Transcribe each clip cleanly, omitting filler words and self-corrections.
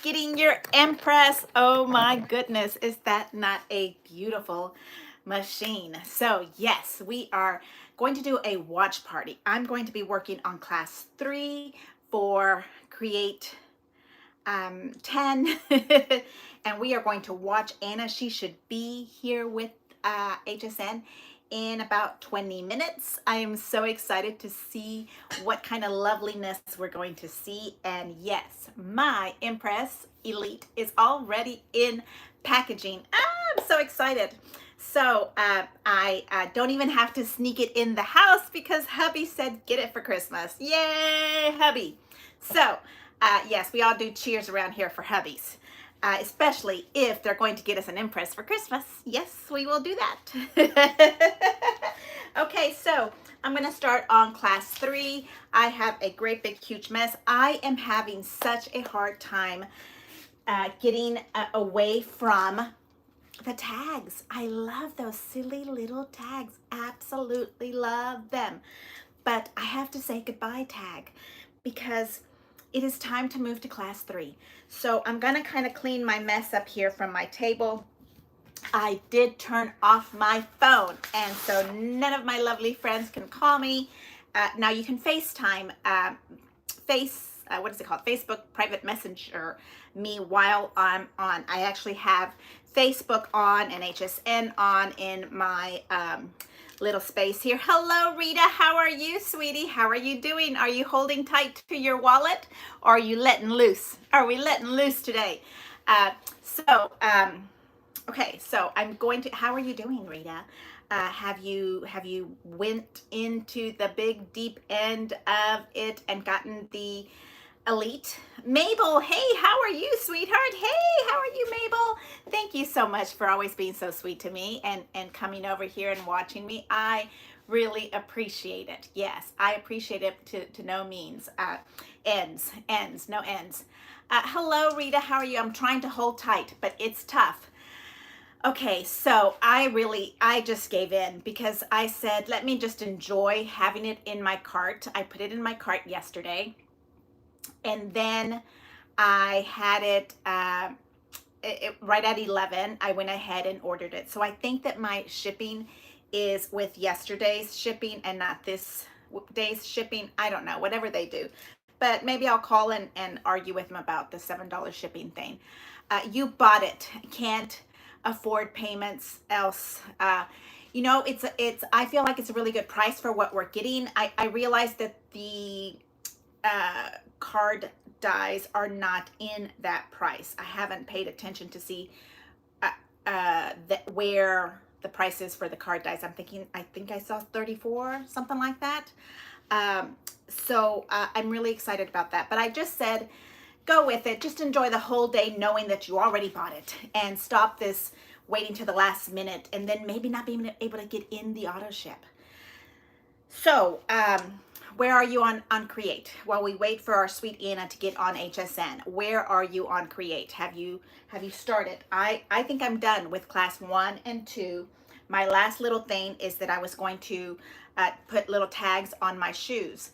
getting your Empress. Oh my goodness, is that not a beautiful machine? So yes, we are going to do a watch party. I'm going to be working on class 3 for Create 10 and we are going to watch Anna. She should be here with HSN in about 20 minutes. I am so excited to see what kind of loveliness we're going to see. And yes, my Empress Elite is already in packaging. I'm so excited. So I don't even have to sneak it in the house because hubby said get it for Christmas. Yay, hubby. So yes, we all do cheers around here for hubbies, especially if they're going to get us an Empress for Christmas. Yes, we will do that. Okay, so I'm going to start on class 3. I have a great big huge mess. I am having such a hard time getting away from the tags. I love those silly little tags. Absolutely love them. But I have to say goodbye, tag, because it is time to move to class 3. So I'm gonna kind of clean my mess up here from my table. I did turn off my phone, and so none of my lovely friends can call me. Now you can FaceTime, what is it called? Facebook private messenger me while I'm on. I actually have Facebook on and HSN on in my little space here. Hello, Rita. How are you, sweetie? How are you doing? Are you holding tight to your wallet, or are you letting loose? Are we letting loose today? Uh, so, okay. So I'm going to. How are you doing, Rita? Have you went into the big deep end of it and gotten the Elite? Mabel, hey, how are you, sweetheart? Hey, how are you, Mabel? Thank you so much for always being so sweet to me and coming over here and watching me. I really appreciate it. Yes, I appreciate it to no means. No ends. Hello, Rita, how are you? I'm trying to hold tight, but it's tough. Okay, so I just gave in because I said, let me just enjoy having it in my cart. I put it in my cart yesterday, and then I had it, right at 11. I went ahead and ordered it. So I think that my shipping is with yesterday's shipping and not this day's shipping. I don't know, whatever they do. But maybe I'll call and argue with them about the $7 shipping thing. You bought it. Can't afford payments else. I feel like it's a really good price for what we're getting. I realized that the card dies are not in that price. I haven't paid attention to see where the price is for the card dies. I think I saw 34, something like that. So I'm really excited about that. But I just said, go with it. Just enjoy the whole day knowing that you already bought it, and stop this waiting to the last minute and then maybe not being able to get in the auto ship. So, where are you on Create? While we wait for our sweet Anna to get on HSN, where are you on Create? Have you started? I think I'm done with class 1 and 2. My last little thing is that I was going to put little tags on my shoes.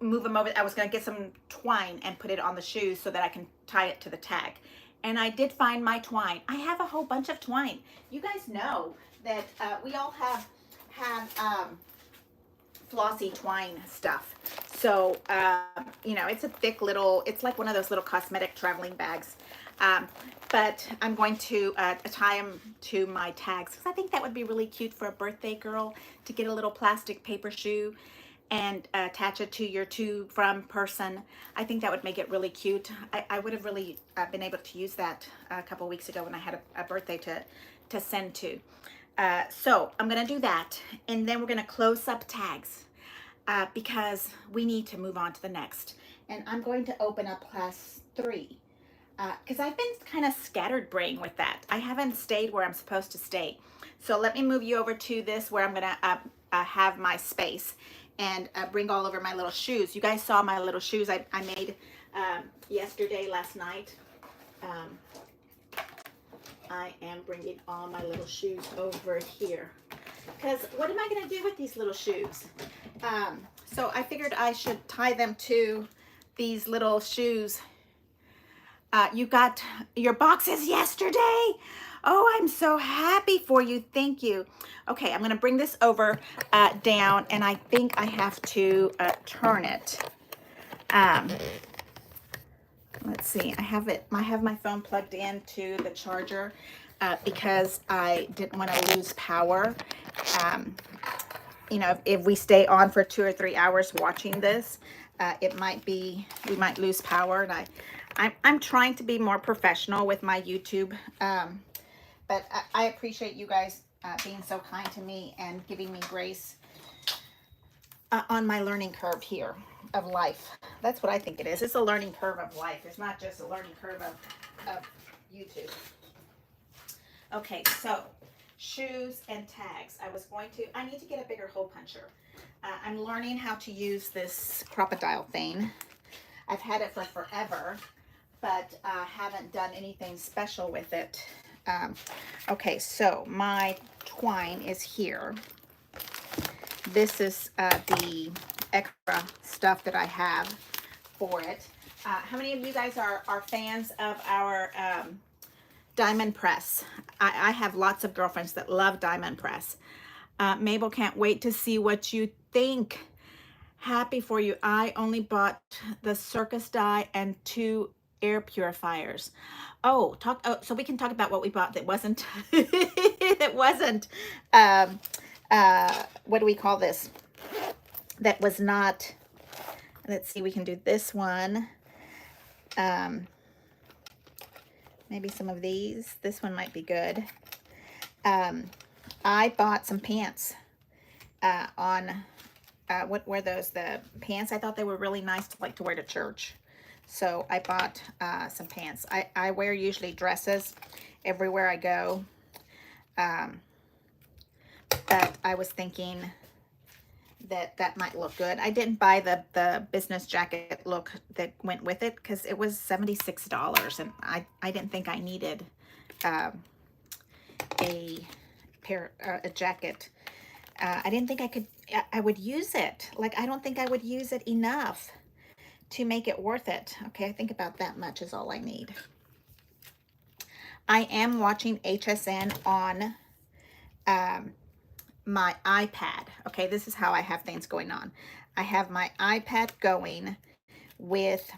Move them over. I was going to get some twine and put it on the shoes so that I can tie it to the tag. And I did find my twine. I have a whole bunch of twine. You guys know that we all have flossy twine stuff. So, it's a thick little, it's like one of those little cosmetic traveling bags. But I'm going to tie them to my tags because I think that would be really cute for a birthday girl to get a little plastic paper shoe and attach it to your to from person. I think that would make it really cute. I would have really been able to use that a couple weeks ago when I had a birthday to send to. So I'm going to do that, and then we're going to close up tags because we need to move on to the next. And I'm going to open up class 3 because I've been kind of scattered brain with that. I haven't stayed where I'm supposed to stay. So let me move you over to this where I'm going to have my space and bring all over my little shoes. You guys saw my little shoes I made last night. I am bringing all my little shoes over here because what am I going to do with these little shoes? So I figured I should tie them to these little shoes You got your boxes yesterday. Oh, I'm so happy for you. Thank you. Okay, I'm gonna bring this over down, and I think I have to turn it. Let's see, I have my phone plugged into the charger because I didn't want to lose power. You know, if we stay on for 2 or 3 hours watching this, we might lose power. And I'm trying to be more professional with my YouTube, but I appreciate you guys being so kind to me and giving me grace on my learning curve here of life. That's what I think it is. It's a learning curve of life. It's not just a learning curve of YouTube. Okay, so shoes and tags. I need to get a bigger hole puncher. I'm learning how to use this crocodile thing. I've had it for forever, but haven't done anything special with it. Okay, so my twine is here. This is the extra stuff that I have for it. How many of you guys are fans of our diamond press? I have lots of girlfriends that love diamond press. Mabel can't wait to see what you think. Happy for you. I only bought the circus die and 2 air purifiers. Oh, so we can talk about what we bought that wasn't that wasn't what do we call this? That was not, let's see, we can do this one. Maybe some of these. This one might be good. I bought some pants what were those? The pants. I thought they were really nice to like to wear to church. So I bought some pants. I wear usually dresses everywhere I go. But I was thinking that might look good. I didn't buy the business jacket look that went with it because it was $76, and I didn't think I needed a jacket. I didn't think I would use it. Like, I don't think I would use it enough to make it worth it. Okay, I think about that much is all I need. I am watching HSN on my iPad. Okay, this is how I have things going on. I have my iPad going with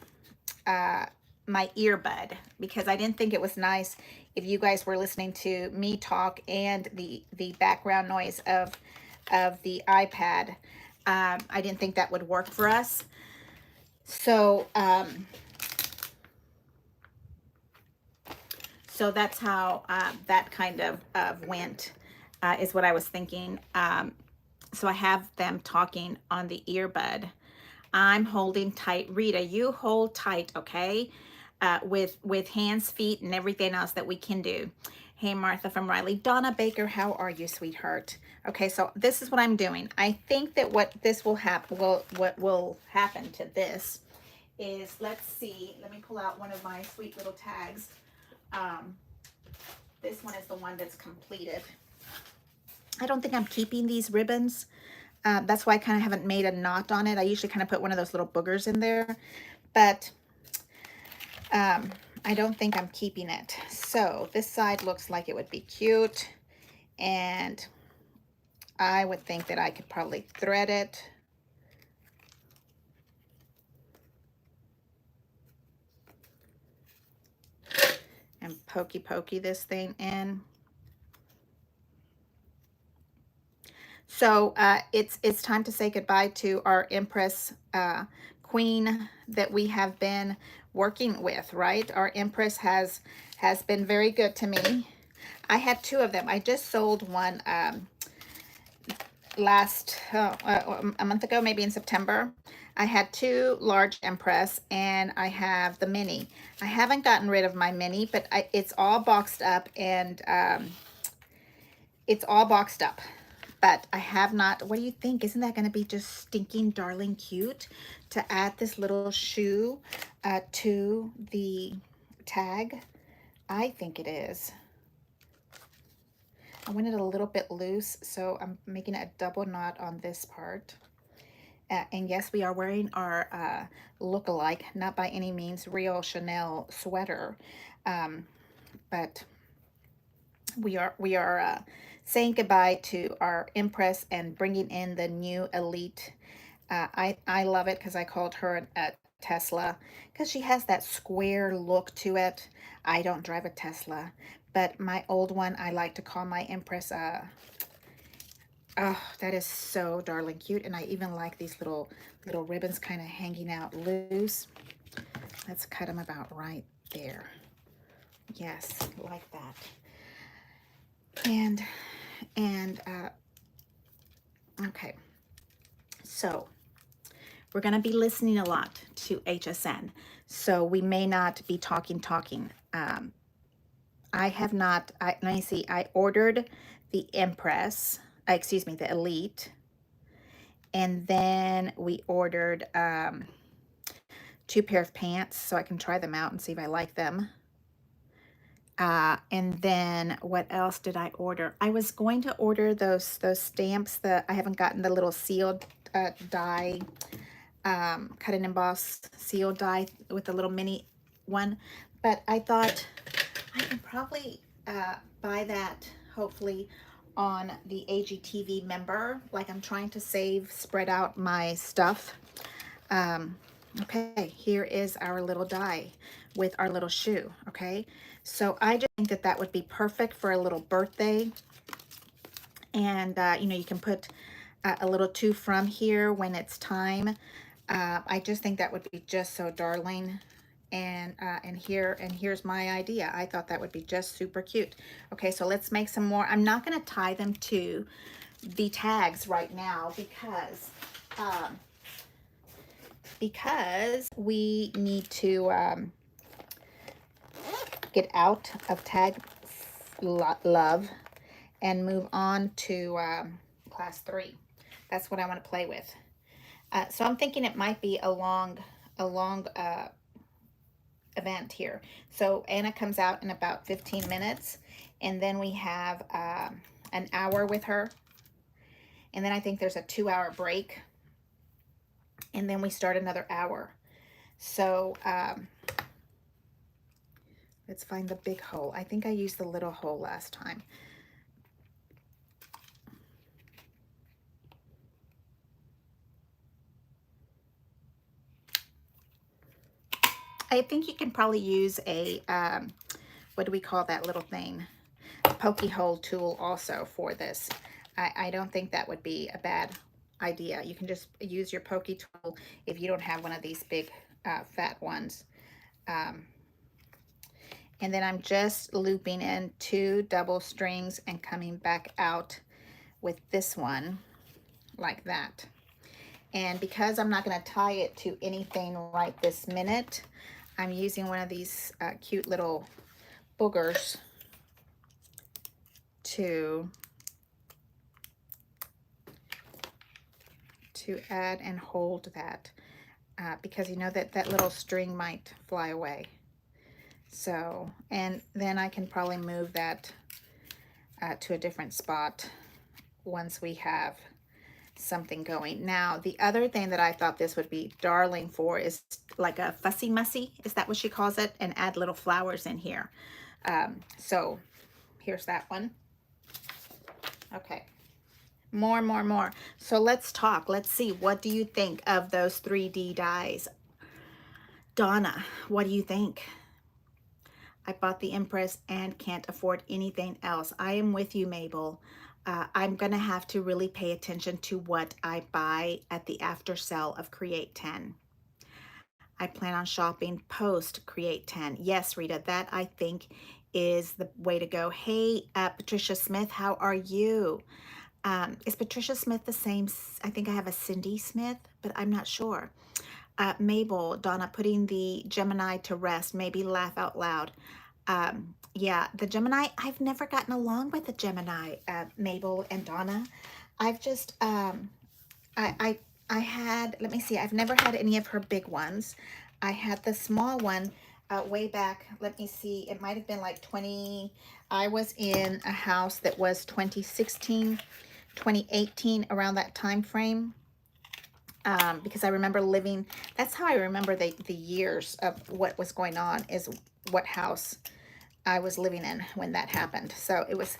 my earbud because I didn't think it was nice if you guys were listening to me talk and the background noise of the iPad. I didn't think that would work for us. So so that's how that kind of went, is what I was thinking. So I have them talking on the earbud. I'm holding tight. Rita, you hold tight, okay? With hands, feet, and everything else that we can do. Hey, Martha from Riley. Donna Baker, how are you, sweetheart? Okay, so this is what I'm doing. I think that what will happen to this is, let's see, let me pull out one of my sweet little tags. This one is the one that's completed. I don't think I'm keeping these ribbons. That's why I kind of haven't made a knot on it. I usually kind of put one of those little boogers in there, but I don't think I'm keeping it. So this side looks like it would be cute, and I would think that I could probably thread it. And pokey this thing in. So it's time to say goodbye to our Empress queen that we have been working with, right? Our Empress has been very good to me. I had 2 of them. I just sold one a month ago, maybe in September. I had 2 large Empress, and I have the mini. I haven't gotten rid of my mini, but it's all boxed up, and it's all boxed up. But I have not. What do you think? Isn't that going to be just stinking darling cute to add this little shoe to the tag? I think it is. I want it a little bit loose, so I'm making a double knot on this part. And yes, we are wearing our look-alike, not by any means real Chanel sweater, but we are saying goodbye to our Empress and bringing in the new Elite. I love it because I called her a Tesla because she has that square look to it. I don't drive a Tesla, but my old one I like to call my Empress. Oh, that is so darling cute, and I even like these little ribbons kind of hanging out loose. Let's cut them about right there. Yes, like that. And okay, so we're going to be listening a lot to HSN, so we may not be talking. I have not, let me see, I ordered the Empress, excuse me, the Elite, and then we ordered 2 pair of pants so I can try them out and see if I like them. And then what else did I order? I was going to order those stamps that I haven't gotten, the little sealed die, cut and emboss sealed die with the little mini one. But I thought I can probably buy that hopefully on the AGTV member. Like I'm trying to spread out my stuff. Okay, here is our little die with our little shoe, okay? So I just think that that would be perfect for a little birthday. And, you know, you can put a little to from here when it's time. I just think that would be just so darling. And here's my idea. I thought that would be just super cute. Okay, so let's make some more. I'm not going to tie them to the tags right now because we need to get out of tag love and move on to class 3. That's what I want to play with. So I'm thinking it might be a long event here. So Anna comes out in about 15 minutes, and then we have an hour with her, and then I think there's a 2-hour break, and then we start another hour. So let's find the big hole. I think I used the little hole last time. I think you can probably use a, what do we call that little thing? A pokey hole tool also for this. I don't think that would be a bad idea. You can just use your pokey tool if you don't have one of these big fat ones. And then I'm just looping in 2 double strings and coming back out with this one like that. And because I'm not going to tie it to anything right this minute, I'm using one of these cute little boogers to add and hold that because you know that little string might fly away. So, and then I can probably move that to a different spot once we have something going. Now, the other thing that I thought this would be darling for is like a fussy mussy, is that what she calls it? And add little flowers in here. So here's that one. Okay. More. So let's talk. Let's see. What do you think of those 3D dies? Donna, what do you think? I bought the Empress and can't afford anything else. I am with you, Mabel. I'm going to have to really pay attention to what I buy at the after sale of Create 10. I plan on shopping post Create 10. Yes, Rita, that I think is the way to go. Hey, Patricia Smith, how are you? Is Patricia Smith the same? I think I have a Cindy Smith, but I'm not sure. Mabel, Donna, putting the Gemini to rest, maybe laugh out loud. Yeah, the Gemini, I've never gotten along with the Gemini, Mabel and Donna. I've just, I had, let me see, I've never had any of her big ones. I had the small one way back, let me see, it might have been like 20, I was in a house that was 2016, 2018, around that time frame. because I remember living, that's how I remember the years of what was going on, is what house I was living in when that happened. So it was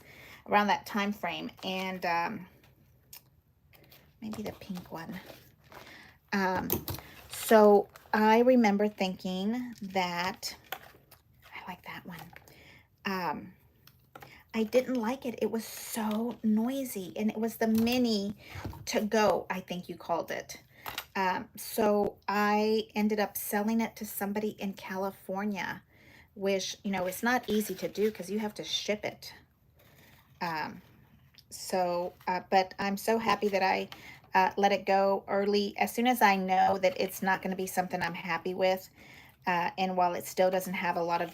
around that time frame. And maybe the pink one. So I remember thinking that, I like that one. I didn't like it. It was so noisy, and it was the mini to go, I think you called it. So I ended up selling it to somebody in California, which, you know, it's not easy to do because you have to ship it. But I'm so happy that I let it go early. As soon as I know that it's not going to be something I'm happy with, and while it still doesn't have a lot of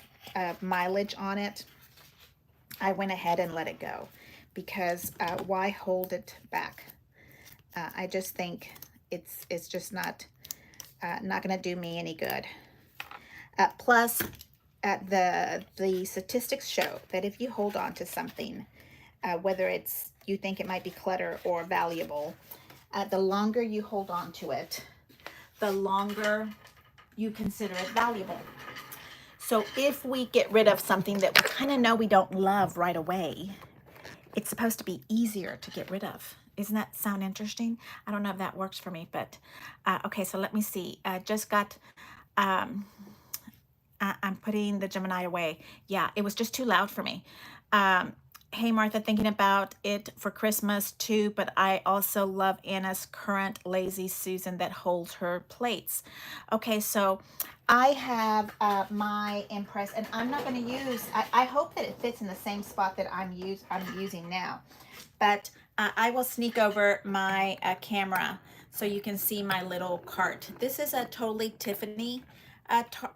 mileage on it, I went ahead and let it go, because why hold it back? I just think it's just not going to do me any good. Plus, the statistics show that if you hold on to something, whether it's you think it might be clutter or valuable, the longer you hold on to it, the longer you consider it valuable. So if we get rid of something that we kind of know we don't love right away, it's supposed to be easier to get rid of. Isn't that sound interesting? I don't know if that works for me, but okay, so let me see. Just got, I'm putting the Gemini away. Yeah, it was just too loud for me. Hey, Martha, thinking about it for Christmas too, but I also love Anna's current Lazy Susan that holds her plates. Okay, so I have my Empress, and I'm not going to use, I hope that it fits in the same spot that I'm using now, but I will sneak over my camera so you can see my little cart. This is a totally Tiffany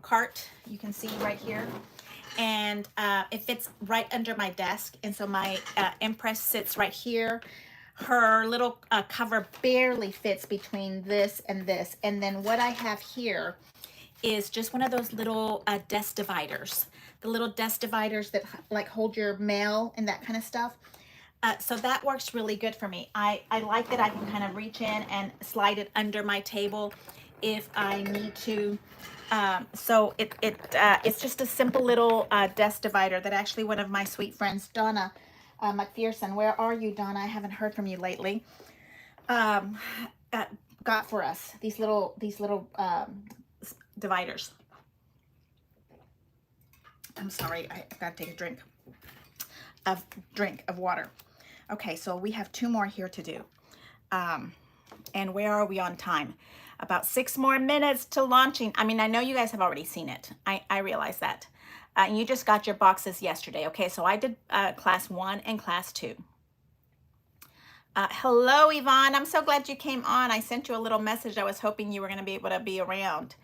cart, you can see right here. And it fits right under my desk. And so my Empress sits right here. Her little cover barely fits between this and this. And then what I have here is just one of those little desk dividers. The little desk dividers that like hold your mail and that kind of stuff. So that works really good for me. I like that I can kind of reach in and slide it under my table if I need to. So it's just a simple little desk divider that actually one of my sweet friends, Donna McPherson, where are you, Donna? I haven't heard from you lately. Got for us these little dividers. I'm sorry, I've got to take a drink of water. Okay, so we have 2 more here to do. And where are we on time? About 6 more minutes to launching. I mean, I know you guys have already seen it. I realize that. You just got your boxes yesterday. Okay, so I did class 1 and class 2. Hello, Yvonne. I'm so glad you came on. I sent you a little message. I was hoping you were going to be able to be around.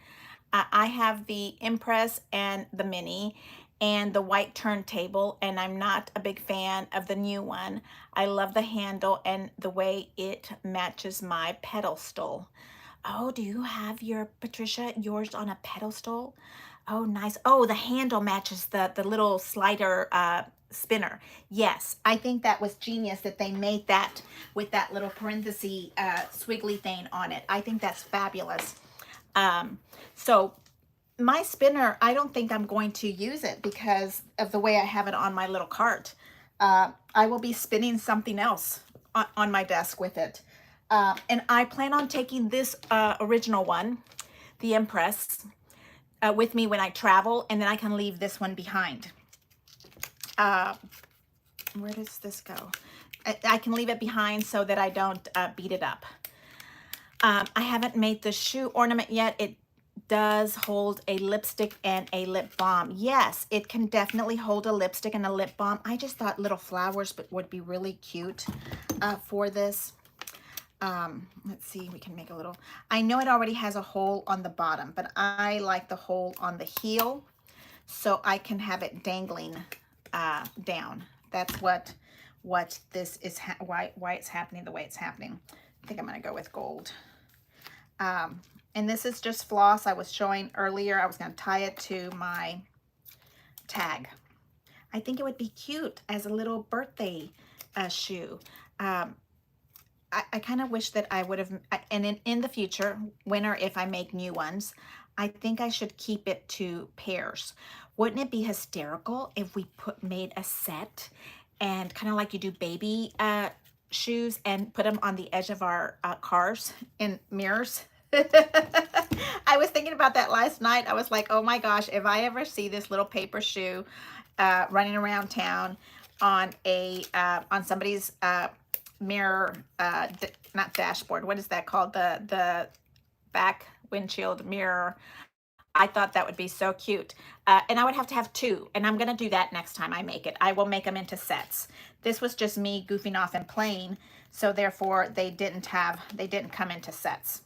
I have the Empress and the Mini and the white turntable, and I'm not a big fan of the new one. I love the handle and the way it matches my pedestal. Oh, do you have your, Patricia, yours on a pedestal? Oh, nice. Oh, the handle matches the little slider spinner. Yes, I think that was genius that they made that with that little parenthesis swiggly thing on it. I think that's fabulous. So my spinner, I don't think I'm going to use it because of the way I have it on my little cart. I will be spinning something else on my desk with it. And I plan on taking this original one, the Empress, with me when I travel, and then I can leave this one behind. Where does this go? I can leave it behind so that I don't beat it up. I haven't made the shoe ornament yet. It does hold a lipstick and a lip balm. Yes, it can definitely hold a lipstick and a lip balm. I just thought little flowers would be really cute for this. Let's see, we can make a little, I know it already has a hole on the bottom, but I like the hole on the heel so I can have it dangling down. That's what this is, why it's happening the way it's happening. I think I'm going to go with gold. And this is just floss I was showing earlier. I was going to tie it to my tag. I think it would be cute as a little birthday shoe. I kind of wish that I would have, and in the future, when or if I make new ones, I think I should keep it to pairs. Wouldn't it be hysterical if we made a set and kind of like you do baby shoes and put them on the edge of our cars in mirrors? I was thinking about that last night. I was like, oh my gosh, if I ever see this little paper shoe running around town on a on somebody's mirror, not dashboard, what is that called, the back windshield mirror, I thought that would be so cute. And I would have to have two, and I'm gonna do that next time I make it. I will make them into sets. This was just me goofing off and playing, so therefore they didn't come into sets.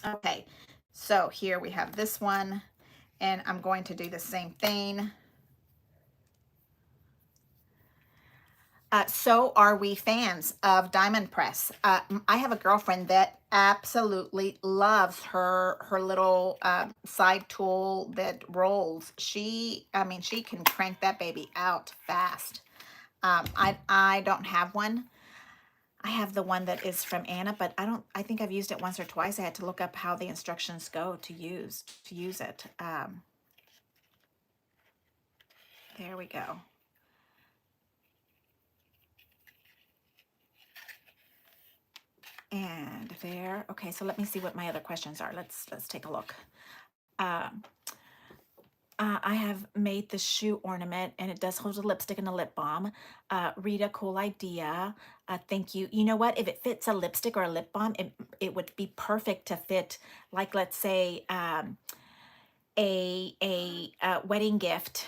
Okay, so here we have this one, and I'm going to do the same thing. So are we fans of Diamond Press? I have a girlfriend that absolutely loves her little side tool that rolls. I mean, she can crank that baby out fast. I don't have one. I have the one that is from Anna, but I think I've used it once or twice. I had to look up how the instructions go to use it. There we go. And there. Okay, so let me see what my other questions are. Let's take a look. I have made the shoe ornament, and it does hold a lipstick and a lip balm. Rita, cool idea. Thank you. You know what? If it fits a lipstick or a lip balm, it would be perfect to fit, like, let's say, a wedding gift.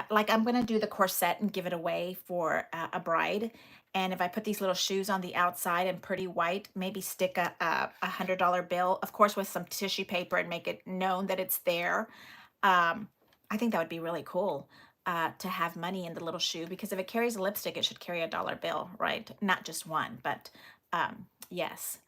Like, I'm going to do the corset and give it away for a bride. And if I put these little shoes on the outside and pretty white, maybe stick a $100 bill, of course, with some tissue paper and make it known that it's there. I think that would be really cool to have money in the little shoe, because if it carries a lipstick, it should carry a dollar bill, right? Not just one, but yes.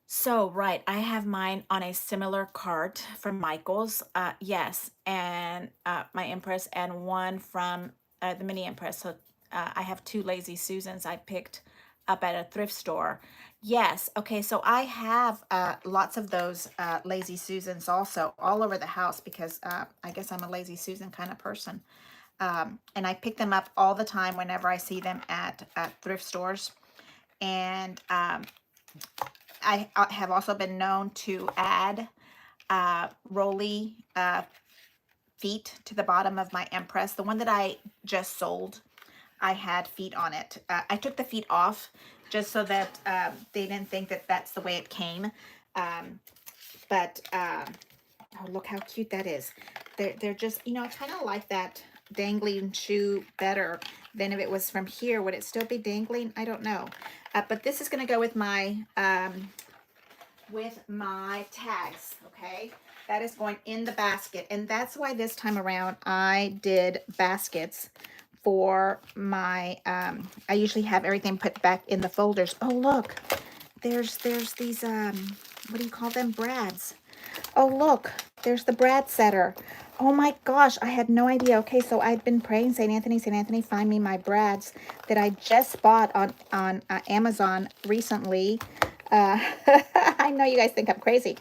So, right, I have mine on a similar cart from Michael's, yes, and my Empress, and one from the mini Empress. So I have two Lazy Susans I picked up at a thrift store. Yes, okay, so I have lots of those Lazy Susans also all over the house, because I guess I'm a Lazy Susan kind of person. And I pick them up all the time whenever I see them at thrift stores. And I have also been known to add rolly feet to the bottom of my Empress. The one that I just sold, I had feet on it. I took the feet off just so that they didn't think that that's the way it came. Oh, look how cute that is. They're just, you know, I kind of like that dangling shoe better than if it was from here. Would it still be dangling? I don't know. But this is going to go with my tags, okay? That is going in the basket, and that's why this time around I did baskets for my, I usually have everything put back in the folders. Oh, look, there's these, what do you call them? Brads. Oh, look, there's the Brad setter. Oh my gosh, I had no idea. Okay, so I'd been praying, St. Anthony, find me my Brads that I just bought on Amazon recently. I know you guys think I'm crazy,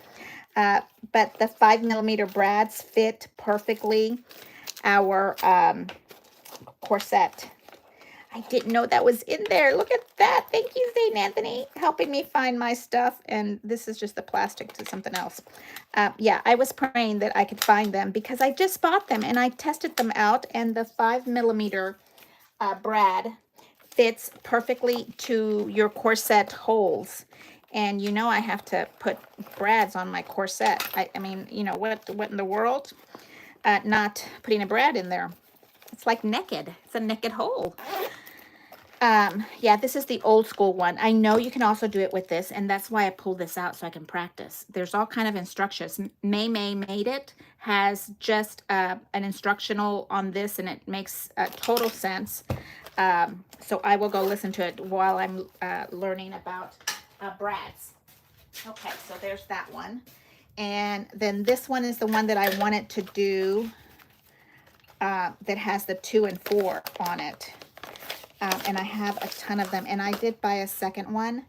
but the 5mm Brads fit perfectly our corset. I didn't know that was in there. Look at that. Thank you, St. Anthony, helping me find my stuff. And this is just the plastic to something else. Yeah, I was praying that I could find them, because I just bought them and I tested them out. And the 5mm brad fits perfectly to your corset holes. And you know I have to put brads on my corset. I mean, you know, what in the world? Not putting a brad in there. It's like naked. It's a naked hole. Yeah, this is the old school one. I know you can also do it with this, and that's why I pulled this out, so I can practice. There's all kind of instructions. May Made It has just an instructional on this, and it makes total sense. So I will go listen to it while I'm learning about brads. Okay, so there's that one. And then this one is the one that I wanted to do that has the 2 and 4 on it. And I have a ton of them. And I did buy a second one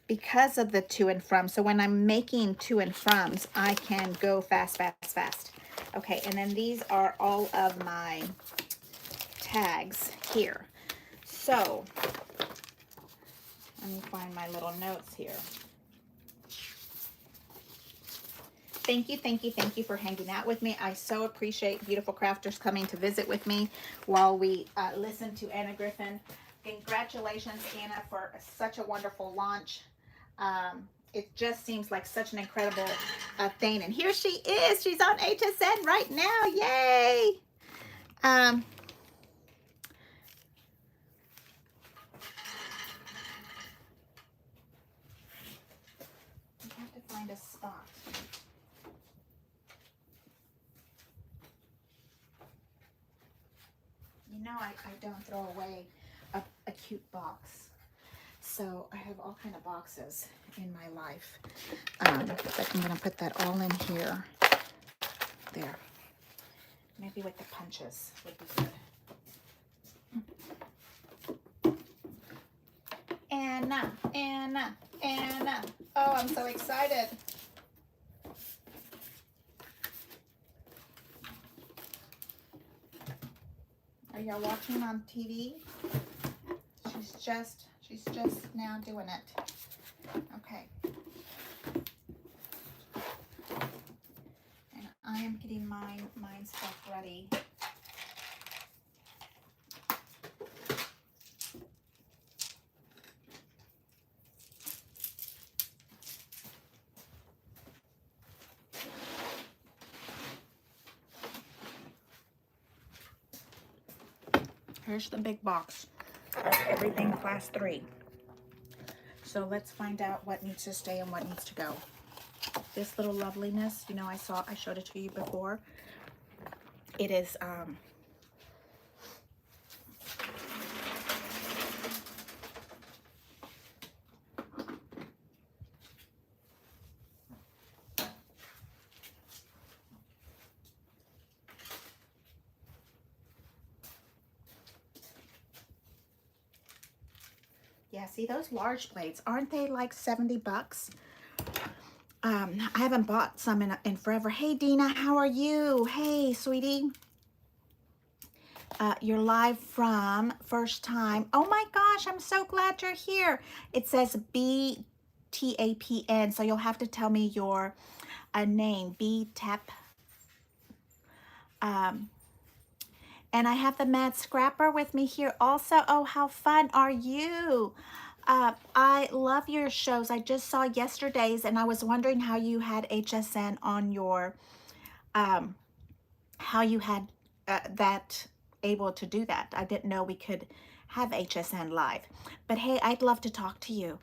because of the to and from. So when I'm making to and froms, I can go fast, fast, fast. Okay, and then these are all of my tags here. So let me find my little notes here. Thank you, thank you, thank you for hanging out with me. I so appreciate beautiful crafters coming to visit with me while we listen to Anna Griffin. Congratulations, Anna, for such a wonderful launch. It just seems like such an incredible thing. And here she is. She's on HSN right now. Yay! I have to find a spot. You know, I don't throw away a cute box. So I have all kind of boxes in my life. But I'm going to put that all in here. There. Maybe with the punches would be good. Anna, Anna, Anna. Oh, I'm so excited. Are y'all watching on TV? She's just now doing it. Okay. And I am getting mine stuff ready. Here's the big box. Everything class 3. So let's find out what needs to stay and what needs to go. This little loveliness, you know, I showed it to you before. It is yeah, see those large blades, aren't they like 70 bucks? I haven't bought some in forever. Hey, Dina, how are you? Hey, sweetie. You're live from first time. Oh my gosh, I'm so glad you're here. It says BTAPN, so you'll have to tell me your name. BTAP. And I have the Mad Scrapper with me here also. Oh, how fun are you? I love your shows. I just saw yesterday's and I was wondering how you had HSN on your, how you had that able to do that. I didn't know we could have HSN live. But hey, I'd love to talk to you.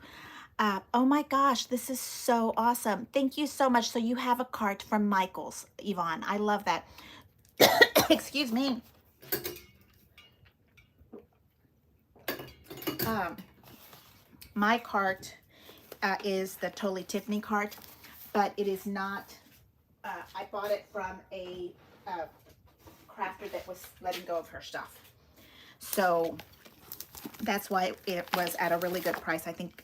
Oh my gosh, this is so awesome. Thank you so much. So you have a cart from Michael's, Yvonne. I love that. Excuse me. My cart is the Totally Tiffany cart, but it is not, I bought it from a crafter that was letting go of her stuff. So that's why it was at a really good price. I think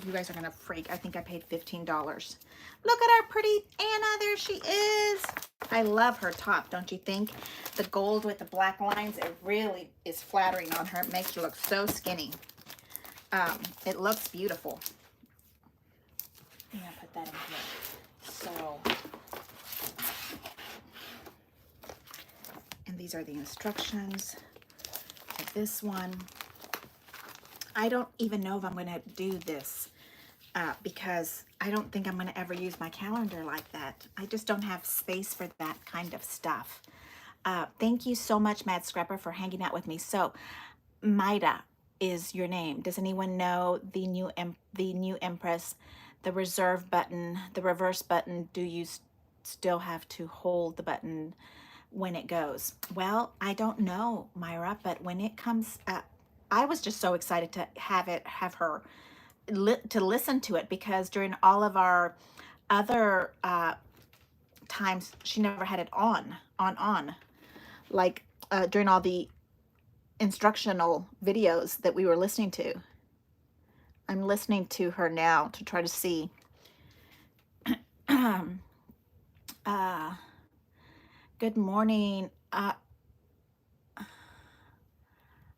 you guys are gonna freak. I think I paid $15. Look at our pretty Anna, there she is. I love her top, don't you think? The gold with the black lines, it really is flattering on her. It makes her look so skinny. It looks beautiful. I'm gonna put that in here. So, and these are the instructions for this one. I don't even know if I'm gonna do this because I don't think I'm gonna ever use my calendar like that. I just don't have space for that kind of stuff. Thank you so much, Mad Scrapper, for hanging out with me. So, Maida is your name. Does anyone know the new Empress, the reserve button, the reverse button? Do you still have to hold the button when it goes? Well, I don't know, Myra, but when it comes up, I was just so excited to have her to listen to it, because during all of our other times, she never had it on, like during all the instructional videos that we were listening to. I'm listening to her now to try to see. Good morning.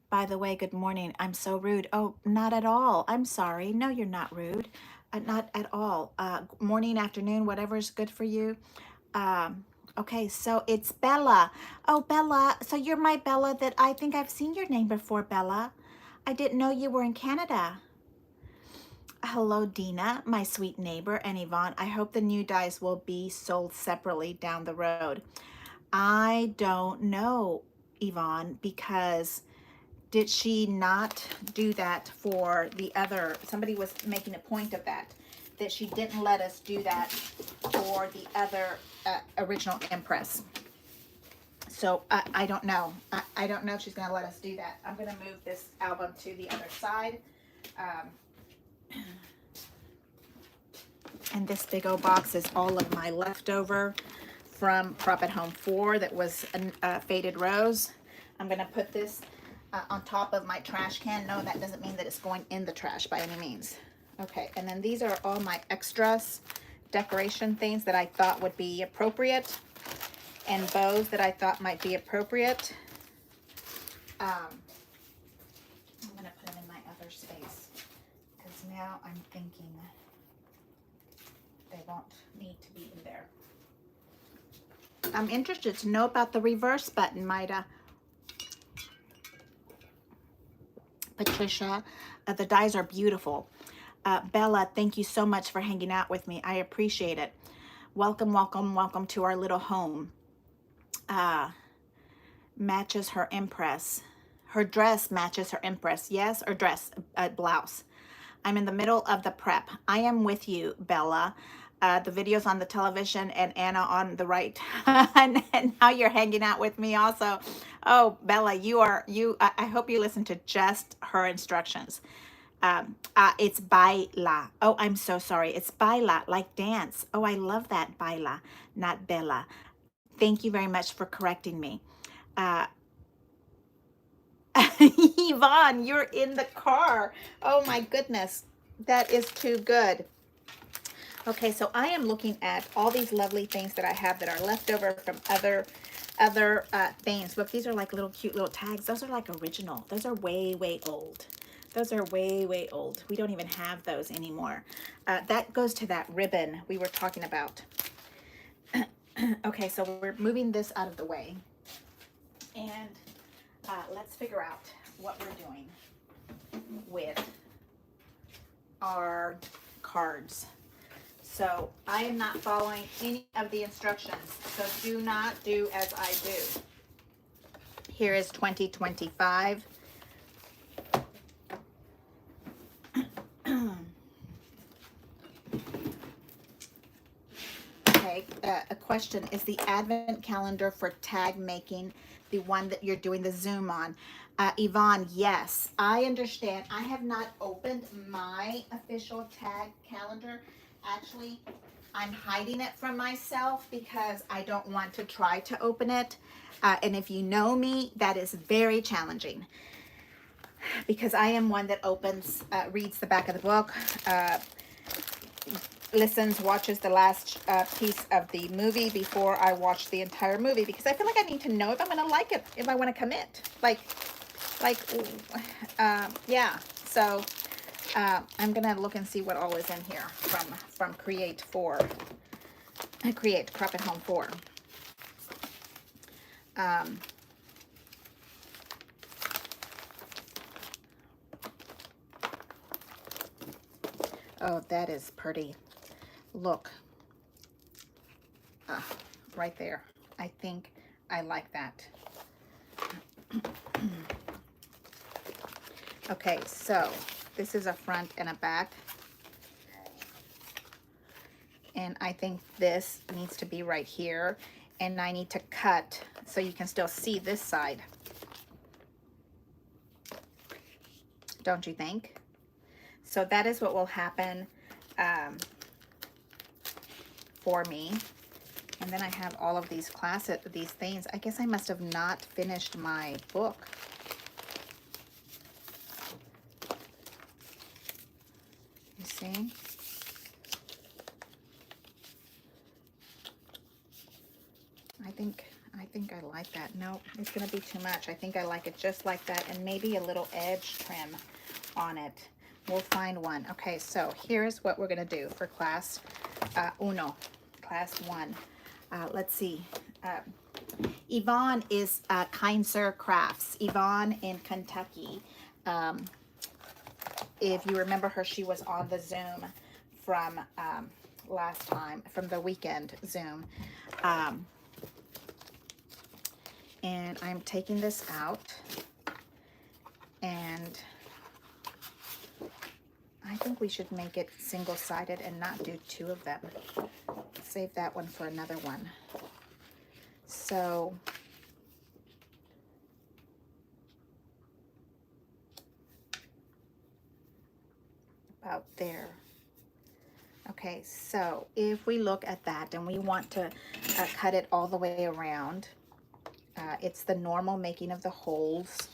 By the way, good morning. I'm so rude. Oh, not at all. I'm sorry. No, you're not rude. Not at all. Morning, afternoon, whatever's good for you. Okay, so it's Bella. Oh, Bella. So you're my Bella that I think I've seen your name before, Bella. I didn't know you were in Canada. Hello, Dina, my sweet neighbor, and Yvonne. I hope the new dies will be sold separately down the road. I don't know, Yvonne, because did she not do that for the other? Somebody was making a point of that she didn't let us do that for the other original Empress. So I don't know. I don't know if she's going to let us do that. I'm going to move this album to the other side. And this big old box is all of my leftover from Prop at Home 4 that was a faded rose. I'm going to put this on top of my trash can. No, that doesn't mean that it's going in the trash by any means. Okay, and then these are all my extras, decoration things that I thought would be appropriate, and bows that I thought might be appropriate. I'm going to put them in my other space because now I'm thinking they won't need to be in there. I'm interested to know about the reverse button, Maida. Patricia, the dies are beautiful. Bella, thank you so much for hanging out with me. I appreciate it. Welcome, welcome, welcome to our little home. Matches her Empress. Her dress matches her Empress. Yes, or dress, blouse. I'm in the middle of the prep. I am with you, Bella. The video's on the television and Anna on the right. and now you're hanging out with me also. Oh, Bella, I hope you listen to just her instructions. It's baila. Oh, I'm so sorry. It's baila, like dance. Oh, I love that, baila, not Bella. Thank you very much for correcting me. Yvonne, you're in the car. Oh my goodness. That is too good. Okay, so I am looking at all these lovely things that I have that are left over from other things. Look, these are like little cute little tags. Those are like original. Those are way, way old. Those are way, way old. We don't even have those anymore. That goes to that ribbon we were talking about. Okay, so we're moving this out of the way. And let's figure out what we're doing with our cards. So I am not following any of the instructions. So do not do as I do. Here is 2025. Okay, a question. Is the advent calendar for tag making the one that you're doing the Zoom on? Yvonne, yes. I understand. I have not opened my official tag calendar. Actually, I'm hiding it from myself because I don't want to try to open it. And if you know me, that is very challenging because I am one that opens, reads the back of the book, listens, watches the last piece of the movie before I watch the entire movie because I feel like I need to know if I'm going to like it, if I want to commit. Yeah. So I'm going to look and see what all is in here from Create Prop at Home 4. Oh, that is pretty. Look, right there. I think I like that. Okay, so this is a front and a back. And I think this needs to be right here. And I need to cut so you can still see this side. Don't you think? So that is what will happen for me. And then I have all of these these things. I guess I must have not finished my book. You see? I think I like that. No, it's gonna be too much. I think I like it just like that, and maybe a little edge trim on it. We'll find one. Okay, so here's what we're gonna do for class class 1. Let's see. Yvonne is Kind Sir Crafts. Yvonne in Kentucky. If you remember her, she was on the Zoom from last time, from the weekend Zoom. And I'm taking this out, and I think we should make it single-sided and not do 2 of them. Save that one for another one. So about there. Okay, so if we look at that and we want to cut it all the way around, it's the normal making of the holes,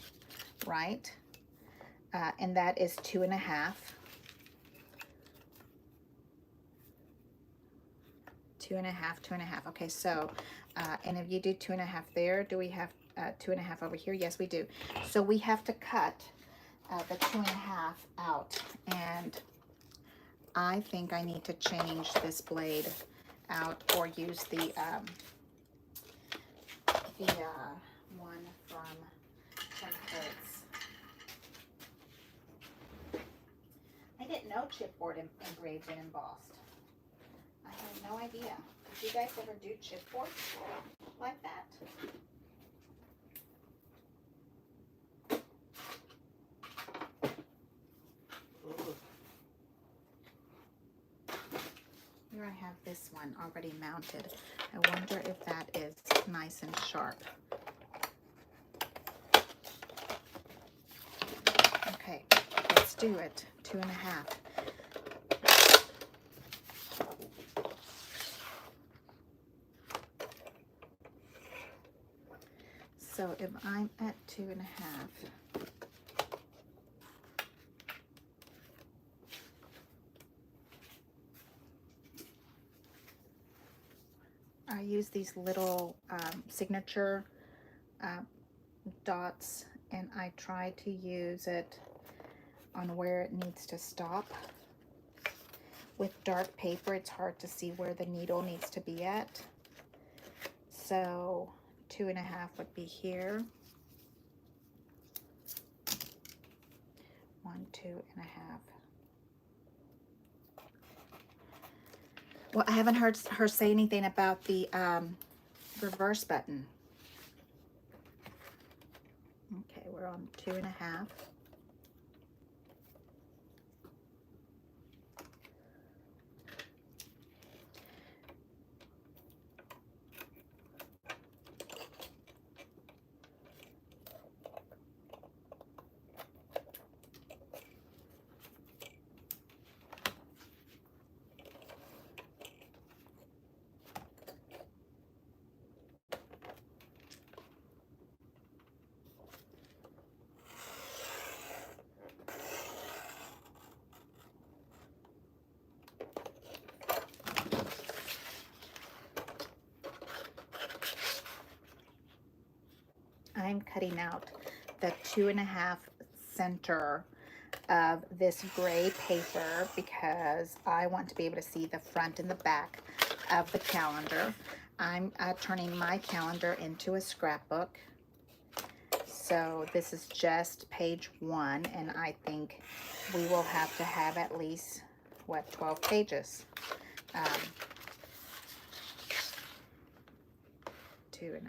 right? And that is 2.5. 2.5, 2.5. Okay, so, and if you do 2.5 there, do we have 2.5 over here? Yes, we do. So we have to cut the 2.5 out, and I think I need to change this blade out or use the one from Empress. I didn't know chipboard engraved and embossed. I had no idea. Did you guys ever do chipboard like that? Here I have this one already mounted. I wonder if that is nice and sharp. Okay, let's do it. 2.5. So if I'm at 2.5, I use these little signature dots, and I try to use it on where it needs to stop. With dark paper, it's hard to see where the needle needs to be at. So 2.5 would be here. 1, 2.5. Well, I haven't heard her say anything about the reverse button. Okay, we're on 2.5. I'm cutting out the 2.5 center of this gray paper because I want to be able to see the front and the back of the calendar. I'm turning my calendar into a scrapbook. So this is just page 1, and I think we will have to have at least, what, 12 pages. 2.5.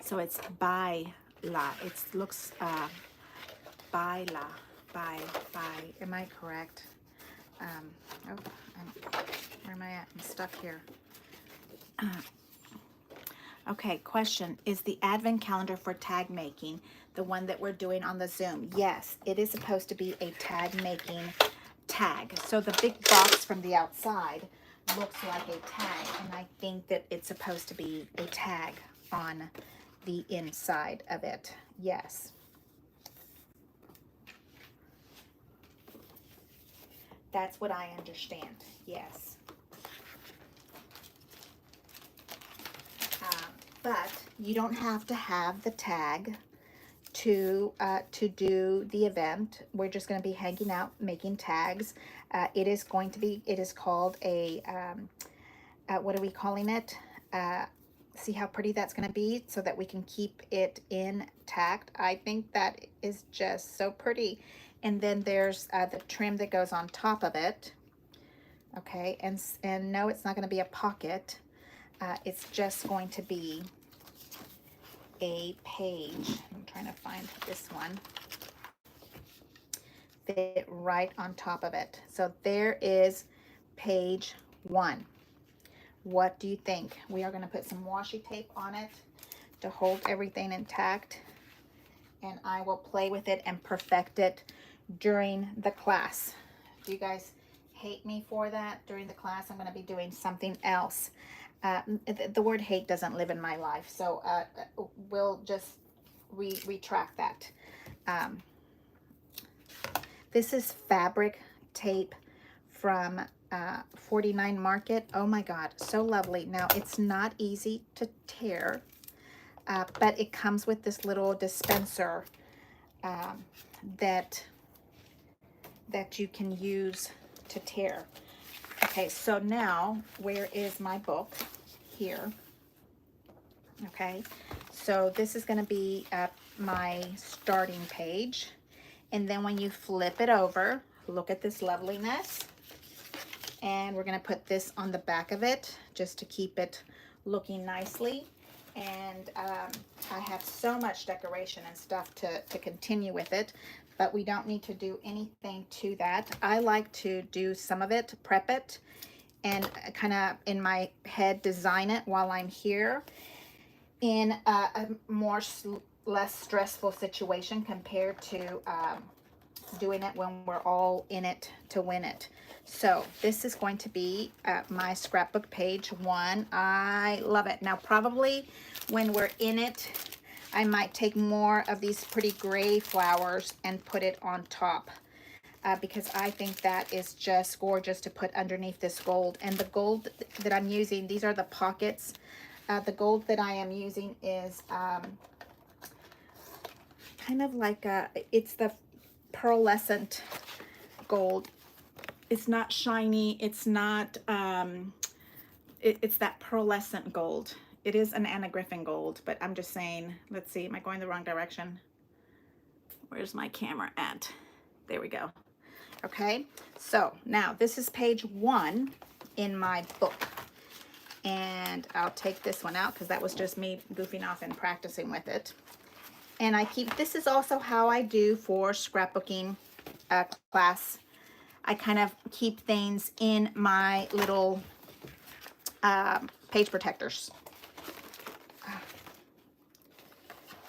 So it's by la. It looks by la, by. Am I correct? Where am I at? I'm stuck here. Okay, question. Is the advent calendar for tag making the one that we're doing on the Zoom? Yes, it is supposed to be a tag making tag. So the big box from the outside looks like a tag, and I think that it's supposed to be a tag. on the inside of it. Yes. That's what I understand. Yes. But you don't have to have the tag to do the event. We're just going to be hanging out, making tags. It is called a, what are we calling it? See how pretty that's going to be so that we can keep it intact. I think that is just so pretty. And then there's the trim that goes on top of it. Okay, and no, it's not going to be a pocket. It's just going to be a page. I'm trying to find this one. Fit right on top of it. So there is page 1. What do you think? We are going to put some washi tape on it to hold everything intact, and I will play with it and perfect it during the class. If you guys hate me for that during the class, I'm going to be doing something else. The word hate doesn't live in my life, so we'll just retract that. This is fabric tape from 49 Market. Oh my God, so lovely. Now, it's not easy to tear, but it comes with this little dispenser that you can use to tear. Okay, so now where is my book? Here. Okay, so this is going to be my starting page, and then when you flip it over, look at this loveliness, and we're going to put this on the back of it just to keep it looking nicely. And I have so much decoration and stuff to continue with it, but we don't need to do anything to that. I like to do some of it, prep it, and kind of in my head design it while I'm here in a less stressful situation compared to doing it when we're all in it to win it. So this is going to be my scrapbook page 1. I love it. Now probably when we're in it, I might take more of these pretty gray flowers and put it on top because I think that is just gorgeous to put underneath this gold. And the gold that I'm using, these are the pockets. The gold that I am using is kind of like it's the pearlescent gold. It's not shiny. It's not, it's that pearlescent gold. It is an Anna Griffin gold, but I'm just saying, let's see, am I going the wrong direction? Where's my camera at? There we go. Okay, so now this is page 1 in my book. And I'll take this one out because that was just me goofing off and practicing with it. And this is also how I do for scrapbooking class. I kind of keep things in my little page protectors.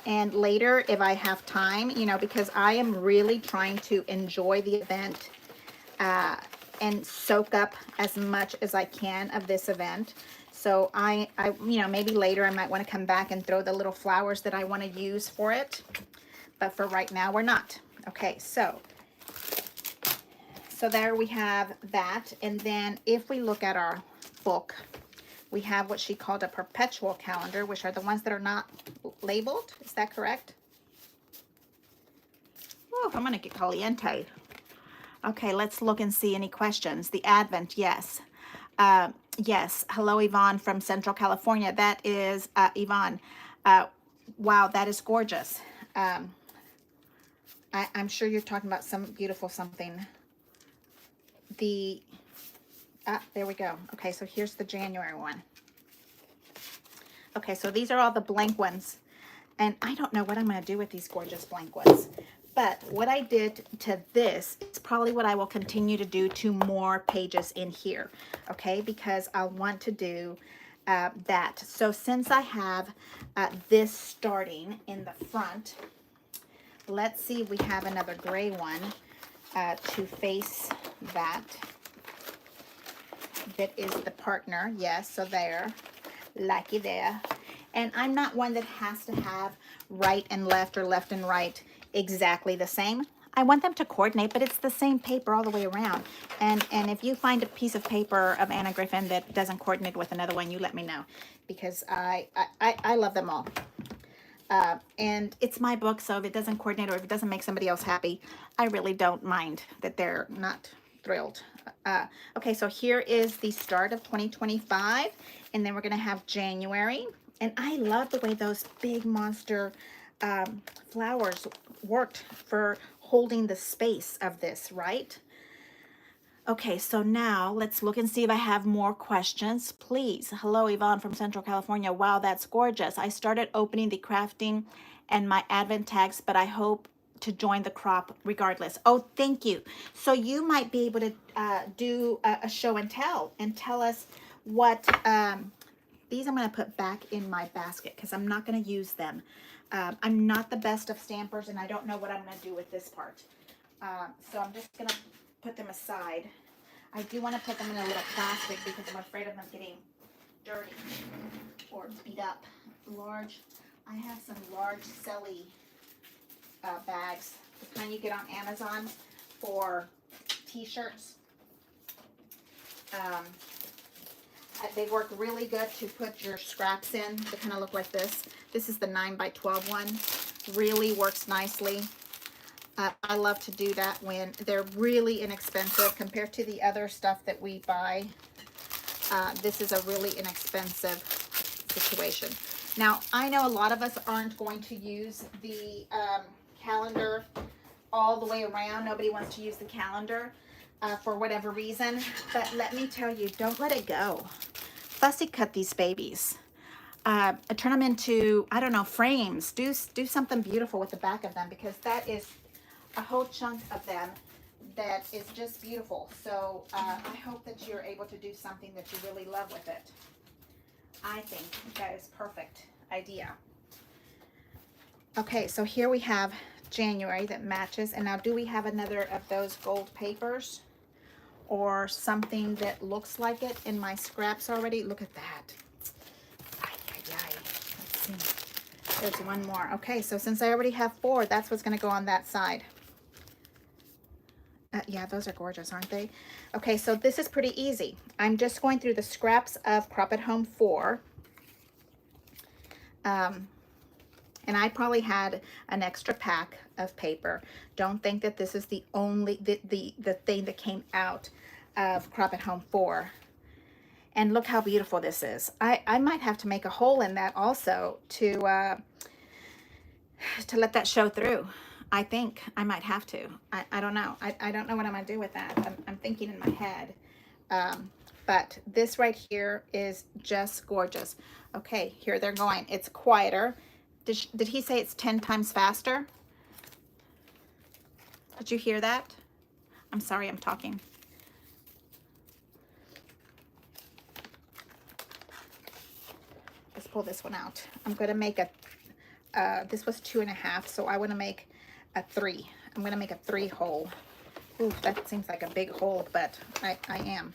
And later, if I have time, you know, because I am really trying to enjoy the event and soak up as much as I can of this event. So I you know, maybe later I might want to come back and throw the little flowers that I want to use for it. But for right now, we're not. Okay, so there we have that. And then if we look at our book, we have what she called a perpetual calendar, which are the ones that are not labeled. Is that correct? Oh, I'm going to get caliente. Okay, let's look and see any questions. The Advent, yes. Yes, hello, Yvonne from Central California. That is Yvonne. Wow, that is gorgeous. I'm sure you're talking about some beautiful something. There we go. Okay, so here's the January one. Okay, so these are all the blank ones. And I don't know what I'm going to do with these gorgeous blank ones. But what I did to this is probably what I will continue to do to more pages in here. Okay, because I want to do that. So since I have this starting in the front, let's see if we have another gray one to face that. That is the partner. Yes, so there. Lucky there. And I'm not one that has to have right and left or left and right exactly the same. I want them to coordinate, but it's the same paper all the way around. And if you find a piece of paper of Anna Griffin that doesn't coordinate with another one, you let me know, because I love them all. And it's my book, so if it doesn't coordinate or if it doesn't make somebody else happy, I really don't mind that they're not thrilled. Okay, so here is the start of 2025, and then we're going to have January. And I love the way those big monster flowers worked for holding the space of this, right? Okay, so now let's look and see if I have more questions. Please. Hello, Yvonne from Central California. Wow, that's gorgeous. I started opening the crafting and my advent tags, but I hope to join the crop regardless. Oh, thank you. So you might be able to do a show and tell us what, these I'm going to put back in my basket because I'm not going to use them. I'm not the best of stampers, and I don't know what I'm going to do with this part. So I'm just going to put them aside. I do want to put them in a little plastic because I'm afraid of them getting dirty or beat up. I have some large Selly bags, the kind you get on Amazon for t-shirts. They work really good to put your scraps in. They kind of look like this. This is the 9x12 one. Really works nicely. I love to do that when they're really inexpensive compared to the other stuff that we buy. This is a really inexpensive situation. Now, I know a lot of us aren't going to use the calendar all the way around. Nobody wants to use the calendar for whatever reason. But let me tell you, don't let it go. Fussy cut these babies. Turn them into, I don't know, frames. Do something beautiful with the back of them, because that is a whole chunk of them that is just beautiful. So I hope that you're able to do something that you really love with it. I think that is perfect idea. Okay, so here we have January that matches. And now, do we have another of those gold papers or something that looks like it in my scraps already? Look at that. Let's see. There's one more. Okay, so since I already have 4, that's what's going to go on that side. Yeah, those are gorgeous, aren't they? Okay, so this is pretty easy. I'm just going through the scraps of Crop at Home 4. And I probably had an extra pack of paper. Don't think that this is the only, the thing that came out of Crop at Home 4. And look how beautiful this is. I might have to make a hole in that also to let that show through. I think I might have to. I don't know. I don't know what I'm going to do with that. I'm thinking in my head. But this right here is just gorgeous. Okay, here they're going. It's quieter. Did he say it's 10 times faster? Did you hear that? I'm sorry, I'm talking. Let's pull this one out. I'm going to make a, this was 2.5, so I want to make a 3. I'm going to make a 3 hole. Ooh, that seems like a big hole, but I am.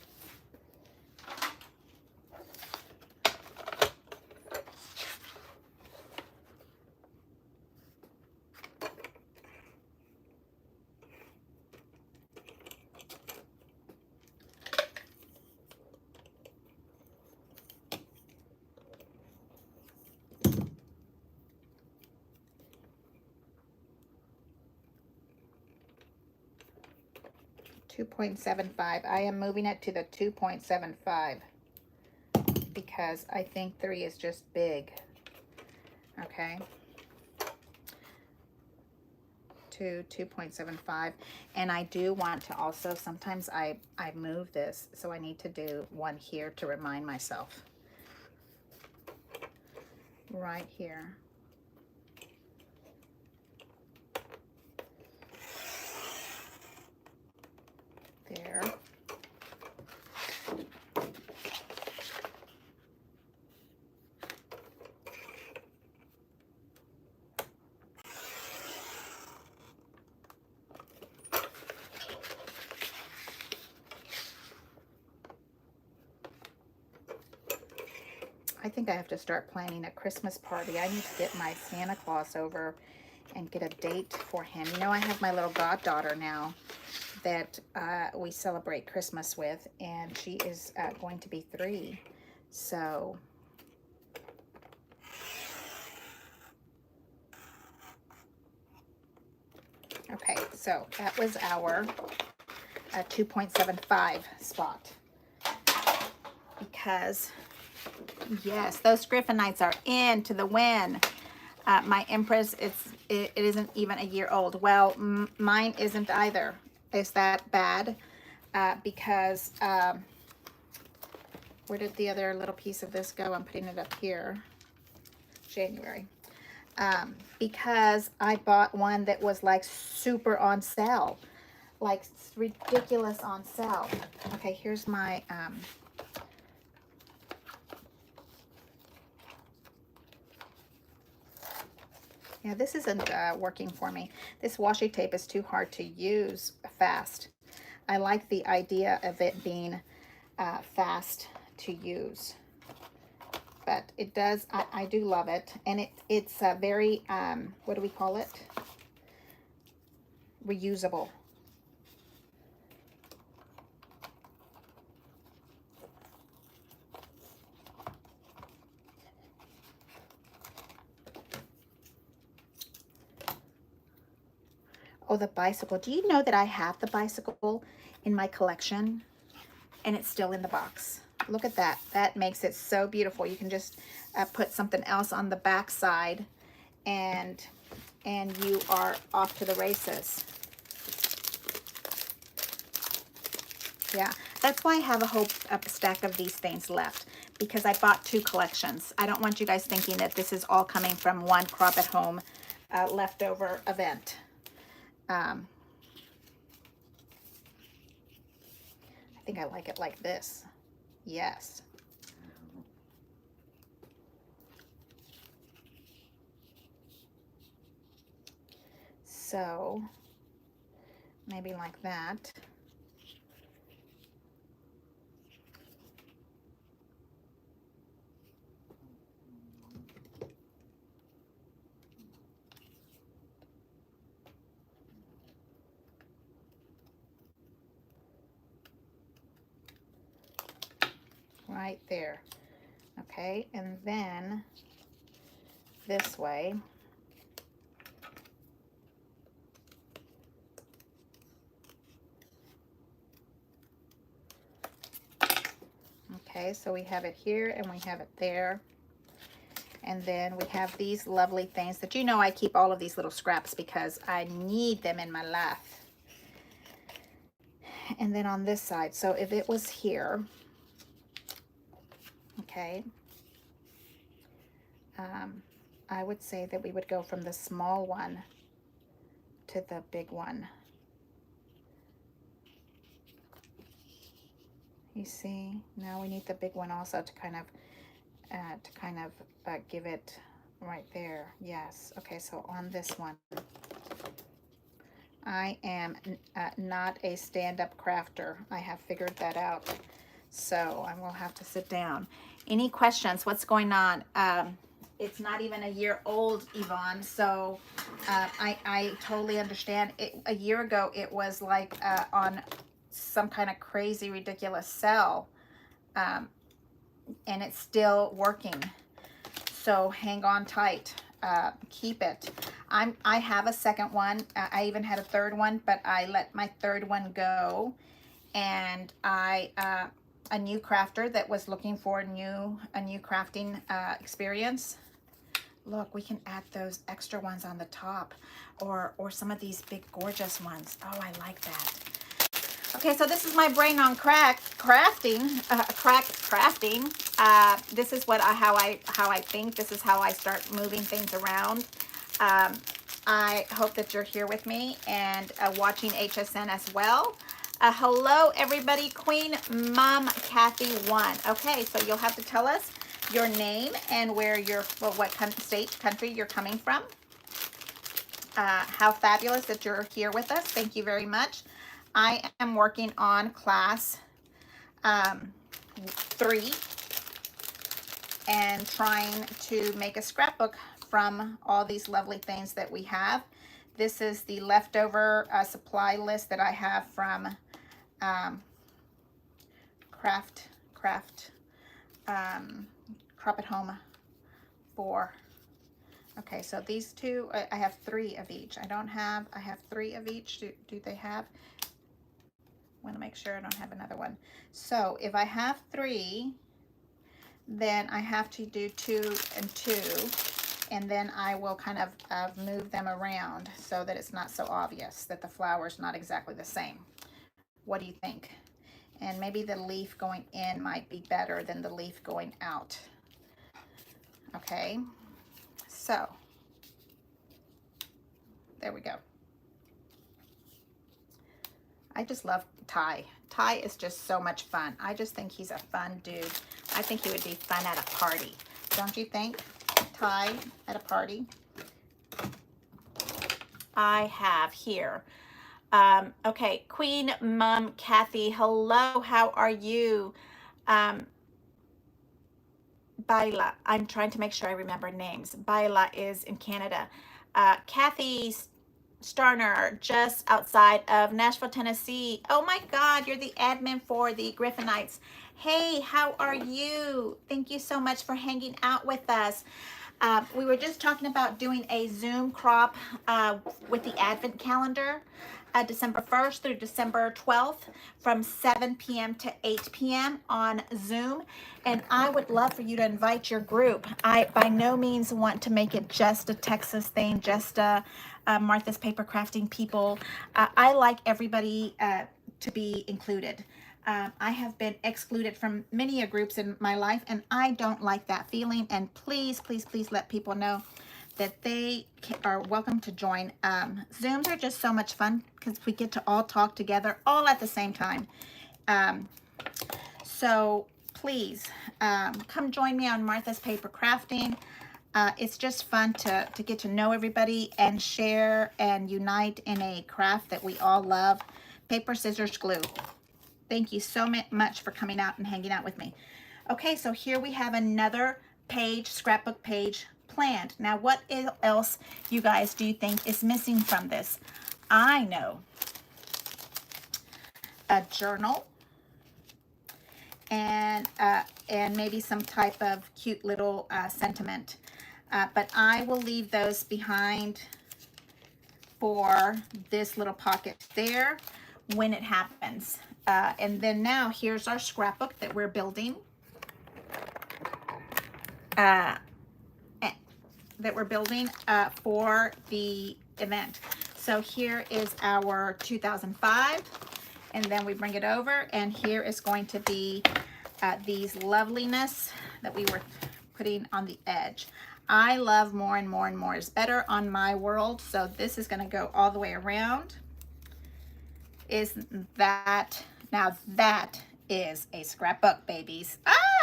.75. I am moving it to the 2.75 because I think 3 is just big. Okay. To 2.75. And I do want to also, sometimes I move this, so I need to do one here to remind myself. Right here. There. I think I have to start planning a Christmas party. I need to get my Santa Claus over and get a date for him. You know, I have my little goddaughter now that we celebrate Christmas with, and she is going to be 3. So okay, so that was our 2.75 spot, because yes, those Griffinites are into the win. My Empress, it isn't even a year old. Well, mine isn't either. Is that bad? Because where did the other little piece of this go? I'm putting it up here. January. Because I bought one that was like super on sale, like ridiculous on sale. Okay, here's my yeah, this isn't working for me. This washi tape is too hard to use fast. I like the idea of it being fast to use, but it does, I do love it. And it's very, what do we call it? Reusable. Oh, the bicycle. Do you know that I have the bicycle in my collection and it's still in the box? Look at that. That makes it so beautiful. You can just put something else on the back side, and you are off to the races. Yeah, that's why I have a whole stack of these things left, because I bought 2 collections. I don't want you guys thinking that this is all coming from one crop at home leftover event. I think I like it like this. Yes. So maybe like that. Right there. Okay, and then this way. Okay, so we have it here and we have it there. And then we have these lovely things that, you know, I keep all of these little scraps because I need them in my life. And then on this side, so if it was here, okay, I would say that we would go from the small one to the big one. You see, now we need the big one also to kind of give it right there. Yes. Okay, so on this one, I am not a stand-up crafter. I have figured that out. So I will have to sit down. Any questions? What's going on? It's not even a year old, Yvonne. So I totally understand. A year ago, it was like on some kind of crazy, ridiculous sale. And it's still working. So hang on tight. Keep it. I have a second one. I even had a third one, but I let my third one go. And a new crafter that was looking for a new crafting experience. Look, we can add those extra ones on the top, or some of these big gorgeous ones. Oh, I like that. Okay, so this is my brain on crafting. This is how I think. This is how I start moving things around. I hope that you're here with me and watching HSN as well. Hello, everybody. Queen Mom Kathy 1. Okay, so you'll have to tell us your name and where you're, what state, country you're coming from. How fabulous that you're here with us. Thank you very much. I am working on class 3. and trying to make a scrapbook from all these lovely things that we have. This is the leftover supply list that I have from Crop at Home 4. Okay, so these two, I have 3 of each. I have 3 of each. Do they have? I want to make sure I don't have another one. So if I have 3, then I have to do 2 and 2, and then I will kind of move them around so that it's not so obvious that the flower is not exactly the same. What do you think? And maybe the leaf going in might be better than the leaf going out. Okay, so there we go. I just love Ty. Ty is just so much fun. I just think he's a fun dude. I think he would be fun at a party. Don't you think, Ty, at a party? I have here. Okay, Queen Mom Kathy, hello, how are you? Baila, I'm trying to make sure I remember names. Baila is in Canada. Kathy Starner, just outside of Nashville, Tennessee. Oh my God, you're the admin for the Griffinites. Hey, how are you? Thank you so much for hanging out with us. We were just talking about doing a Zoom crop with the Advent calendar, December 1st through December 12th from 7 p.m. to 8 p.m. on Zoom. And I would love for you to invite your group. I by no means want to make it just a Texas thing, just Martha's Paper Crafting people. I like everybody to be included. I have been excluded from many groups in my life, and I don't like that feeling. And please, please, please let people know that they are welcome to join. Zooms are just so much fun because we get to all talk together all at the same time. So please come join me on Martha's Paper Crafting. It's just fun to get to know everybody and share and unite in a craft that we all love. Paper, scissors, glue. Thank you so much for coming out and hanging out with me. Okay, so here we have another page, scrapbook page planned. Now, what else, you guys, do you think is missing from this? I know a journal and maybe some type of cute little sentiment. But I will leave those behind for this little pocket there when it happens. And then now here's our scrapbook that we're building. For the event. So here is our 2005, and then we bring it over, and here is going to be these loveliness that we were putting on the edge. I love more and more and more is better on my world, so this is going to go all the way around. Now that is a scrapbook, babies.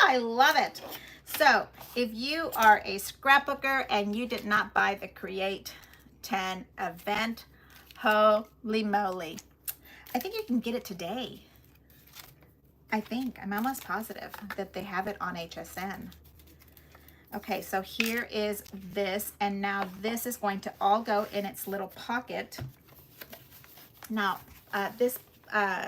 I love it. So if you are a scrapbooker and you did not buy the Create 10 event, holy moly. I think you can get it today. I'm almost positive that they have it on HSN. Okay, so here is this, and now this is going to all go in its little pocket. Now, this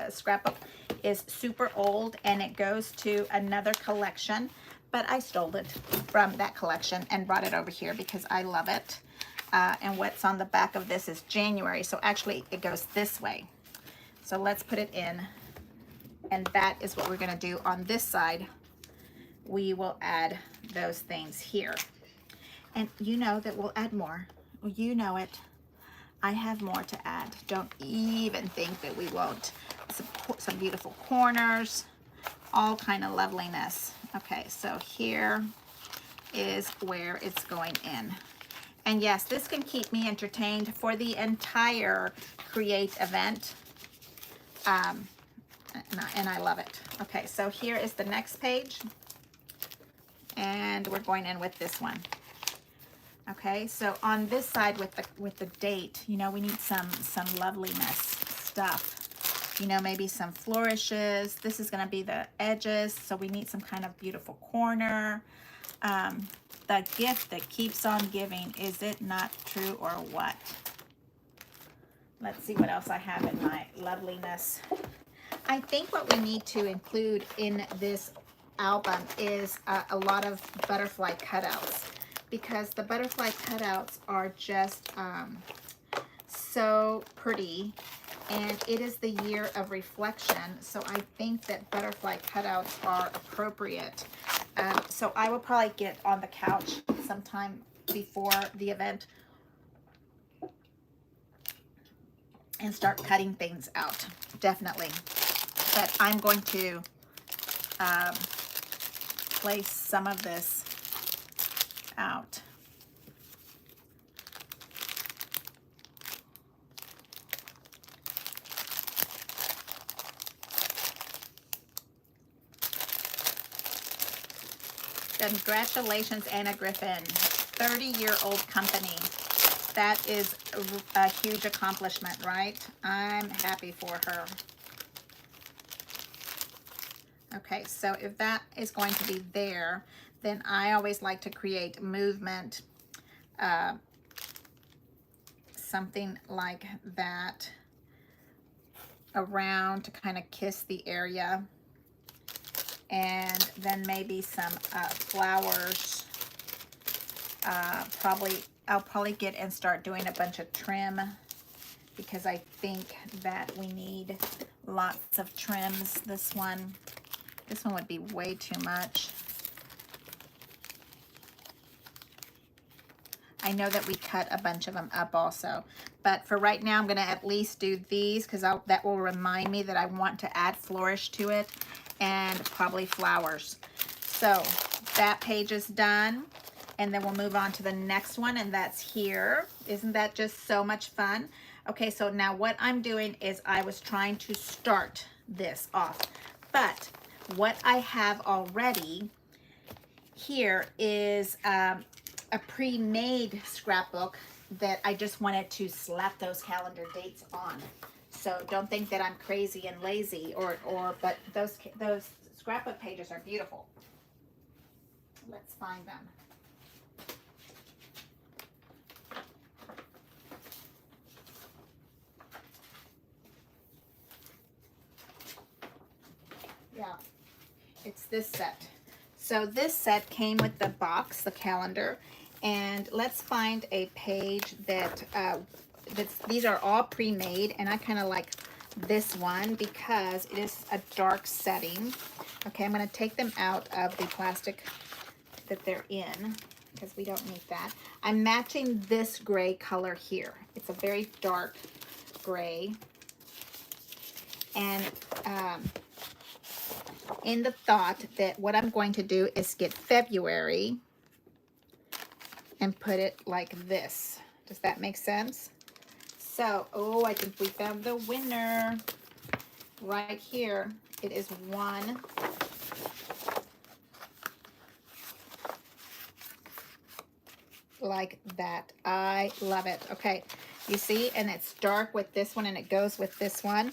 scrapbook is super old, and it goes to another collection, but I stole it from that collection and brought it over here because I love it. And what's on the back of this is January, so actually it goes this way. So let's put it in, and that is what we're going to do on this side. We will add those things here, and you know that we'll add more. You know it. I have more to add. Don't even think that we won't. Some beautiful corners, all kind of loveliness. Okay, so here is where it's going in. And yes, this can keep me entertained for the entire Create event. And I love it. Okay, so here is the next page. And we're going in with this one. Okay, so on this side with the date, you know, we need some loveliness stuff. you know, maybe some flourishes. This is going to be the edges, so we need some kind of beautiful corner. The gift that keeps on giving, is it not true or what? Let's see what else I have in my loveliness. I think what we need to include in this album is a lot of butterfly cutouts, because the butterfly cutouts are just so pretty, and it is the year of reflection, so I think that butterfly cutouts are appropriate. So I will probably get on the couch sometime before the event and start cutting things out, definitely. But I'm going to place some of this out. Congratulations, Anna Griffin, 30-year-old company. That is a huge accomplishment, right? I'm happy for her. Okay, so if that is going to be there, then I always like to create movement, something like that around to kind of kiss the area. And then maybe some flowers. I'll probably get and start doing a bunch of trim, because I think that we need lots of trims. This one would be way too much. I know that we cut a bunch of them up also, but for right now I'm going to at least do these, because that will remind me that I want to add flourish to it, and probably flowers. So that page is done, and then we'll move on to the next one, and that's here. Isn't that just so much fun? Okay, so now what I'm doing is I was trying to start this off, but what I have already here is a pre-made scrapbook that I just wanted to slap those calendar dates on. So don't think that I'm crazy and lazy, but those scrapbook pages are beautiful. Let's find them. Yeah, it's this set. So this set came with the box, the calendar, and let's find a page that these are all pre-made, and I kind of like this one because it is a dark setting. Okay, I'm going to take them out of the plastic that they're in, because we don't need that. I'm matching this gray color here. It's a very dark gray, and in the thought that what I'm going to do is get February and put it like this. Does that make sense? So, oh, I think we found the winner right here. It is one. Like that. I love it. Okay, you see, and it's dark with this one, and it goes with this one.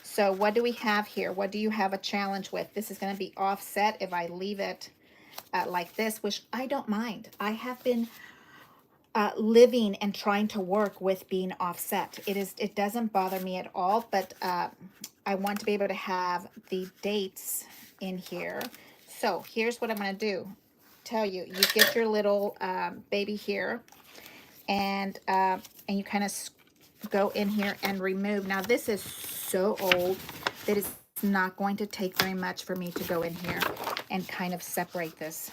So what do we have here? What do you have a challenge with? This is going to be offset if I leave it like this, which I don't mind. I have been living and trying to work with being offset. It doesn't bother me at all, but I want to be able to have the dates in here. So here's what I'm going to do. Tell you get your little baby here, and you kind of go in here and remove. Now this is so old that it's not going to take very much for me to go in here and kind of separate this.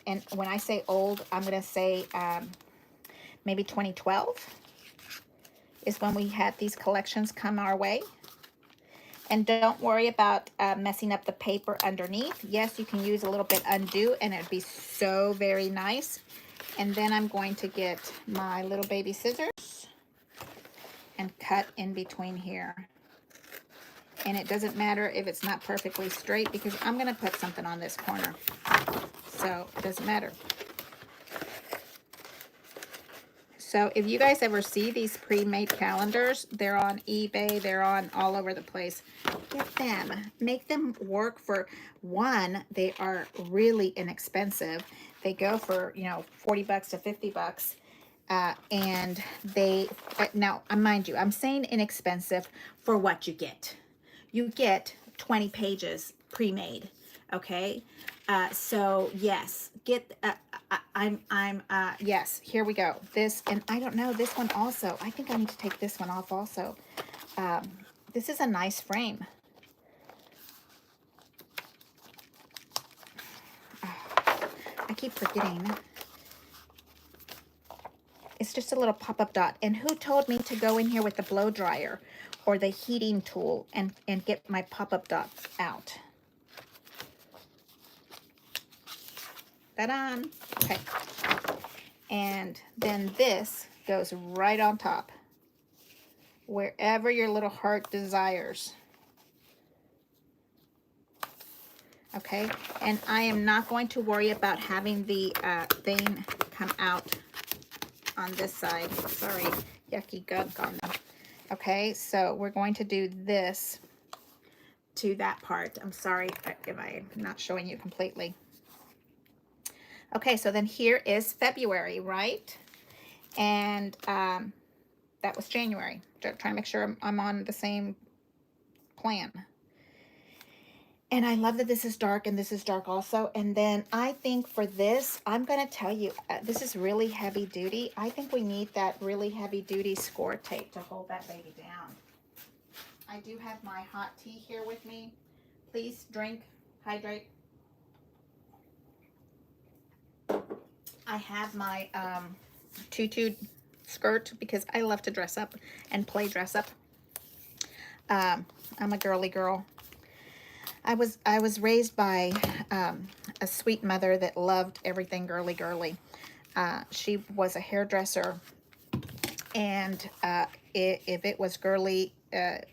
And when I say old, I'm going to say maybe 2012 is when we had these collections come our way. And don't worry about messing up the paper underneath. Yes, you can use a little bit undo, and it'd be so very nice. And then I'm going to get my little baby scissors and cut in between here. And it doesn't matter if it's not perfectly straight, because I'm going to put something on this corner. So it doesn't matter. So if you guys ever see these pre-made calendars, they're on eBay, they're on all over the place. Get them. Make them work for one. They are really inexpensive. They go for, you know, 40 bucks to 50 bucks. And they, now, mind you, I'm saying inexpensive for what you get. You get 20 pages pre-made, okay? So yes, get, yes, here we go. This, and I don't know, this one also, I think I need to take this one off also. This is a nice frame. I keep forgetting. It's just a little pop-up dot. And who told me to go in here with the blow dryer or the heating tool and get my pop-up dots out? Ta-da! Okay. And then this goes right on top, wherever your little heart desires. Okay, and I am not going to worry about having the thing come out on this side. Sorry, yucky gunk on them. Okay, so we're going to do this to that part. I'm sorry if I'm not showing you completely. Okay, so then here is February, right? And that was January. Trying to make sure I'm on the same plan. And I love that this is dark and this is dark also. And then I think for this, I'm going to tell you, this is really heavy duty. I think we need that really heavy duty score tape to hold that baby down. I do have my hot tea here with me. Please drink, hydrate. I have my tutu skirt because I love to dress up and play dress up. I'm a girly girl. I was raised by a sweet mother that loved everything girly. She was a hairdresser, and if it was girly,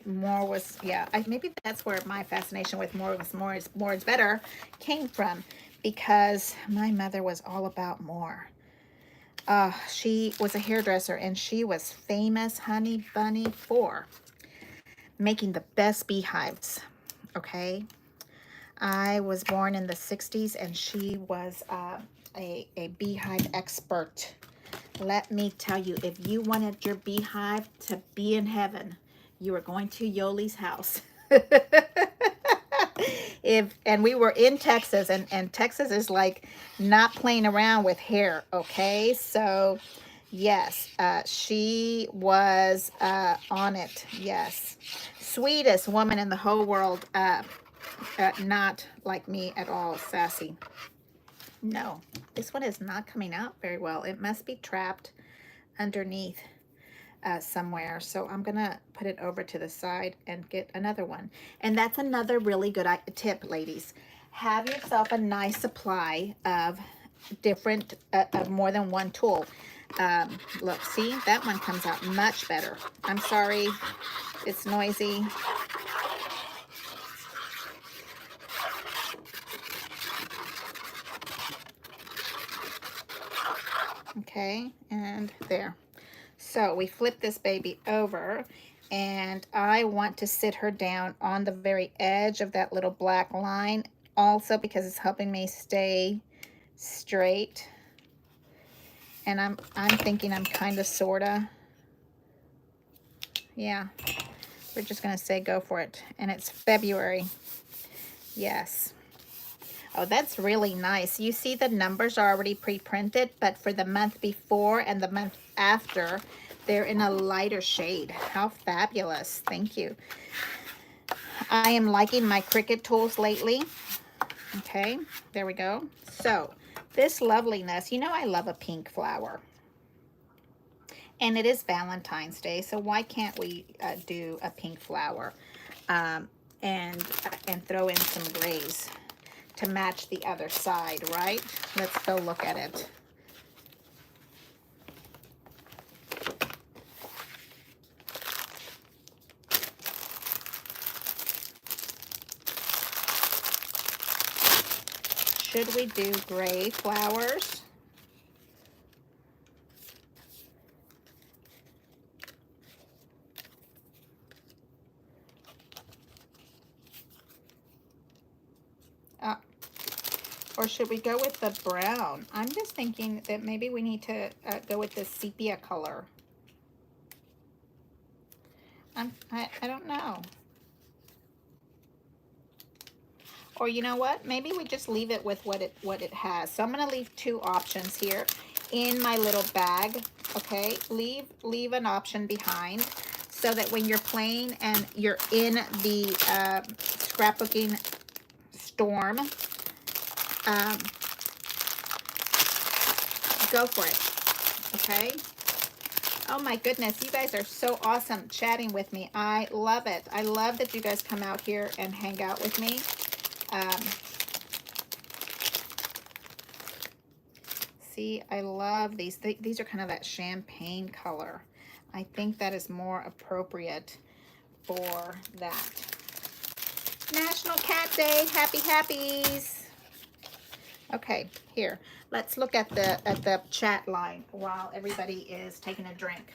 more was, yeah. Maybe that's where my fascination with more is better came from, because my mother was all about more. She was a hairdresser, and she was famous, honey bunny, for making the best beehives. Okay. I was born in the 60s, and she was a beehive expert. Let me tell you, if you wanted your beehive to be in heaven, you were going to Yoli's house. And we were in Texas, and Texas is like not playing around with hair, okay? So yes, she was on it. Yes, sweetest woman in the whole world. Not like me at all, sassy. No, this one is not coming out very well. It must be trapped underneath somewhere. So I'm gonna put it over to the side and get another one. And that's another really good tip, ladies. Have yourself a nice supply of different, of more than one tool. Look, see, that one comes out much better. I'm sorry, it's noisy. Okay, and there. So we flip this baby over, and I want to sit her down on the very edge of that little black line, also because it's helping me stay straight. And I'm thinking I'm kind of sorta. Yeah, we're just gonna say go for it. And it's February. Yes. Oh, that's really nice. You see the numbers are already pre-printed, but for the month before and the month after, they're in a lighter shade. How fabulous. Thank you. I am liking my Cricut tools lately. Okay, there we go. So this loveliness, you know I love a pink flower. And it is Valentine's Day, so why can't we do a pink flower and throw in some grays to match the other side, right? Let's go look at it. Should we do gray flowers? Or should we go with the brown? I'm just thinking that maybe we need to go with the sepia color. I don't know. Or you know what? Maybe we just leave it with what it has. So I'm going to leave 2 options here in my little bag. Okay, leave an option behind so that when you're playing and you're in the scrapbooking storm, go for it. Okay. Oh my goodness, you guys are so awesome chatting with me. I love it. I love that you guys come out here and hang out with me. See, I love these. These are kind of that champagne color. I think that is more appropriate for that. National Cat Day. Happy happies. Okay, here. Let's look at the chat line while everybody is taking a drink.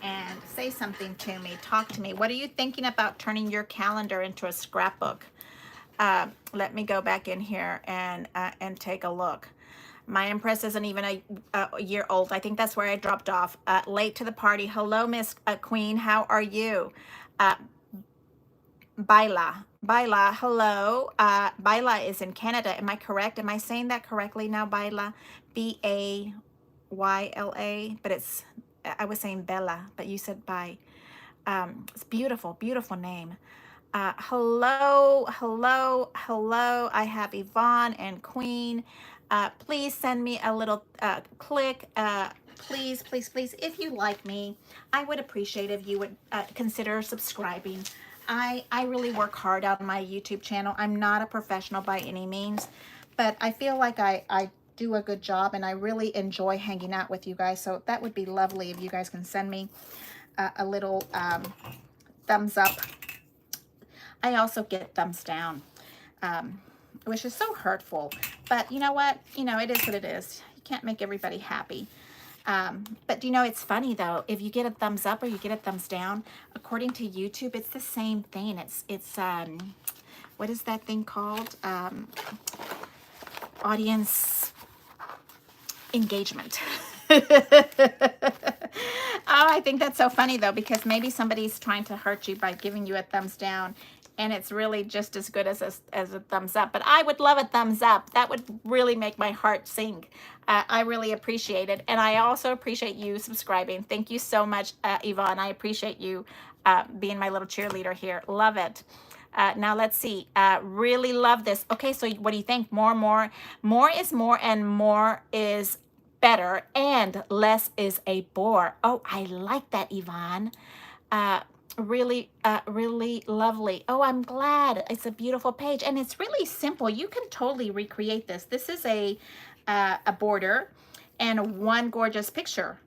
And say something to me. Talk to me. What are you thinking about turning your calendar into a scrapbook? Let me go back in here and take a look. My Empress isn't even a year old. I think that's where I dropped off. Late to the party. Hello, Miss Queen. How are you? Baila. Baila, hello. Baila is in Canada. Am I correct? Am I saying that correctly now, Baila? Bayla. But it's, I was saying Bella, but you said Bai. It's beautiful, beautiful name. Hello, hello, hello. I have Yvonne and Queen. Please send me a little click. Please, please, please, if you like me, I would appreciate if you would consider subscribing. I really work hard on my YouTube channel. I'm not a professional by any means, but I feel like I do a good job, and I really enjoy hanging out with you guys. So that would be lovely if you guys can send me a little thumbs up. I also get thumbs down, which is so hurtful. But you know what? You know, it is what it is. You can't make everybody happy. But you know, it's funny though, if you get a thumbs up or you get a thumbs down, according to YouTube, it's the same thing. It's what is that thing called? Audience engagement. Oh, I think that's so funny though, because maybe somebody's trying to hurt you by giving you a thumbs down, and it's really just as good as a thumbs up. But I would love a thumbs up. That would really make my heart sing. I really appreciate it. And I also appreciate you subscribing. Thank you so much, Yvonne. I appreciate you being my little cheerleader here. Love it. Now let's see. Really love this. Okay, so what do you think? More is more, and more is better, and less is a bore. Oh, I like that, Yvonne. Really lovely. Oh, I'm glad. It's a beautiful page, and it's really simple. You can totally recreate this. This is a border and one gorgeous picture.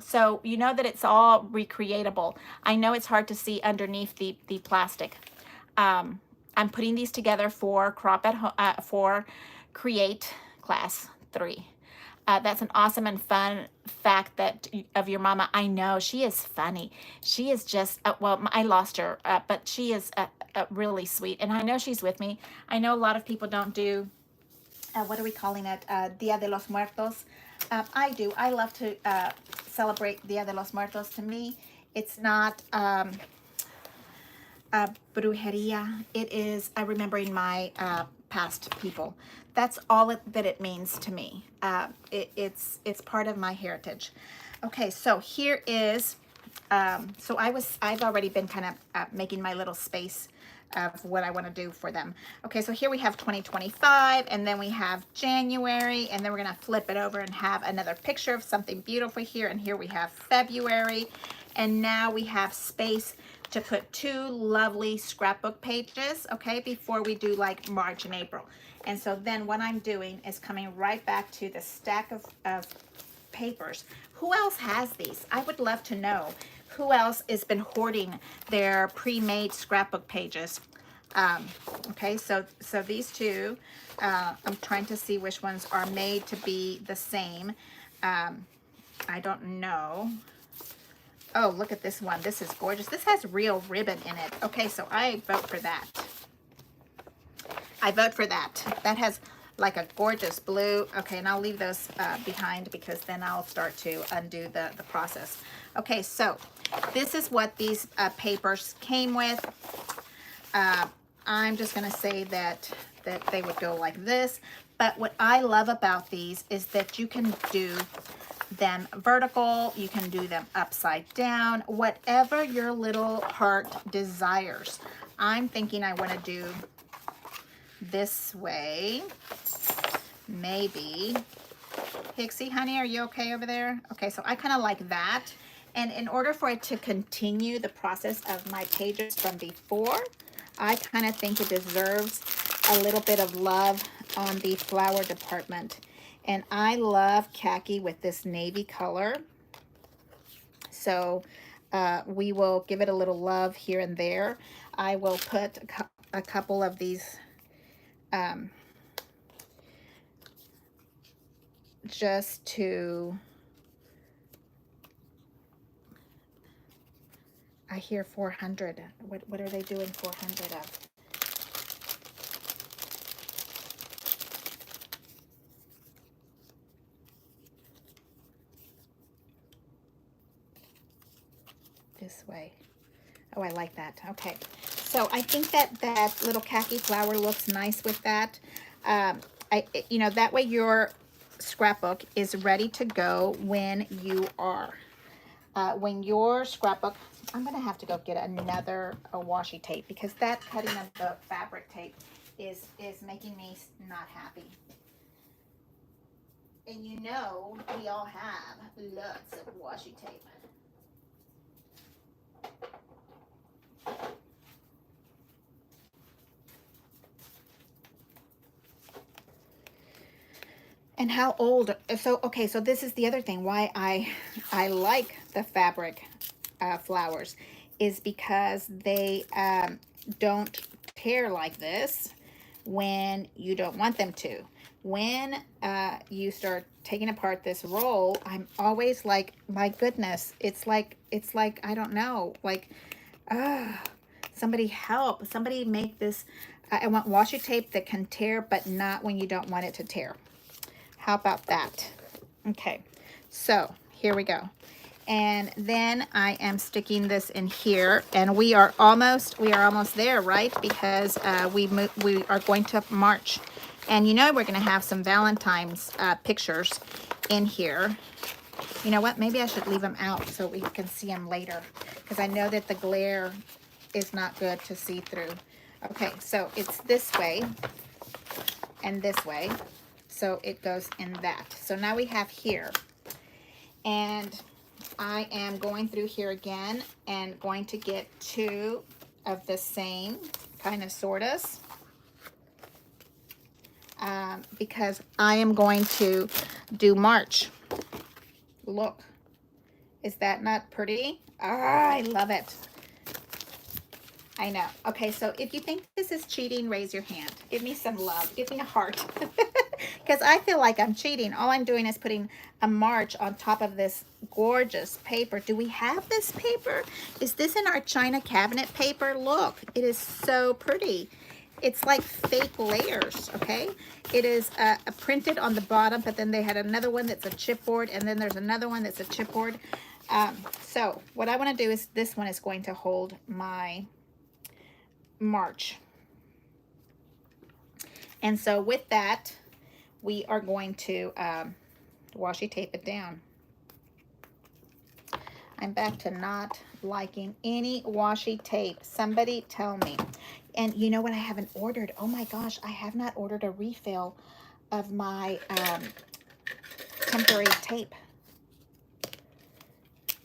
So you know that it's all recreatable. I know it's hard to see underneath the plastic. I'm putting these together for for Create Class 3. That's an awesome and fun fact that of your mama. I know she is funny. She is just, well, I lost her, but she is really sweet. And I know she's with me. I know a lot of people don't do, what are we calling it? Dia de los Muertos. I do. I love to celebrate Dia de los Muertos. To me, it's not brujeria. It is remembering my past people. That's all that it means to me. It's part of my heritage. Okay, so here is, so I've already been kind of making my little space of what I want to do for them. Okay, so here we have 2025, and then we have January, and then we're gonna flip it over and have another picture of something beautiful here, and here we have February, and now we have space to put 2 lovely scrapbook pages, okay, before we do like March and April. And so then what I'm doing is coming right back to the stack of papers. Who else has these? I would love to know who else has been hoarding their pre-made scrapbook pages. Okay, so these 2, I'm trying to see which ones are made to be the same. I don't know. Oh, look at this one. This is gorgeous. This has real ribbon in it. Okay, so I vote for that. I vote for that. That has like a gorgeous blue. Okay, and I'll leave those behind because then I'll start to undo the process. Okay, so this is what these papers came with. I'm just gonna say that they would go like this. But what I love about these is that you can do them vertical, you can do them upside down, whatever your little heart desires. I'm thinking I want to do this way, maybe. Pixie, honey, are you okay over there? Okay, so I kind of like that. And in order for it to continue the process of my pages from before, I kind of think it deserves a little bit of love on the flower department. And I love khaki with this navy color. So we will give it a little love here and there. I will put a couple of these just to, I hear 400. What are they doing 400 of? This way. Oh, I like that. Okay. So I think that little khaki flower looks nice with that. You know, that way your scrapbook is ready to go when you are. When your scrapbook, I'm going to have to go get another washi tape because that cutting of the fabric tape is making me not happy. And you know, we all have lots of washi tape. And how old, so okay, so this is the other thing why I like the fabric flowers is because they don't tear like this when you don't want them to. When you start taking apart this roll, I'm always like, my goodness, it's like I don't know, like somebody help, somebody make this. I want washi tape that can tear but not when you don't want it to tear. How about that? Okay, so here we go. And then I am sticking this in here, and we are almost there, right? Because we are going to March, and you know we're going to have some Valentine's pictures in here. You know what? Maybe I should leave them out so we can see them later, because I know that the glare is not good to see through. Okay, so it's this way and this way. So it goes in that. So now we have here, and I am going through here again and going to get two of the same kind of sortas because I am going to do March. Look, is that not pretty? Ah, I love it. I know. Okay, so if you think this is cheating, raise your hand. Give me some love. Give me a heart. Because I feel like I'm cheating. All I'm doing is putting a March on top of this gorgeous paper. Do we have this paper? Is this in our China cabinet paper? Look, it is so pretty. It's like fake layers, okay? It is printed on the bottom, but then they had another one that's a chipboard, and then there's another one that's a chipboard. So what I want to do is this one is going to hold my March. And so with that, we are going to washi tape it down. I'm back to not liking any washi tape. Somebody tell me. And you know what I haven't ordered? Oh my gosh, I have not ordered a refill of my temporary tape.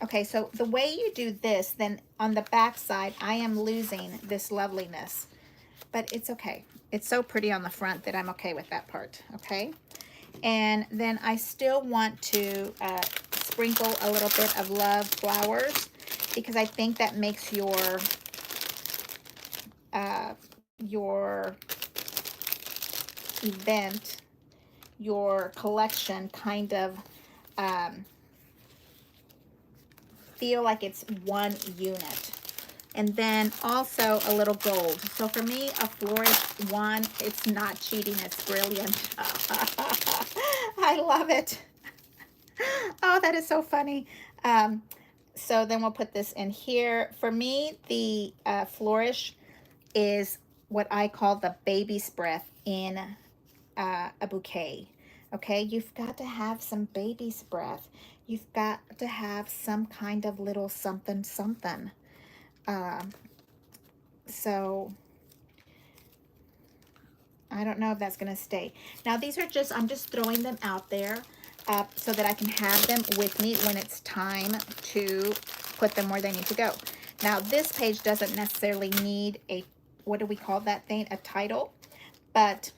Okay, so the way you do this, then on the back side, I am losing this loveliness. But it's okay. It's so pretty on the front that I'm okay with that part, okay? And then I still want to sprinkle a little bit of love flowers because I think that makes your event, your collection kind of feel like it's one unit. And then also a little gold. So for me, a flourish one, it's not cheating, it's brilliant. I love it. Oh, that is so funny. So then we'll put this in here. For me, the flourish is what I call the baby's breath in a bouquet. Okay, you've got to have some baby's breath. You've got to have some kind of little something something. Um, so I don't know if that's going to stay. Now these are just, I'm just throwing them out there so that I can have them with me when it's time to put them where they need to go. Now this page doesn't necessarily need a, what do we call that thing? A title, but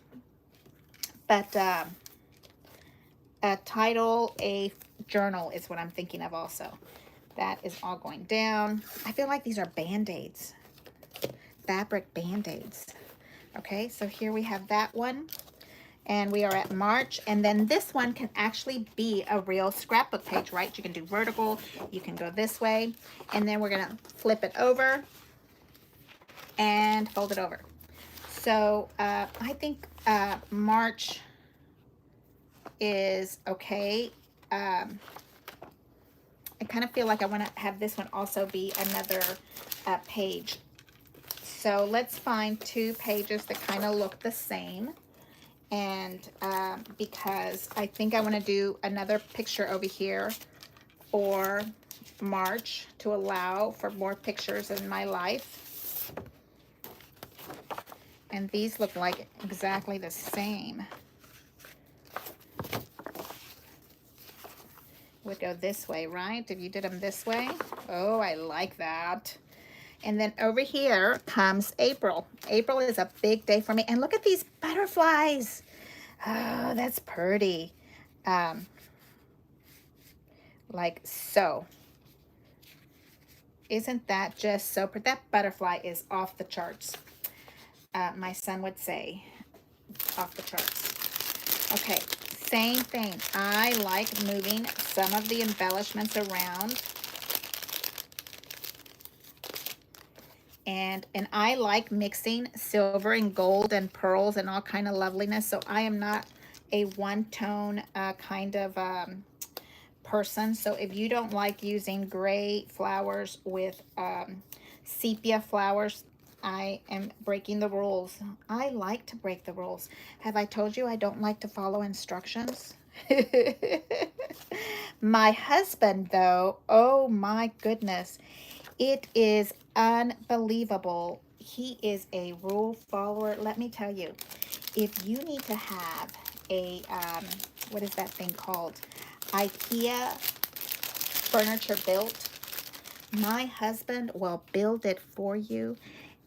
a title, a journal is what I'm thinking of also. That is all going down. I feel like these are Band-Aids, fabric Band-Aids. Okay, so here we have that one. And we are at March. And then this one can actually be a real scrapbook page, right? You can do vertical, you can go this way. And then we're gonna flip it over and fold it over. So I think March is okay. I kind of feel like I want to have this one also be another page. So let's find two pages that kind of look the same. And because I think I want to do another picture over here for March to allow for more pictures in my life. And these look like exactly the same. Would go this way, right? If you did them this way. Oh, I like that. And then over here comes April. April is a big day for me. And look at these butterflies. Oh, that's pretty. Like so. Isn't that just so pretty? That butterfly is off the charts. My son would say off the charts. Okay, same thing. I like moving some of the embellishments around. And I like mixing silver and gold and pearls and all kind of loveliness. So I am not a one-tone kind of person. So if you don't like using gray flowers with sepia flowers, I am breaking the rules. I like to break the rules. Have I told you I don't like to follow instructions? My husband, though, oh my goodness, it is unbelievable. He is a rule follower. Let me tell you, if you need to have a, what is that thing called? IKEA furniture built, my husband will build it for you.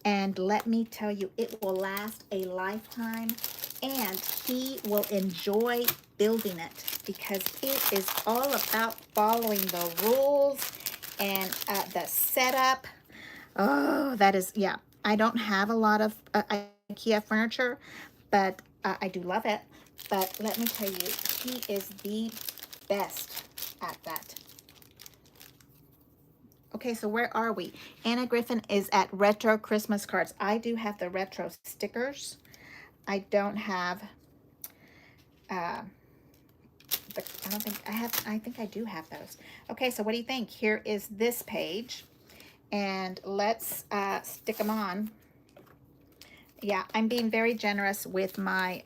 And let me tell you, it will last a lifetime and he will enjoy building it because it is all about following the rules and the setup. Oh, that is, yeah. I don't have a lot of IKEA furniture, but I do love it. But let me tell you, he is the best at that. Okay, so where are we? Anna Griffin is at retro Christmas cards. I do have the retro stickers. I don't have, I don't think I have, I think I do have those. Okay, so what do you think? Here is this page. And let's stick them on. Yeah, I'm being very generous with my,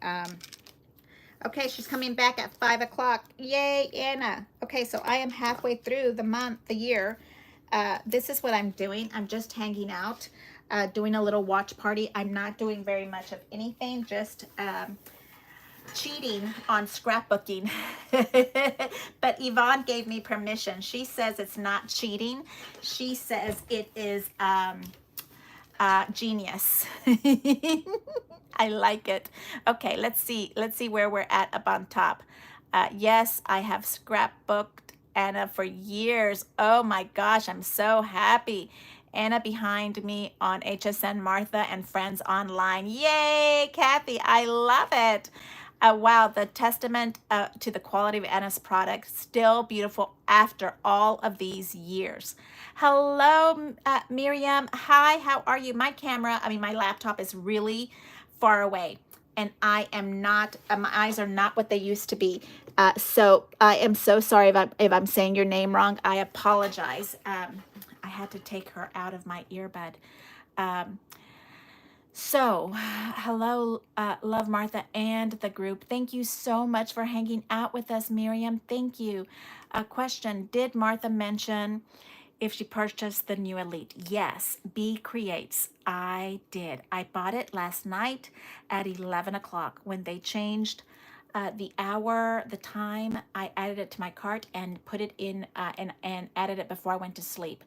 okay, she's coming back at 5 o'clock. Yay, Anna. Okay, so I am halfway through the month, the year. This is what I'm doing. I'm just hanging out, doing a little watch party. I'm not doing very much of anything, just cheating on scrapbooking. But Yvonne gave me permission. She says it's not cheating. She says it is genius. I like it. Okay, let's see where we're at up on top. Yes, I have scrapbooked Anna for years. Oh my gosh, I'm so happy. Anna behind me on HSN, Martha and Friends Online. Yay, Kathy, I love it. Wow, the testament to the quality of Anna's product, still beautiful after all of these years. Hello, Miriam. Hi, how are you? My laptop is really far away, and I am not, my eyes are not what they used to be. So I am so sorry if I'm saying your name wrong. I apologize. I had to take her out of my earbud. Um, so, hello, Love Martha and the group. Thank you so much for hanging out with us, Miriam. Thank you. A question: did Martha mention if she purchased the new Elite? Yes, B Creates. I did. I bought it last night at 11 o'clock when they changed the hour, the time. I added it to my cart and put it in and added it before I went to sleep.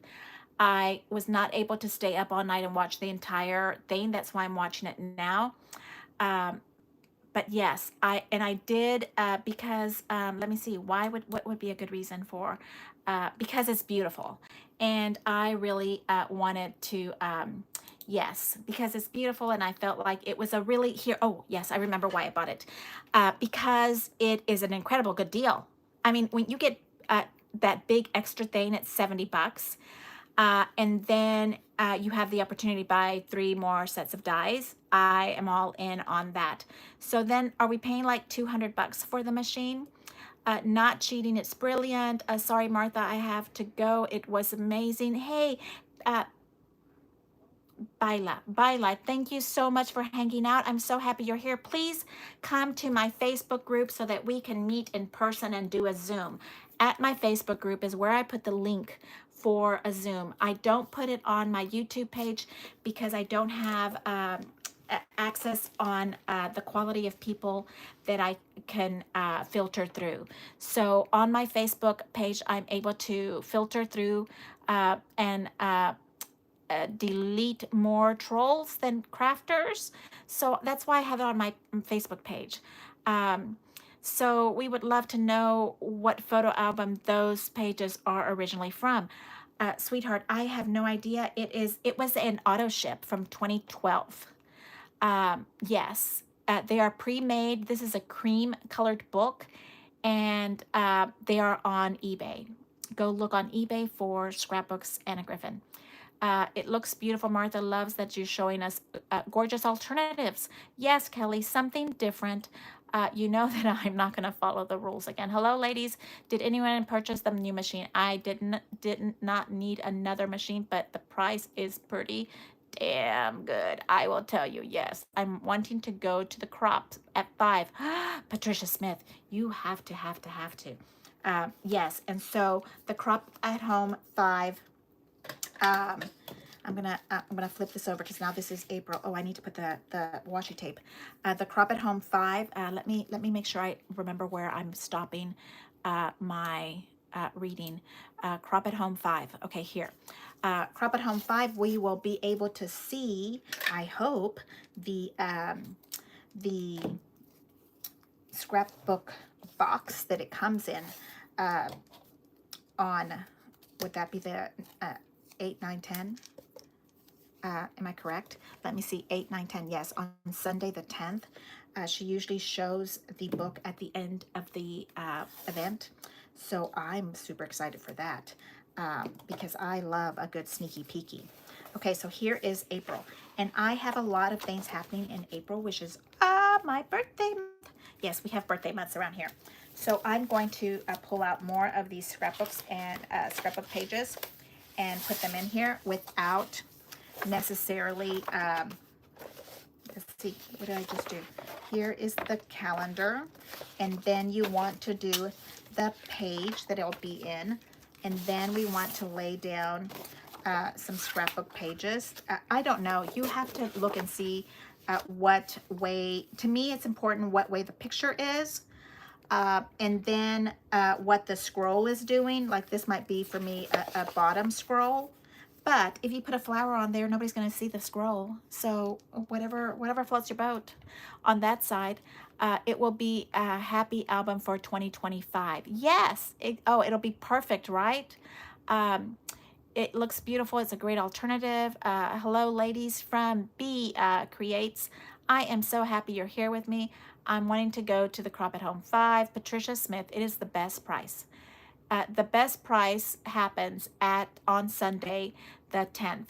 I was not able to stay up all night and watch the entire thing. That's why I'm watching it now. Um, but yes, I did because let me see, what would be a good reason for because it's beautiful, and I really wanted to yes, because it's beautiful, and I felt like it was a really here. Oh yes, I remember why I bought it, because it is an incredible good deal. I mean, when you get that big extra thing at $70. And then you have the opportunity to buy 3 more sets of dies. I am all in on that. So then are we paying like $200 for the machine? Not cheating, it's brilliant. Sorry, Martha, I have to go. It was amazing. Hey, uh, Baila, thank you so much for hanging out. I'm so happy you're here. Please come to my Facebook group so that we can meet in person and do a Zoom. At my Facebook group is where I put the link for a Zoom. I don't put it on my YouTube page because I don't have access on the quality of people that I can filter through. So on my Facebook page, I'm able to filter through and delete more trolls than crafters. So that's why I have it on my Facebook page. Um, so we would love to know what photo album those pages are originally from. Sweetheart, I have no idea. It was an auto ship from 2012. Yes, they are pre-made. This is a cream colored book, and they are on eBay. Go look on eBay for Scrapbooks and a Griffin. It looks beautiful. Martha loves that you're showing us gorgeous alternatives. Yes, Kelly, something different. You know that I'm not going to follow the rules again. Hello, ladies. Did anyone purchase the new machine? I did not need another machine, but the price is pretty damn good. I will tell you. Yes, I'm wanting to go to the crop at 5. Patricia Smith, you have to. Yes, and so the crop at home 5. um, I'm gonna flip this over because now this is April. Oh, I need to put the washi tape. The crop at home 5. Let me make sure I remember where I'm stopping my reading. Crop at home 5. Okay, here. Crop at home 5. We will be able to see, I hope, the scrapbook box that it comes in on. Would that be the 8, 9, 10? Am I correct? Let me see, 8, 9, 10. Yes, on Sunday the 10th. She usually shows the book at the end of the event. So I'm super excited for that because I love a good sneaky peeky. Okay, so here is April. And I have a lot of things happening in April, which is my birthday month. Yes, we have birthday months around here. So I'm going to pull out more of these scrapbooks and scrapbook pages and put them in here without necessarily, let's see, what did I just do? Here is the calendar, and then you want to do the page that it'll be in, and then we want to lay down some scrapbook pages. I don't know, you have to look and see what way, to me it's important what way the picture is, and then what the scroll is doing. Like this might be for me a bottom scroll, but if you put a flower on there, nobody's going to see the scroll. So whatever floats your boat on that side. It will be a happy album for 2025. Yes. It'll be perfect, right? It looks beautiful. It's a great alternative. Hello, ladies from B Creates. I am so happy you're here with me. I'm wanting to go to the Crop at Home 5. Patricia Smith, it is the best price. The best price happens on Sunday, the 10th.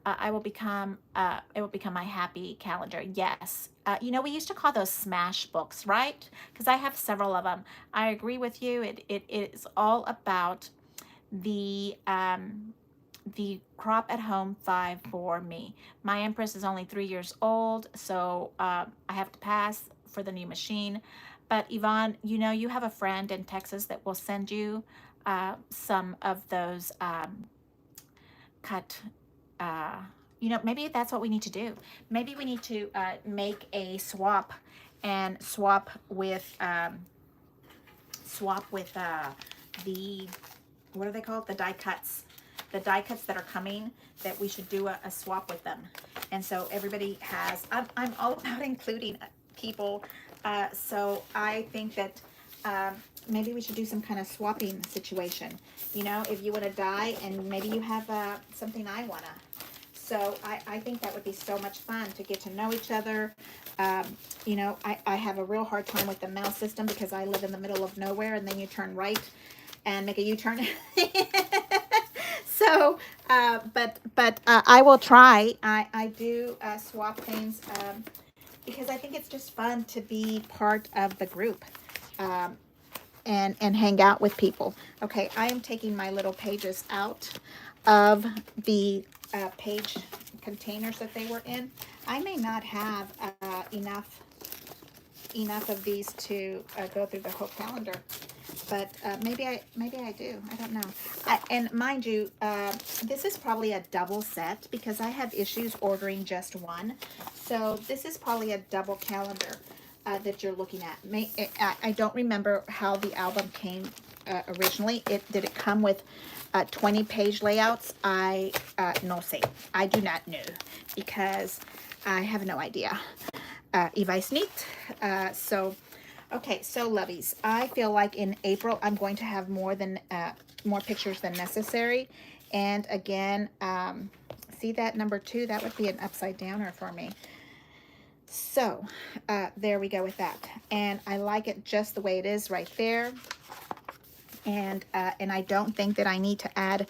It will become my happy calendar. Yes. You know, we used to call those smash books, right? Because I have several of them. I agree with you. It is all about the Crop at Home 5 for me. My Empress is only 3 years old, so I have to pass for the new machine. But Yvonne, you know, you have a friend in Texas that will send you some of those cut. You know, maybe that's what we need to do. Maybe we need to make a swap and swap with the, what are they called? The die cuts. The die cuts that are coming, that we should do a swap with them. And so everybody has, I'm all about including people. So I think that maybe we should do some kind of swapping situation. You know, if you want to die and maybe you have something I want to. So I think that would be so much fun to get to know each other. You know, I have a real hard time with the mail system because I live in the middle of nowhere, and then you turn right and make a U-turn. So, but I will try. I do swap things because I think it's just fun to be part of the group and hang out with people. Okay, I am taking my little pages out of the page containers that they were in. I may not have enough of these to go through the whole calendar. But maybe I do. I don't know. And mind you, this is probably a double set because I have issues ordering just one. So this is probably a double calendar that you're looking at. I don't remember how the album came originally. Did it come with 20-page layouts? No sé. I do not know because I have no idea. Ich weiß nicht. Okay, so lovies, I feel like in April I'm going to have more pictures than necessary. And again, see that number 2? That would be an upside downer for me. So there we go with that. And I like it just the way it is right there. And I don't think that I need to add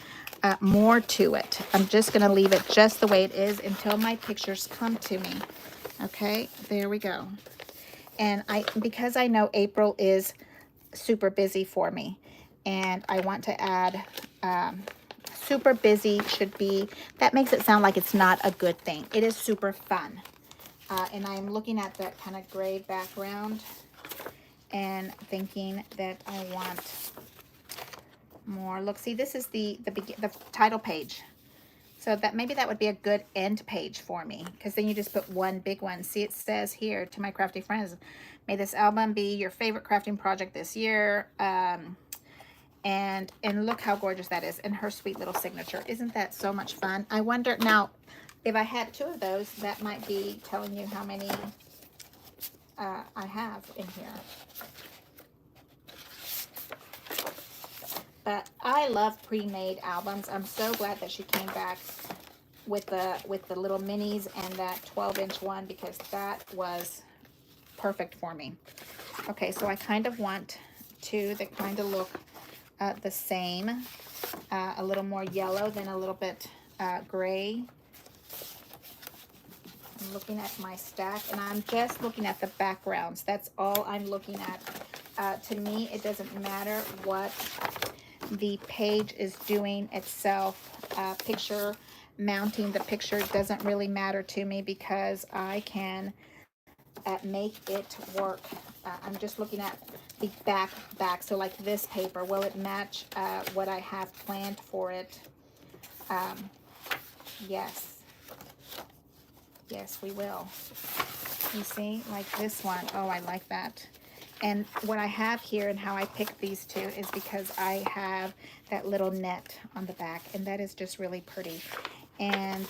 more to it. I'm just going to leave it just the way it is until my pictures come to me. Okay, there we go. And because I know April is super busy for me, and I want to add super busy should be, that makes it sound like it's not a good thing. It is super fun. And I'm looking at that kind of gray background and thinking that I want more. Look, see, this is the title page. So that maybe that would be a good end page for me, because then you just put one big one. See, it says here, to my crafty friends, may this album be your favorite crafting project this year. And look how gorgeous that is, and her sweet little signature. Isn't that so much fun? I wonder now, if I had 2 of those, that might be telling you how many I have in here. But I love pre-made albums. I'm so glad that she came back with the little minis and that 12-inch one, because that was perfect for me. Okay, so I kind of want 2 that kind of look the same, a little more yellow than a little bit gray. I'm looking at my stack, and I'm just looking at the backgrounds. That's all I'm looking at. To me, it doesn't matter what the page is doing itself. Picture mounting the picture doesn't really matter to me, because I can make it work. I'm just looking at the back. So like this paper, will it match what I have planned for it? Yes, we will. You see, like this one. Oh, I like that. And what I have here and how I picked these 2 is because I have that little net on the back, and that is just really pretty. And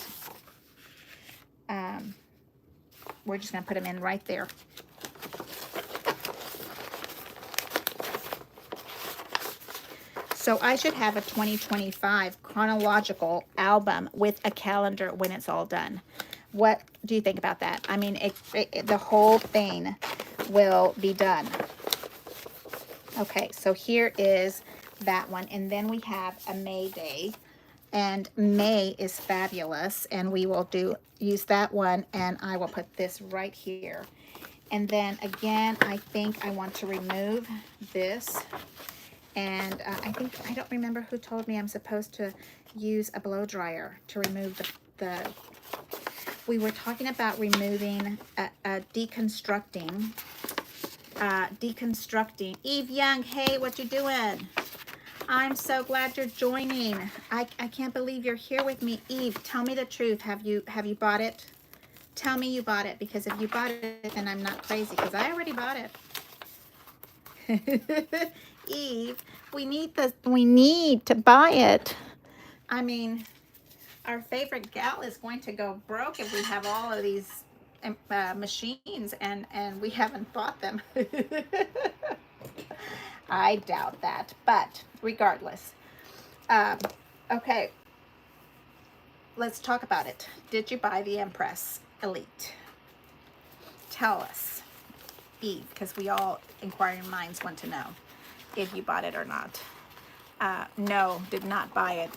we're just going to put them in right there. So I should have a 2025 chronological album with a calendar when it's all done. What do you think about that? I mean, the whole thing will be done. Okay, so here is that one. And then we have a May Day. And May is fabulous. And we will use that one. And I will put this right here. And then again, I think I want to remove this. And I don't remember who told me I'm supposed to use a blow dryer to remove we were talking about removing, deconstructing. Eve Young, hey, what you doing? I'm so glad you're joining. I can't believe you're here with me. Eve, tell me the truth. Have you bought it? Tell me you bought it, because if you bought it, then I'm not crazy, because I already bought it. Eve, we need to buy it. I mean, our favorite gal is going to go broke if we have all of these machines and we haven't bought them. I doubt that, but regardless. Okay, let's talk about it. Did you buy the Empress Elite? Tell us, Eve, because we all inquiring minds want to know if you bought it or not. No, did not buy it.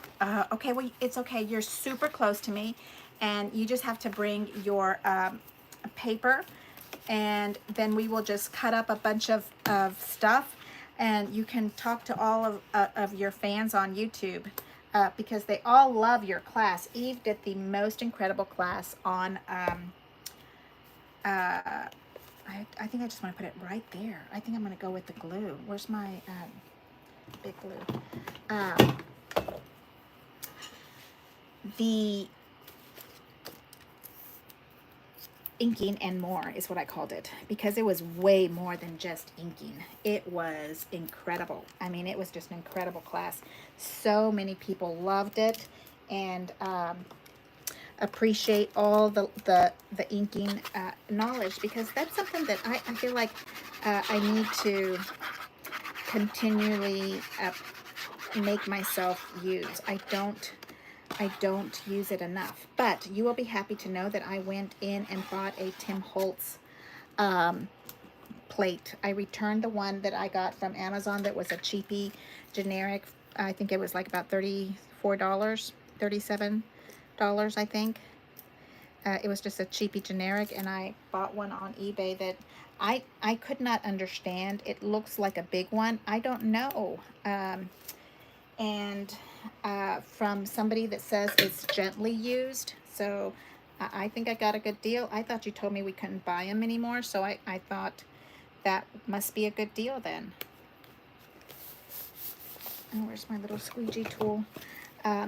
Okay, well, it's okay. You're super close to me, and you just have to bring your paper, and then we will just cut up a bunch of stuff, and you can talk to all of your fans on YouTube, because they all love your class. Eve did the most incredible class on, I think I just want to put it right there. I think I'm going to go with the glue. Where's my big glue? The inking and more is what I called it, because it was way more than just inking. It was incredible. I mean, it was just an incredible class. So many people loved it, and appreciate all the inking knowledge, because that's something that I feel like I need to continually make myself use. I don't use it enough. But you will be happy to know that I went in and bought a Tim Holtz plate. I returned the one that I got from Amazon that was a cheapy generic. I think it was like about $34, $37, I think. It was just a cheapy generic, and I bought one on eBay that I could not understand. It looks like a big one. I don't know. And from somebody that says it's gently used. So I think I got a good deal. I thought you told me we couldn't buy them anymore, so I thought that must be a good deal then. Oh, where's my little squeegee tool? There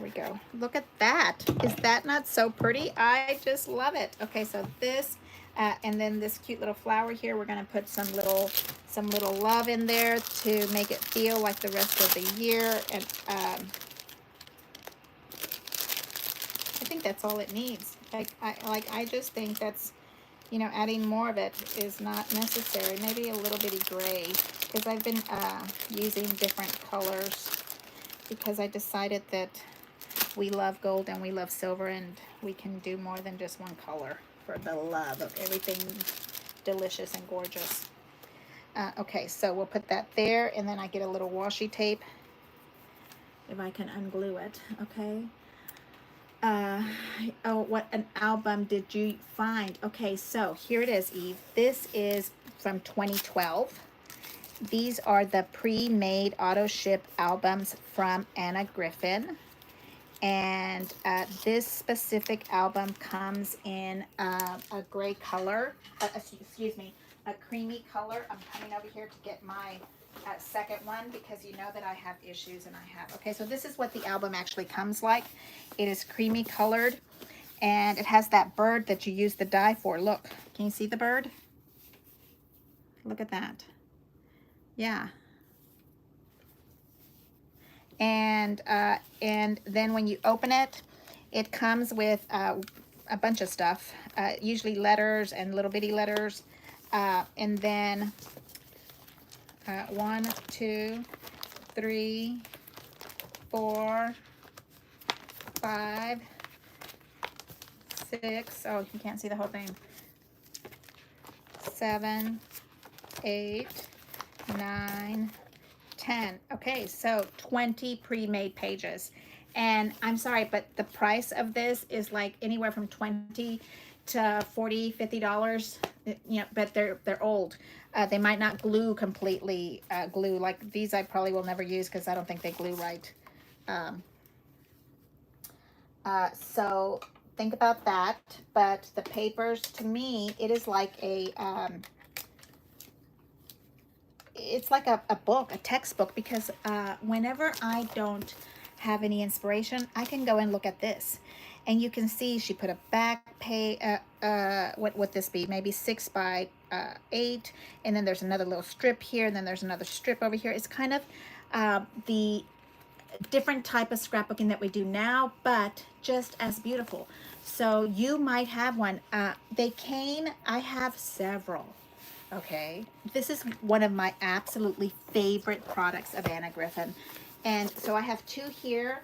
we go. Look at that. Is that not so pretty? I just love it. Okay, so this, and then this cute little flower here, we're gonna put some little love in there to make it feel like the rest of the year. And I think that's all it needs. I just think that's, you know, adding more of it is not necessary. Maybe a little bitty gray, because I've been using different colors, because I decided that we love gold and we love silver, and we can do more than just one color for the love of everything delicious and gorgeous. Okay, so we'll put that there, and then I get a little washi tape if I can unglue it. Okay. Oh, what an album did you find? Okay, so here it is, Eve. This is from 2012. These are the pre-made auto ship albums from Anna Griffin. And this specific album comes in a gray color, excuse me, a creamy color. I'm coming over here to get my second one, because you know that I have issues, and I have. Okay, so this is what the album actually comes like. It is creamy colored, and it has that bird that you use the die for. Look, can you see the bird? Look at that. Yeah. And then when you open it, it comes with a bunch of stuff, usually letters and little bitty letters, and then 1, 2, 3, 4, 5, 6, oh, you can't see the whole thing, 7, 8, 9, 10. Okay, so 20 pre-made pages. And I'm sorry, but the price of this is like anywhere from 20 to $40, $50. You know, but they're old. They might not glue completely, glue like these. I probably will never use because I don't think they glue right. So think about that. But the papers, to me, it is like a it's like a book, a textbook, because whenever I don't have any inspiration, I can go and look at this. And you can see she put a back page, what would this be? Maybe 6 by 8. And then there's another little strip here. And then there's another strip over here. It's kind of the different type of scrapbooking that we do now, but just as beautiful. So you might have one. I have several. Okay, this is one of my absolutely favorite products of Anna Griffin. And so I have 2 here,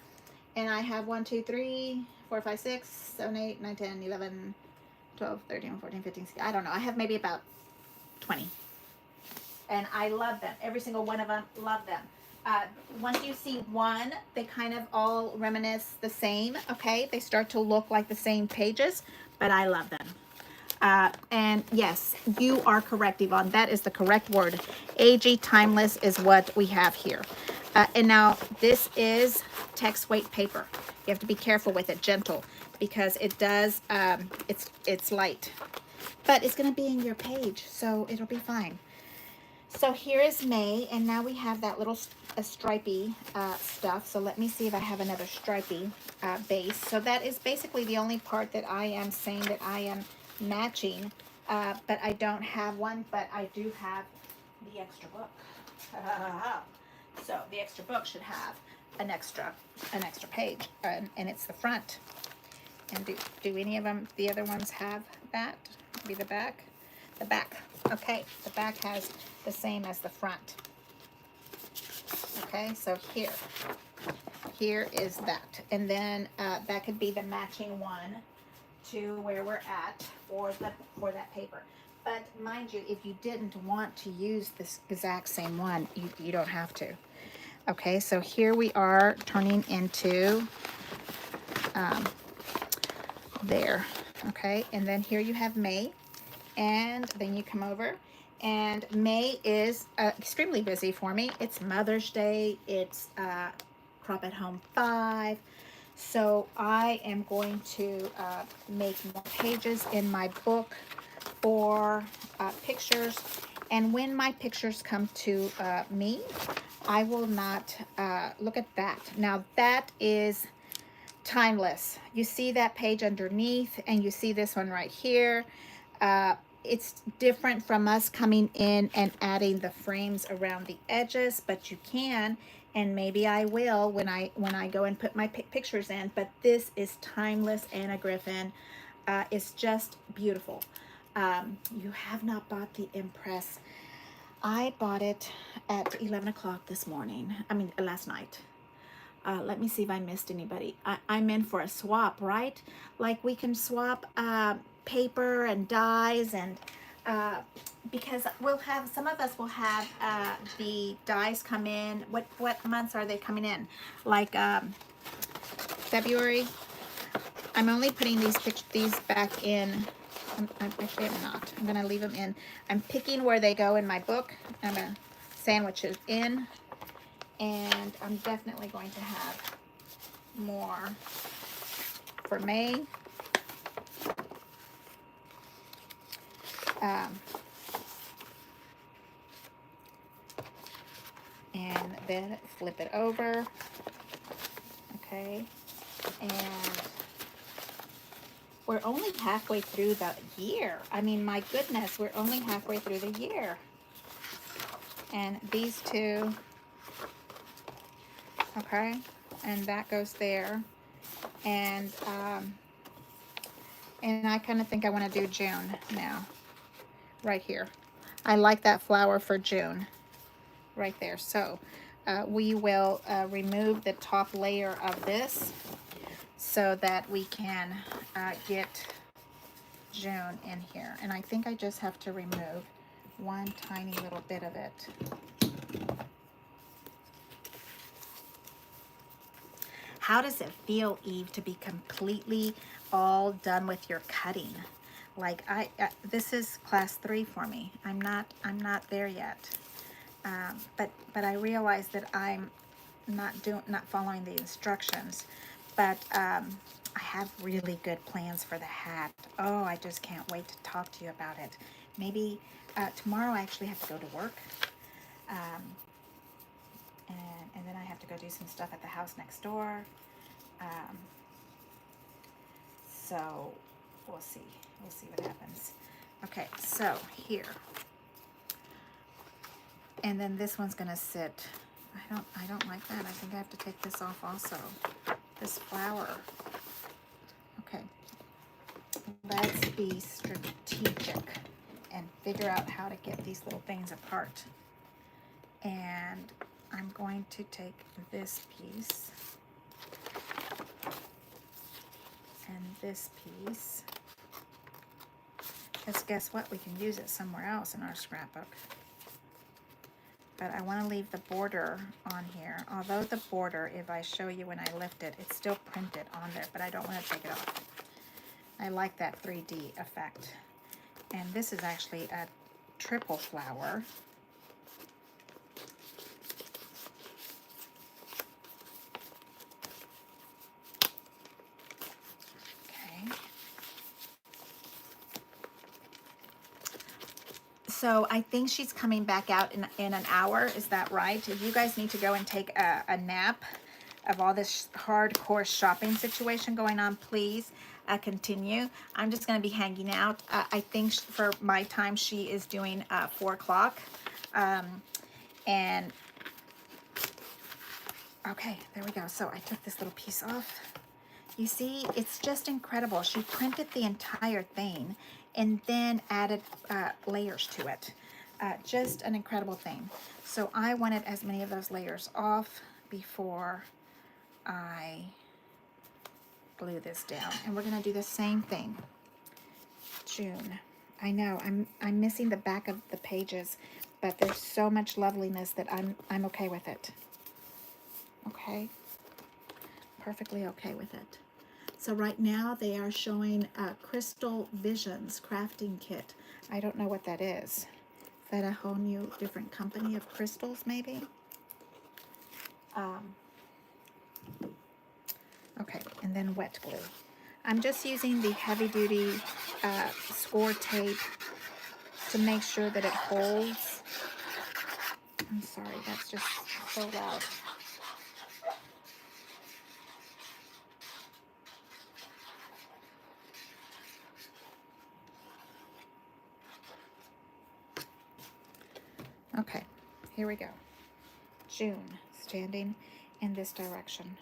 and I have 1, 2, 3, 4, 5, 6, 7, 8, 9, 10, 11, 12, 13, 14, 15, 16. I don't know. I have maybe about 20. And I love them. Every single one of them, love them. Once you see one, they kind of all reminisce the same, okay? They start to look like the same pages, but I love them. And yes, you are correct, Yvonne. That is the correct word. AG Timeless is what we have here. And now this is text weight paper. You have to be careful with it, gentle, because it does, it's light. But it's going to be in your page, so it'll be fine. So here is May, and now we have that little stripey stuff. So let me see if I have another stripey base. So that is basically the only part that I am saying that I am matching, but I don't have one, but I do have the extra book. So the extra book should have an extra page, and it's the front. And do any of them, the other ones have that? Maybe the back? The back. Okay, the back has the same as the front. Okay, so here is that. And then that could be the matching one to where we're at for that paper. But mind you, if you didn't want to use this exact same one, you don't have to. Okay, so here we are turning into there. Okay, and then here you have May, and then you come over, and May is extremely busy for me. It's Mother's Day. It's Crop at Home 5. So I am going to make more pages in my book for pictures. And when my pictures come to me, I will not look at that. Now that is timeless. You see that page underneath, and you see this one right here. It's different from us coming in and adding the frames around the edges, but you can, and maybe I will when I go and put my pictures in. But this is timeless Anna Griffin. It's just beautiful. You have not bought the Empress. I bought it at 11 o'clock this morning. I mean, last night. Let me see if I missed anybody. I'm in for a swap, right? Like we can swap paper and dies, and because we'll have, some of us will have the dies come in. What months are they coming in? Like February. I'm only putting these back in. Actually, I'm not. I'm gonna leave them in. I'm picking where they go in my book. I'm gonna sandwich it in, and I'm definitely going to have more for May. And then flip it over. Okay, and we're only halfway through the year. I mean, my goodness, we're only halfway through the year. And these two, okay, and that goes there. And I kind of think I want to do June now, right here. I like that flower for June, right there. So we will remove the top layer of this. so that we can get June in here. And I think I just have to remove one tiny little bit of it. How does it feel, Eve, to be completely all done with your cutting? Like this is class 3 for me. I'm not there yet. But I realize that I'm not following the instructions. But I have really good plans for the hat. Oh, I just can't wait to talk to you about it. Maybe tomorrow I actually have to go to work. Um, and then I have to go do some stuff at the house next door. Um, so we'll see. We'll see what happens. Okay, so here. And then this one's gonna sit. I don't like that. I think I have to take this off also. This flower. Okay. Let's be strategic and figure out how to get these little things apart. And I'm going to take this piece and this piece. Because guess what? We can use it somewhere else in our scrapbook. But I want to leave the border on here. Although the border, if I show you when I lift it, it's still printed on there, but I don't want to take it off. I like that 3D effect. And this is actually a triple flower. Okay. So I think she's coming back out in an hour. Is that right? If you guys need to go and take a nap of all this hardcore shopping situation going on, please continue. I'm just going to be hanging out. I think for my time, she is doing 4 o'clock. And okay, there we go. So I took this little piece off. You see, it's just incredible. She printed the entire thing and then added layers to it. Just an incredible thing. So I wanted as many of those layers off before I glue this down. And we're gonna do the same thing. June. I know, I'm missing the back of the pages, but there's so much loveliness that I'm okay with it. Okay? Perfectly okay with it. So right now they are showing Crystal Visions crafting kit. I don't know what that is. Is that a whole new different company of crystals maybe? Okay, and then wet glue. I'm just using the heavy duty score tape to make sure that it holds. I'm sorry, that's just so loud. Okay, here we go. June, standing in this direction.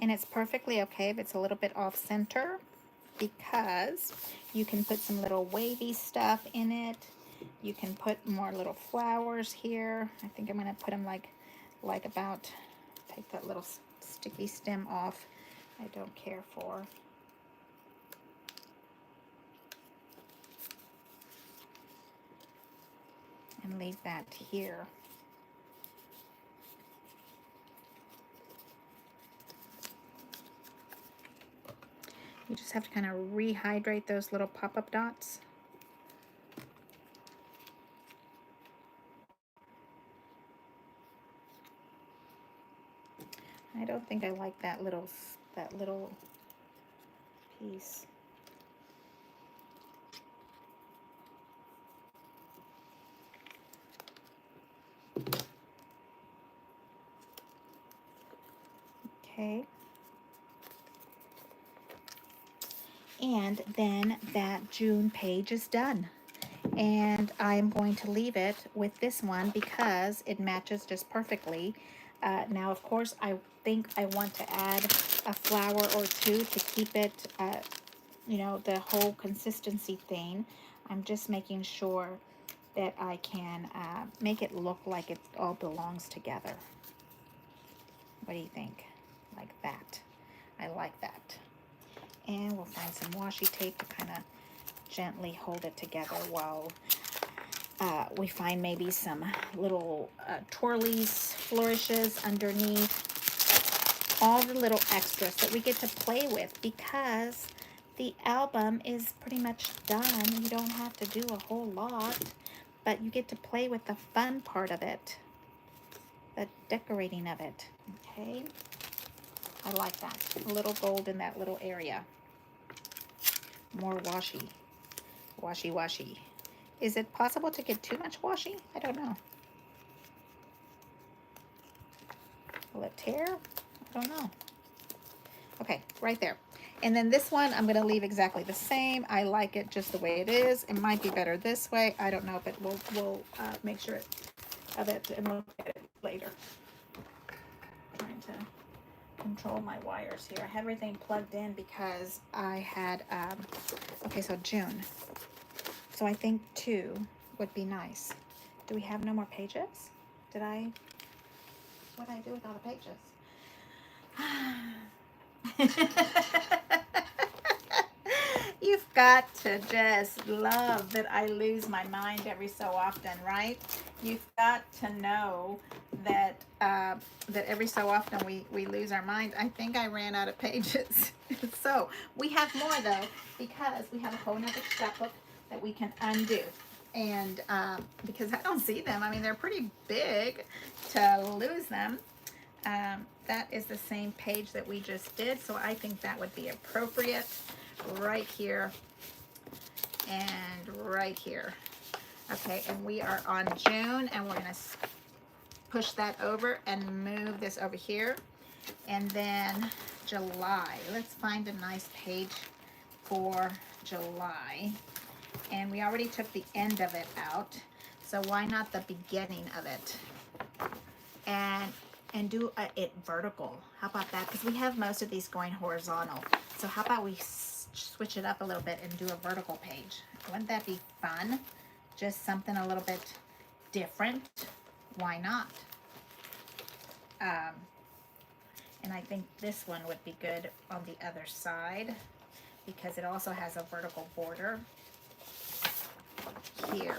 And it's perfectly okay if it's a little bit off center, because you can put some little wavy stuff in it. You can put more little flowers here. I think I'm gonna put them like about, take that little sticky stem off. I don't care for. And leave that here. You just have to kind of rehydrate those little pop-up dots. I don't think I like that little piece. Okay. And then that June page is done. And I'm going to leave it with this one because it matches just perfectly. Now, of course, I think I want to add a flower or two to keep it, you know, the whole consistency thing. I'm just making sure that I can make it look like it all belongs together. What do you think? Like that. I like that. And we'll find some washi tape to kind of gently hold it together while we find maybe some little twirlies, flourishes underneath. All the little extras that we get to play with, because the album is pretty much done. You don't have to do a whole lot, but you get to play with the fun part of it, the decorating of it. Okay, I like that. A little gold in that little area. More washi. Washi washi. Is it possible to get too much washi? I don't know. Will it tear? I don't know. Okay, right there. And then this one, I'm gonna leave exactly the same. I like it just the way it is. It might be better this way. I don't know, but we'll make sure of it and look at it later. Trying to control my wires here. I have everything plugged in because I had, okay, so June. So I think 2 would be nice. Do we have no more pages? What did I do with all the pages? You've got to just love that I lose my mind every so often, right? You've got to know that that every so often we lose our mind. I think I ran out of pages. So we have more though, because we have a whole nother scrapbook that we can undo. And because I don't see them, I mean, they're pretty big to lose them. That is the same page that we just did, so I think that would be appropriate right here and right here. Okay, and we are on June, and we're going to push that over and move this over here. And then July. Let's find a nice page for July. And we already took the end of it out, so why not the beginning of it? And do it vertical. How about that? Because we have most of these going horizontal. So how about we switch it up a little bit and do a vertical page? Wouldn't that be fun? Just something a little bit different. Why not? And I think this one would be good on the other side because it also has a vertical border here.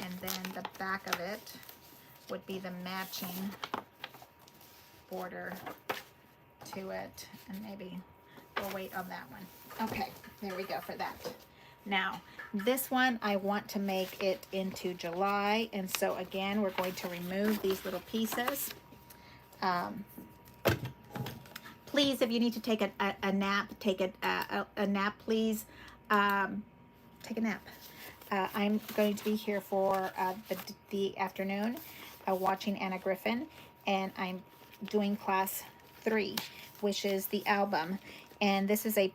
And then the back of it would be the matching border to it, and maybe we'll wait on that one. Okay, there we go for that. Now this one I want to make it into July, and so again we're going to remove these little pieces. Please, if you need to take a nap, take a nap, please. Take a nap. I'm going to be here for the afternoon watching Anna Griffin, and I'm doing class 3, which is the album. And this is a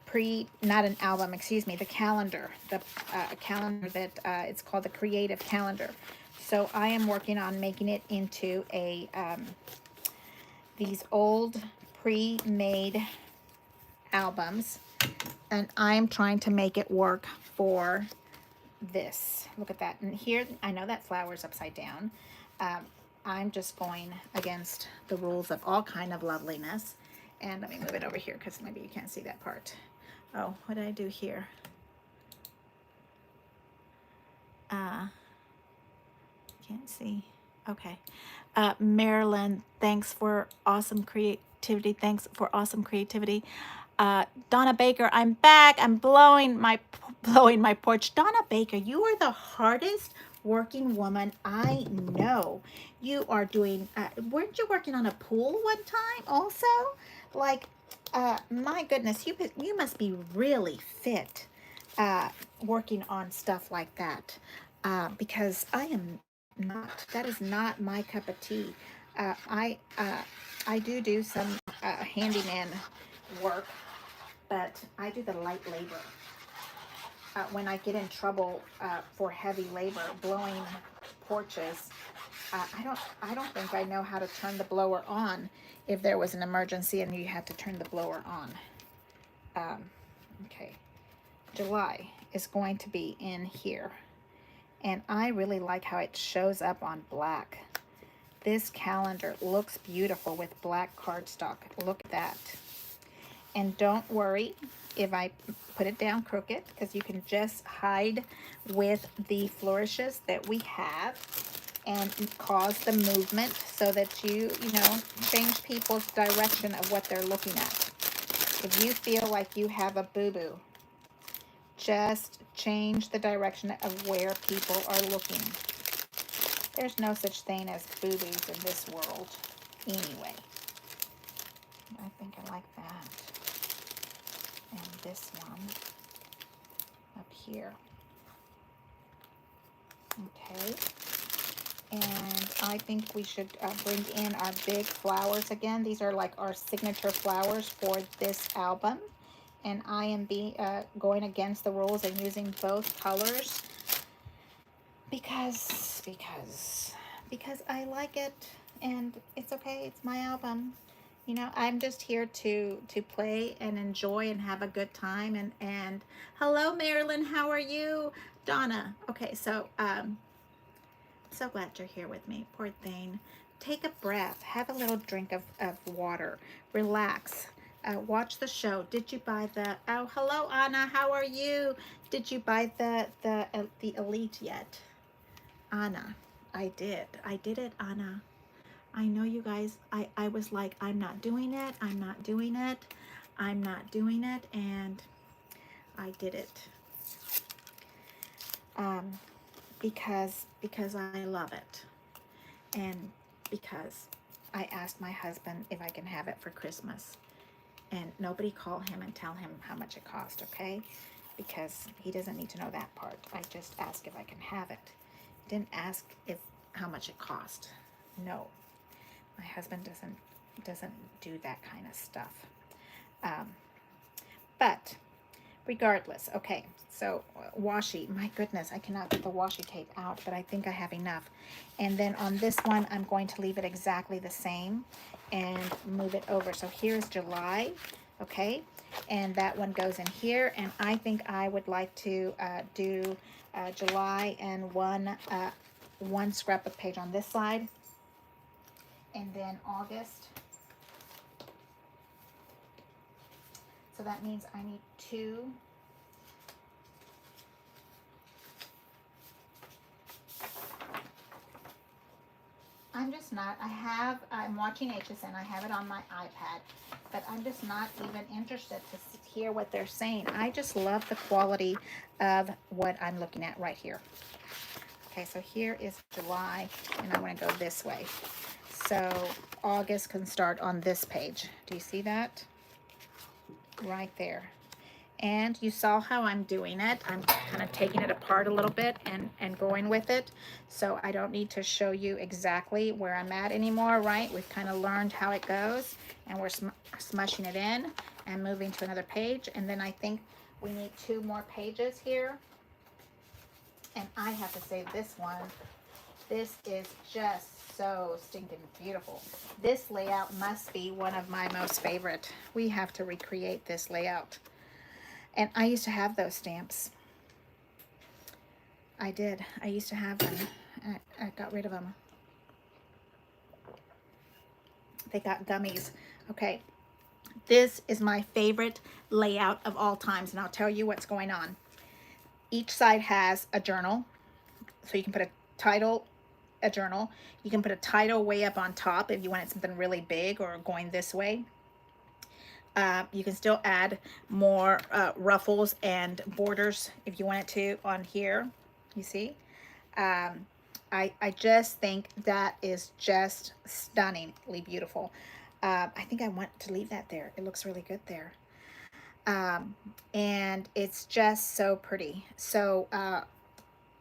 not an album, excuse me, the calendar, the calendar that it's called the Creative Calendar. So I am working on making it into a these old pre-made albums, and I'm trying to make it work for this. Look at that. And here, I know that flower's upside down. I'm just going against the rules of all kind of loveliness. And let me move it over here because maybe you can't see that part. Oh, what did I do here? Can't see. Okay. Marilyn, thanks for awesome creativity. Thanks for awesome creativity. Donna Baker, I'm back. I'm blowing my porch. Donna Baker, you are the hardest working woman I know. You are doing, weren't you working on a pool one time also? Like, my goodness, you must be really fit working on stuff like that, because I am not. That is not my cup of tea. I do some handyman work, but I do the light labor. When I get in trouble for heavy labor, blowing porches, I don't think I know how to turn the blower on if there was an emergency and you had to turn the blower on. Okay, July. is going to be in here. And I really like how it shows up on black. This calendar looks beautiful with black cardstock. Look at that. And don't worry if I put it down crooked, because you can just hide with the flourishes that we have and cause the movement so that you know, change people's direction of what they're looking at. If you feel like you have a boo-boo, just change the direction of where people are looking. There's no such thing as boo-boos in this world anyway. I think I like that. And this one up here. Okay. And I think we should bring in our big flowers again. These are like our signature flowers for this album. And I am going against the rules and using both colors because I like it, and it's okay. It's my album. You know, I'm just here to play and enjoy and have a good time. And hello, Marilyn. How are you? Donna. Okay, so so glad you're here with me. Poor thing. Take a breath. Have a little drink of water. Relax. Watch the show. Did you buy the? Oh, hello, Anna. How are you? Did you buy the Elite yet? Anna, I did. I did it, Anna. I know you guys. I was like, I'm not doing it. I'm not doing it. I'm not doing it, and I did it. Because I love it, and because I asked my husband if I can have it for Christmas, and nobody call him and tell him how much it cost, okay? Because he doesn't need to know that part. I just asked if I can have it. Didn't ask if how much it cost. No, my husband doesn't do that kind of stuff. But regardless, okay, so washi, my goodness, I cannot get the washi tape out, but I think I have enough. And then on this one, I'm going to leave it exactly the same and move it over. So here's July, okay, and that one goes in here. And I think I would like to do July and one scrapbook page on this side, and then August. So that means I need 2. I'm just not, I'm watching HSN, I have it on my iPad, but I'm just not even interested to hear what they're saying. I just love the quality of what I'm looking at right here. Okay, so here is July, and I want to go this way. So August can start on this page. Do you see that? Right there. And you saw how I'm doing it. I'm kind of taking it apart a little bit and going with it. So I don't need to show you exactly where I'm at anymore, right? We've kind of learned how it goes, and we're smushing it in and moving to another page. And then I think we need 2 more pages here. And I have to say, this one, this is just so stinking beautiful. This layout must be one of my most favorite. We have to recreate this layout. And I used to have those stamps. I did. I used to have them. I got rid of them. They got gummies. Okay. This is my favorite layout of all times, and I'll tell you what's going on. Each side has a journal. So you can put a title, a journal. You can put a title way up on top if you wanted something really big or going this way. You can still add more ruffles and borders if you wanted to on here. You see? I just think that is just stunningly beautiful. I think I want to leave that there. It looks really good there. And it's just so pretty. So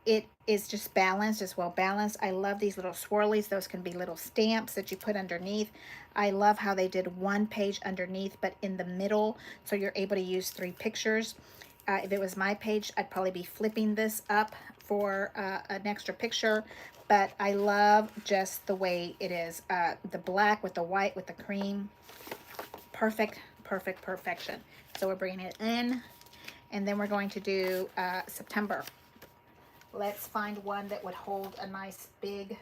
it is just balanced, just well balanced. I love these little swirlies. Those can be little stamps that you put underneath. I love how they did 1 page underneath, but in the middle, so you're able to use 3 pictures. If it was my page, I'd probably be flipping this up for an extra picture, but I love just the way it is. The black with the white with the cream. Perfect, perfection. So we're bringing it in, And then we're going to do September. Let's find one that would hold a nice big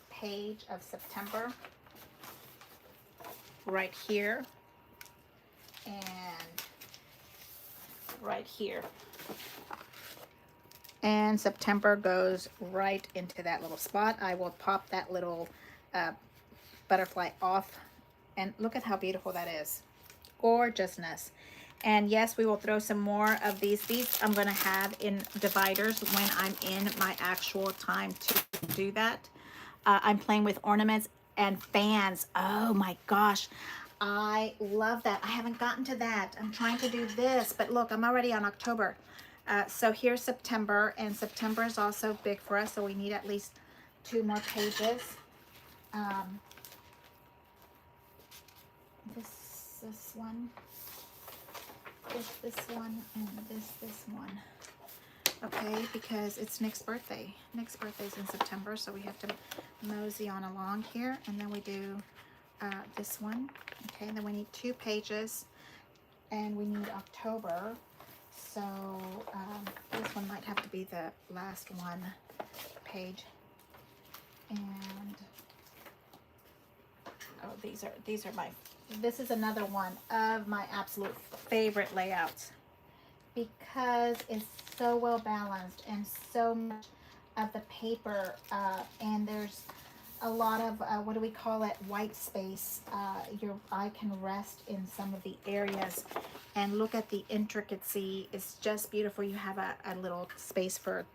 page of September right here and right here. And September goes right into that little spot. I will pop that little butterfly off, and look at how beautiful that is. Gorgeousness. And yes, we will throw some more of these. These I'm going to have in dividers when I'm in my actual time to do that. I'm playing with ornaments and fans. Oh my gosh, I love that. I haven't gotten to that. I'm trying to do this, but look, I'm already on October. So here's September, and September is also big for us, so we need at least 2 more pages. This one, this one, and this one. Okay, because it's Nick's birthday. Nick's birthday's in September, so we have to mosey on along here, and then we do this one. Okay, and then we need 2 pages, and we need October. So this one might have to be the last one page. And oh, these are my. This is another one of my absolute favorite layouts because it's so well balanced and so much of the paper, and there's a lot of what do we call it, white space. Your eye can rest in some of the areas, and look at the intricacy. It's just beautiful. You have a little space for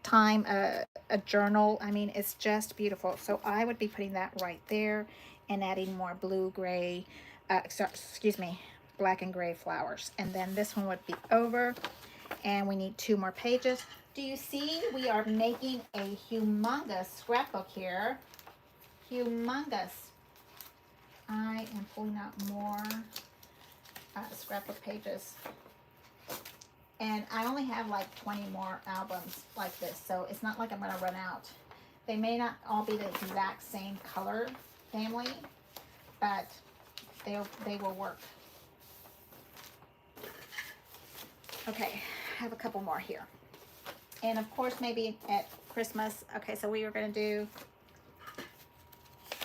time, a journal. I mean, it's just beautiful. So I would be putting that right there and adding more blue, gray, excuse me, black and gray flowers. And then this one would be over, and we need 2 more pages. Do you see we are making a humongous scrapbook here? Humongous. I am pulling out more scrapbook pages. And I only have like 20 more albums like this, so it's not like I'm going to run out. They may not all be the exact same color family, but they will work. Okay, I have a couple more here. And of course, maybe at Christmas. Okay, so we are going to do,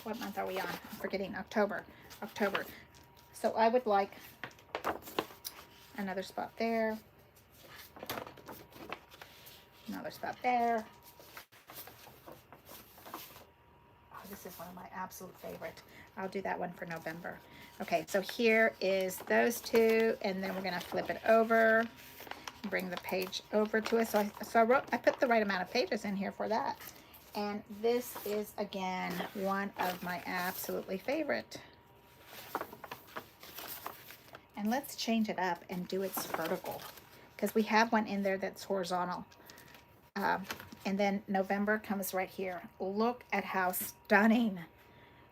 what month are we on? I'm forgetting. October. October. So I would like another spot there. Another spot there. Oh, this is one of my absolute favorite. I'll do that one for November. Okay, so here is those 2, and then we're going to flip it over. Bring the page over to us. So I put the right amount of pages in here for that. And this is, again, one of my absolutely favorite. And let's change it up and do its vertical, because we have one in there that's horizontal. And then November comes right here. Look at how stunning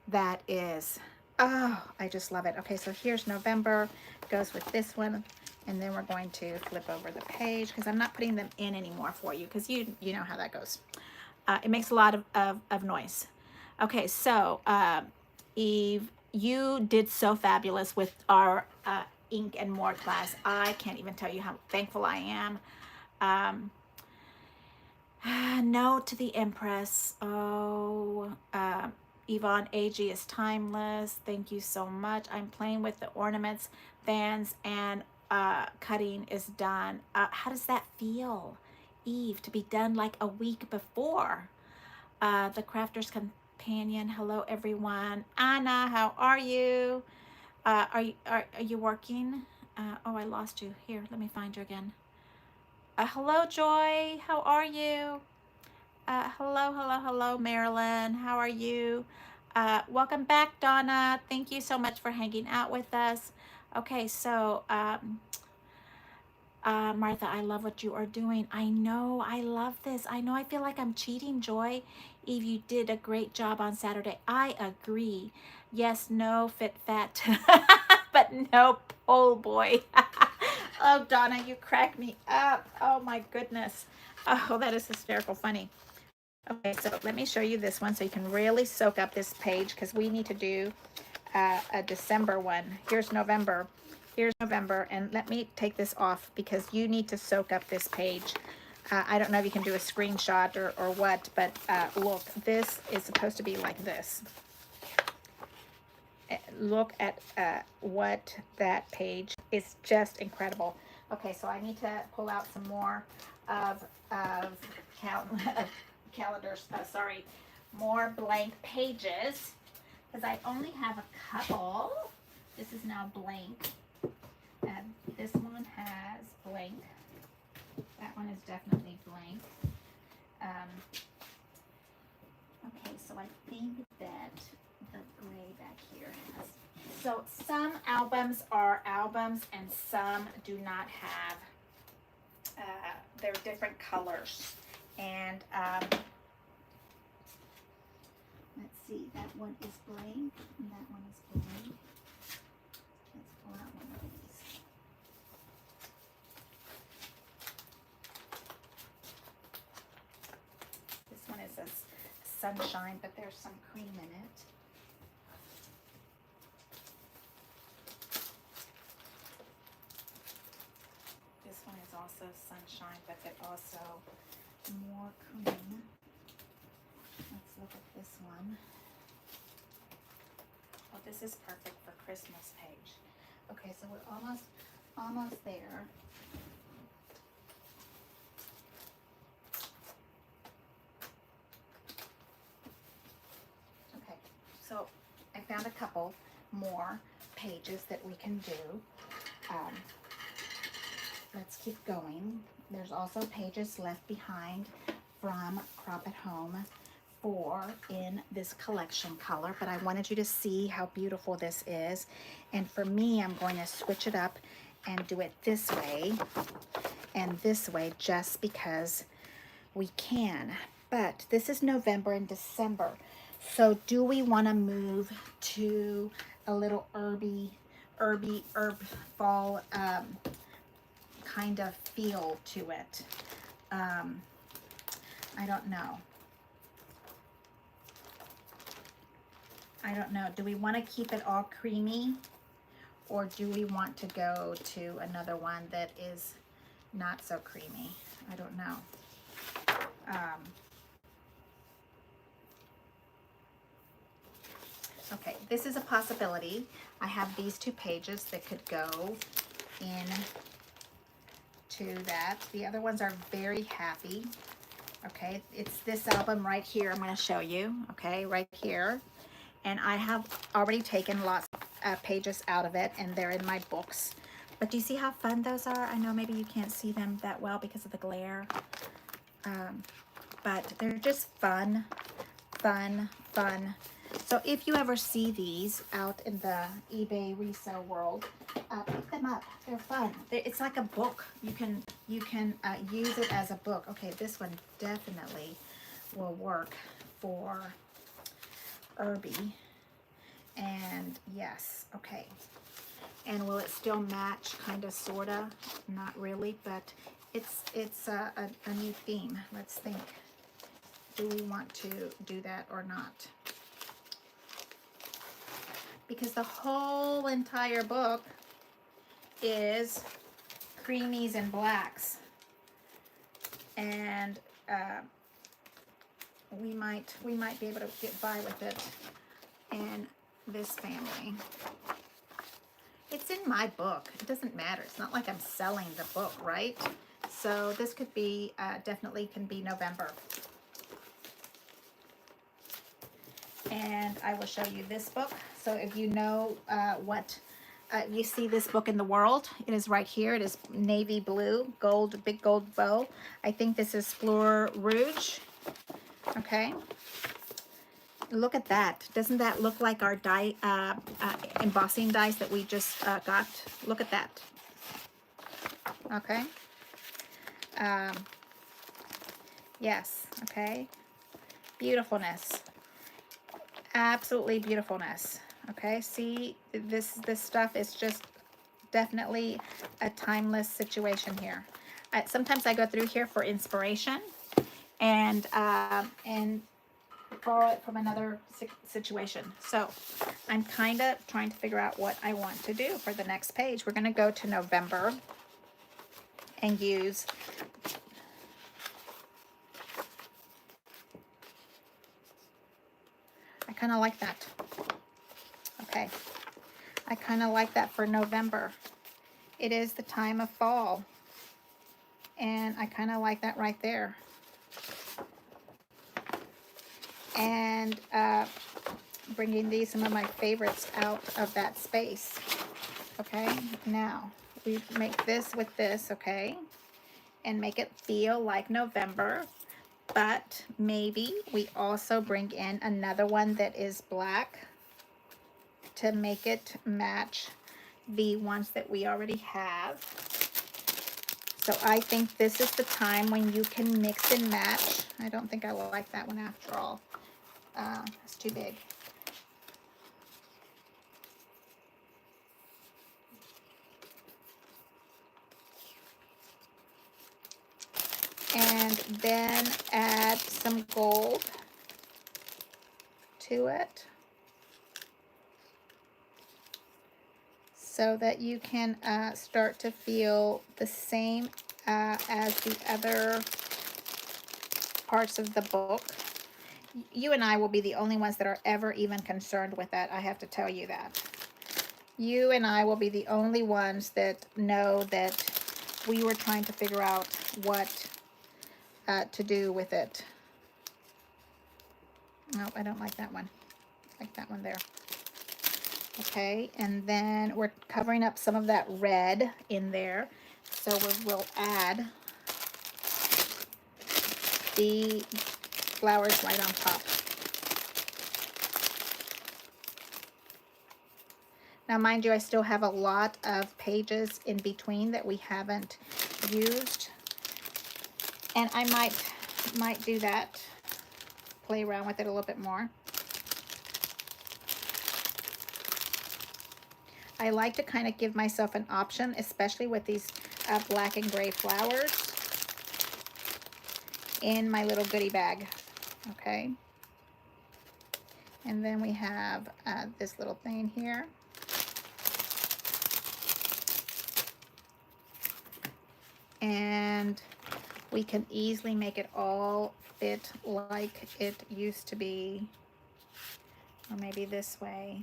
that is. Oh, I just love it. Okay, so here's November. Goes with this one. And then we're going to flip over the page, because I'm not putting them in anymore for you, because you know how that goes. It makes a lot of noise. Okay, so Eve, you did so fabulous with our ink and more class. I can't even tell you how thankful I am. No to the Empress. Oh, Yvonne AG is timeless. Thank you so much. I'm playing with the ornaments, fans, and cutting is done. How does that feel, Eve, to be done like a week before? The Crafter's Companion. Hello, everyone. Anna, how are you? Are you working? Oh, I lost you. Here, let me find you again. Hello, Joy. How are you? Hello, Marilyn. How are you? Welcome back, Donna. Thank you so much for hanging out with us. Okay, so Martha, I love what you are doing. I know, I love this. I know I feel like I'm cheating, Joy. Eve, you did a great job on Saturday. I agree. Yes, no fit fat, but no pole boy. Oh, Donna, you crack me up. Oh, my goodness. Oh, that is hysterical funny. Okay, so let me show you this one so you can really soak up this page, because we need to do a December one. Here's November. Here's November, and let me take this off because you need to soak up this page. I don't know if you can do a screenshot or what, but look, this is supposed to be like this. Look at what that page is, just incredible. Okay, so I need to pull out some more of calendars, sorry, more blank pages, because I only have a couple. This is now blank. This one has blank. That one is definitely blank. Okay, so I think that the gray back here has. So some albums are albums and some do not have, they're different colors. And let's see, that one is blank and that one is blank. Let's pull out one of these. This one is a sunshine, but there's some cream in it. This one is also sunshine, but there's also more cream. Let's look at this one. Oh, this is perfect for Christmas page. Okay, so we're almost there. Okay, so I found a couple more pages that we can do. Let's keep going. There's also pages left behind from Crop at Home 4 in this collection color, but I wanted you to see how beautiful this is. And for me, I'm going to switch it up and do it this way and this way just because we can. But this is November and December. So do we want to move to a little herb fall kind of feel to it? I don't know. Do we want to keep it all creamy, or do we want to go to another one that is not so creamy? I don't know. Okay, this is a possibility. I have these two pages that could go in to that. The other ones are very happy. Okay, it's this album right here. I'm going to show you. Okay, right here. And I have already taken lots of pages out of it, and they're in my books. But do you see how fun those are? I know maybe you can't see them that well because of the glare. But they're just fun. So if you ever see these out in the eBay resale world, pick them up. They're fun. It's like a book. You can use it as a book. Okay, this one definitely will work for Irby. And yes, okay. And will it still match? Kind of, sorta, not really, but it's a new theme. Let's think. Do we want to do that or not? Because the whole entire book is creamies and blacks, and we might be able to get by with it in this family. It's in my book. It doesn't matter. It's not like I'm selling the book, right? So this could be definitely can be November. And I will show you this book. So if you know what you see this book in the world, it is right here. It is navy blue, gold, big gold bow. I think this is Fleur Rouge. Okay. Look at that. Doesn't that look like our die embossing dies that we just got? Look at that. Okay. Yes. Okay. Beautifulness. Absolutely beautifulness. Okay, see, this stuff is just definitely a timeless situation here. Sometimes I go through here for inspiration, and borrow it from another situation. So I'm kind of trying to figure out what I want to do for the next page. We're going to go to November and use I kind of like that. Okay. I kind of like that for November. It is the time of fall. And I kind of like that right there. And bringing these, some of my favorites out of that space. Okay, now we make this with this, okay, and make it feel like November. But maybe we also bring in another one that is black to make it match the ones that we already have. So I think this is the time when you can mix and match. I don't think I will like that one after all. It's too big. And then add some gold to it so that you can start to feel the same as the other parts of the book. You and I will be the only ones that are ever even concerned with that. I have to tell you that. You and I will be the only ones that know that we were trying to figure out what to do with it. No, I don't like that one. I like that one there. Okay, and then we're covering up some of that red in there. So we'll add the flowers right on top. Now, mind you, I still have a lot of pages in between that we haven't used. And I might do that, play around with it a little bit more. I like to kind of give myself an option, especially with these black and gray flowers in my little goodie bag, okay? And then we have this little thing here. And we can easily make it all fit like it used to be, or maybe this way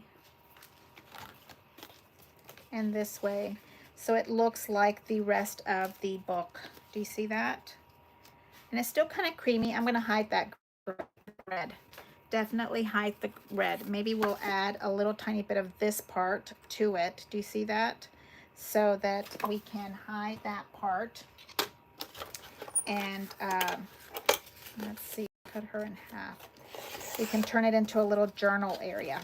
and this way, so it looks like the rest of the book. Do you see that? And it's still kind of creamy. I'm going to hide that red. Definitely hide the red. Maybe we'll add a little tiny bit of this part to it. Do you see that? So that we can hide that part. And let's see, cut her in half. We can turn it into a little journal area.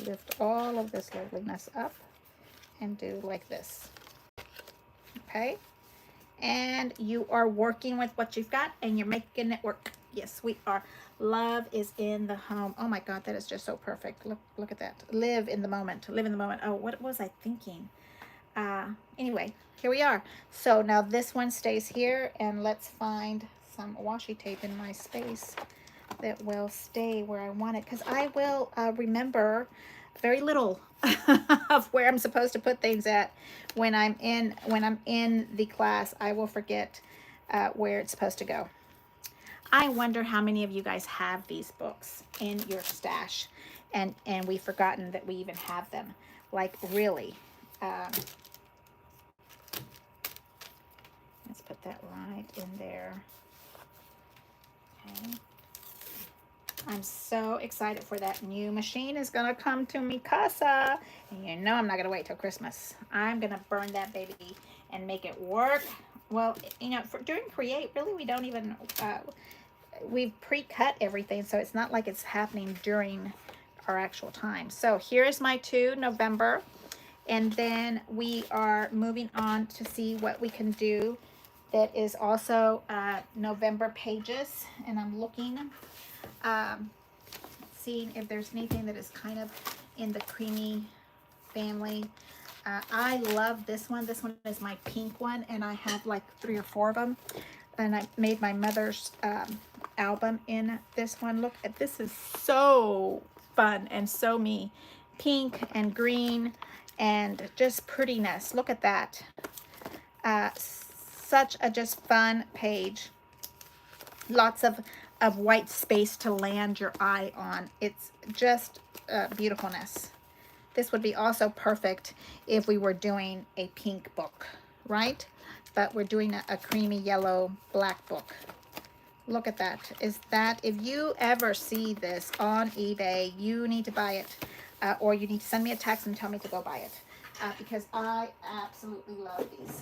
Lift all of this loveliness up and do like this. Okay? And you are working with what you've got and you're making it work. Yes, we are. Love is in the home. Oh my God, that is just so perfect. Look at that. Live in the moment. Live in the moment. Oh, what was I thinking? Anyway, here we are. So now this one stays here, and let's find some washi tape in my space that will stay where I want it, because I will remember very little of where I'm supposed to put things at when I'm in the class. I will forget where it's supposed to go. I wonder how many of you guys have these books in your stash, and we've forgotten that we even have them. Like, really. Let's put that right in there. Okay. I'm so excited for that new machine is gonna come to mi casa. And you know I'm not gonna wait till Christmas. I'm gonna burn that baby and make it work. Well, you know, during Create, really we don't even, we've pre-cut everything, so it's not like it's happening during our actual time. So here's my 2 November, and then we are moving on to see what we can do that is also November pages, and I'm looking, seeing if there's anything that is kind of in the creamy family. I love this one. This one is my pink one, and I have like 3 or 4 of them. And I made my mother's album in this one. Look, this is so fun and so me. Pink and green and just prettiness. Look at that. Such a just fun page. Lots of white space to land your eye on. It's just beautifulness. This would be also perfect if we were doing a pink book, right? But we're doing a creamy yellow black book. Look at that. Is that, if you ever see this on eBay, you need to buy it. Or you need to send me a text and tell me to go buy it. Because I absolutely love these.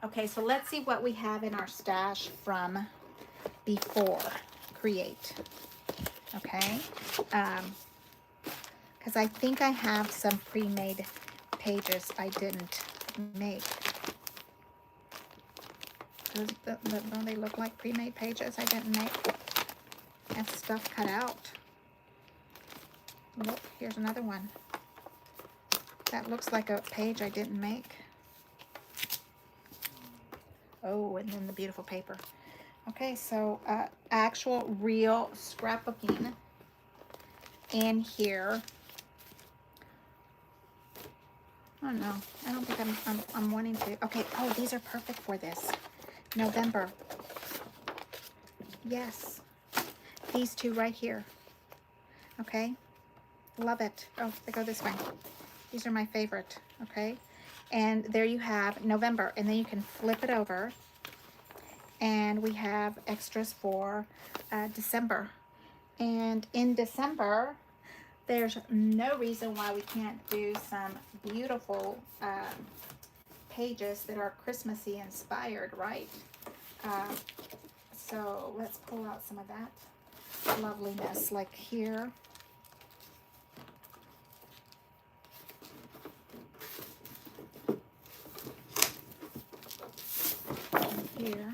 Okay, so let's see what we have in our stash from before Create. Okay. Because I think I have some pre-made pages I didn't make. Don't they look like pre-made pages I didn't make? And stuff cut out. Look, here's another one. That looks like a page I didn't make. Oh, and then the beautiful paper. Okay, so actual real scrapbooking in here. Oh no, I don't think I'm wanting to. Okay, oh, these are perfect for this. November. Yes. These 2 right here. Okay. Love it. Oh, they go this way. These are my favorite. Okay. And there you have November. And then you can flip it over. And we have extras for December. And in December, there's no reason why we can't do some beautiful pages that are Christmassy inspired, right? So let's pull out some of that loveliness, like here. And here.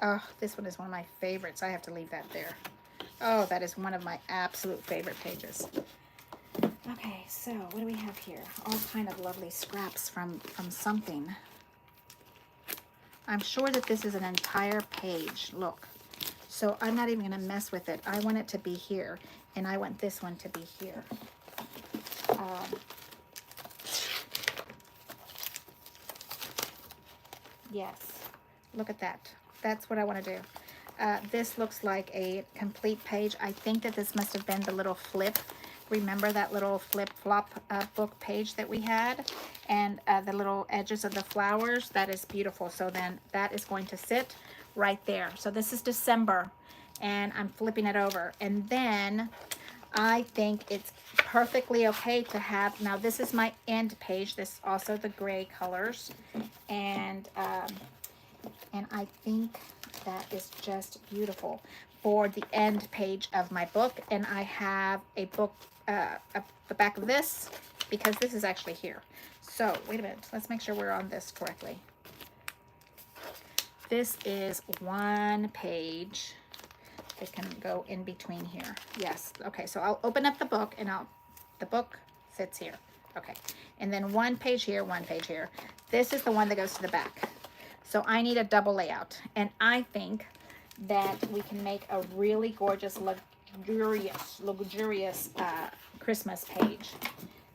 Oh, this one is one of my favorites. I have to leave that there. Oh, that is one of my absolute favorite pages. Okay, so what do we have here? All kind of lovely scraps from something. I'm sure that this is an entire page. Look. So I'm not even going to mess with it. I want it to be here, and I want this one to be here. Yes. Look at that. That's what I want to do. This looks like a complete page. I think that this must have been the little flip. Remember that little flip-flop book page that we had? And the little edges of the flowers? That is beautiful. So then that is going to sit right there. So this is December, and I'm flipping it over. And then I think it's perfectly okay to have, now this is my end page. This is also the gray colors. And I think that is just beautiful for the end page of my book. And I have a book, the back of this, because this is actually here. So wait a minute, let's make sure we're on this correctly. This is one page that can go in between here. Yes, okay, so I'll open up the book, and the book sits here. Okay, and then one page here, one page here. This is the one that goes to the back. So I need a double layout, and I think that we can make a really gorgeous, luxurious Christmas page.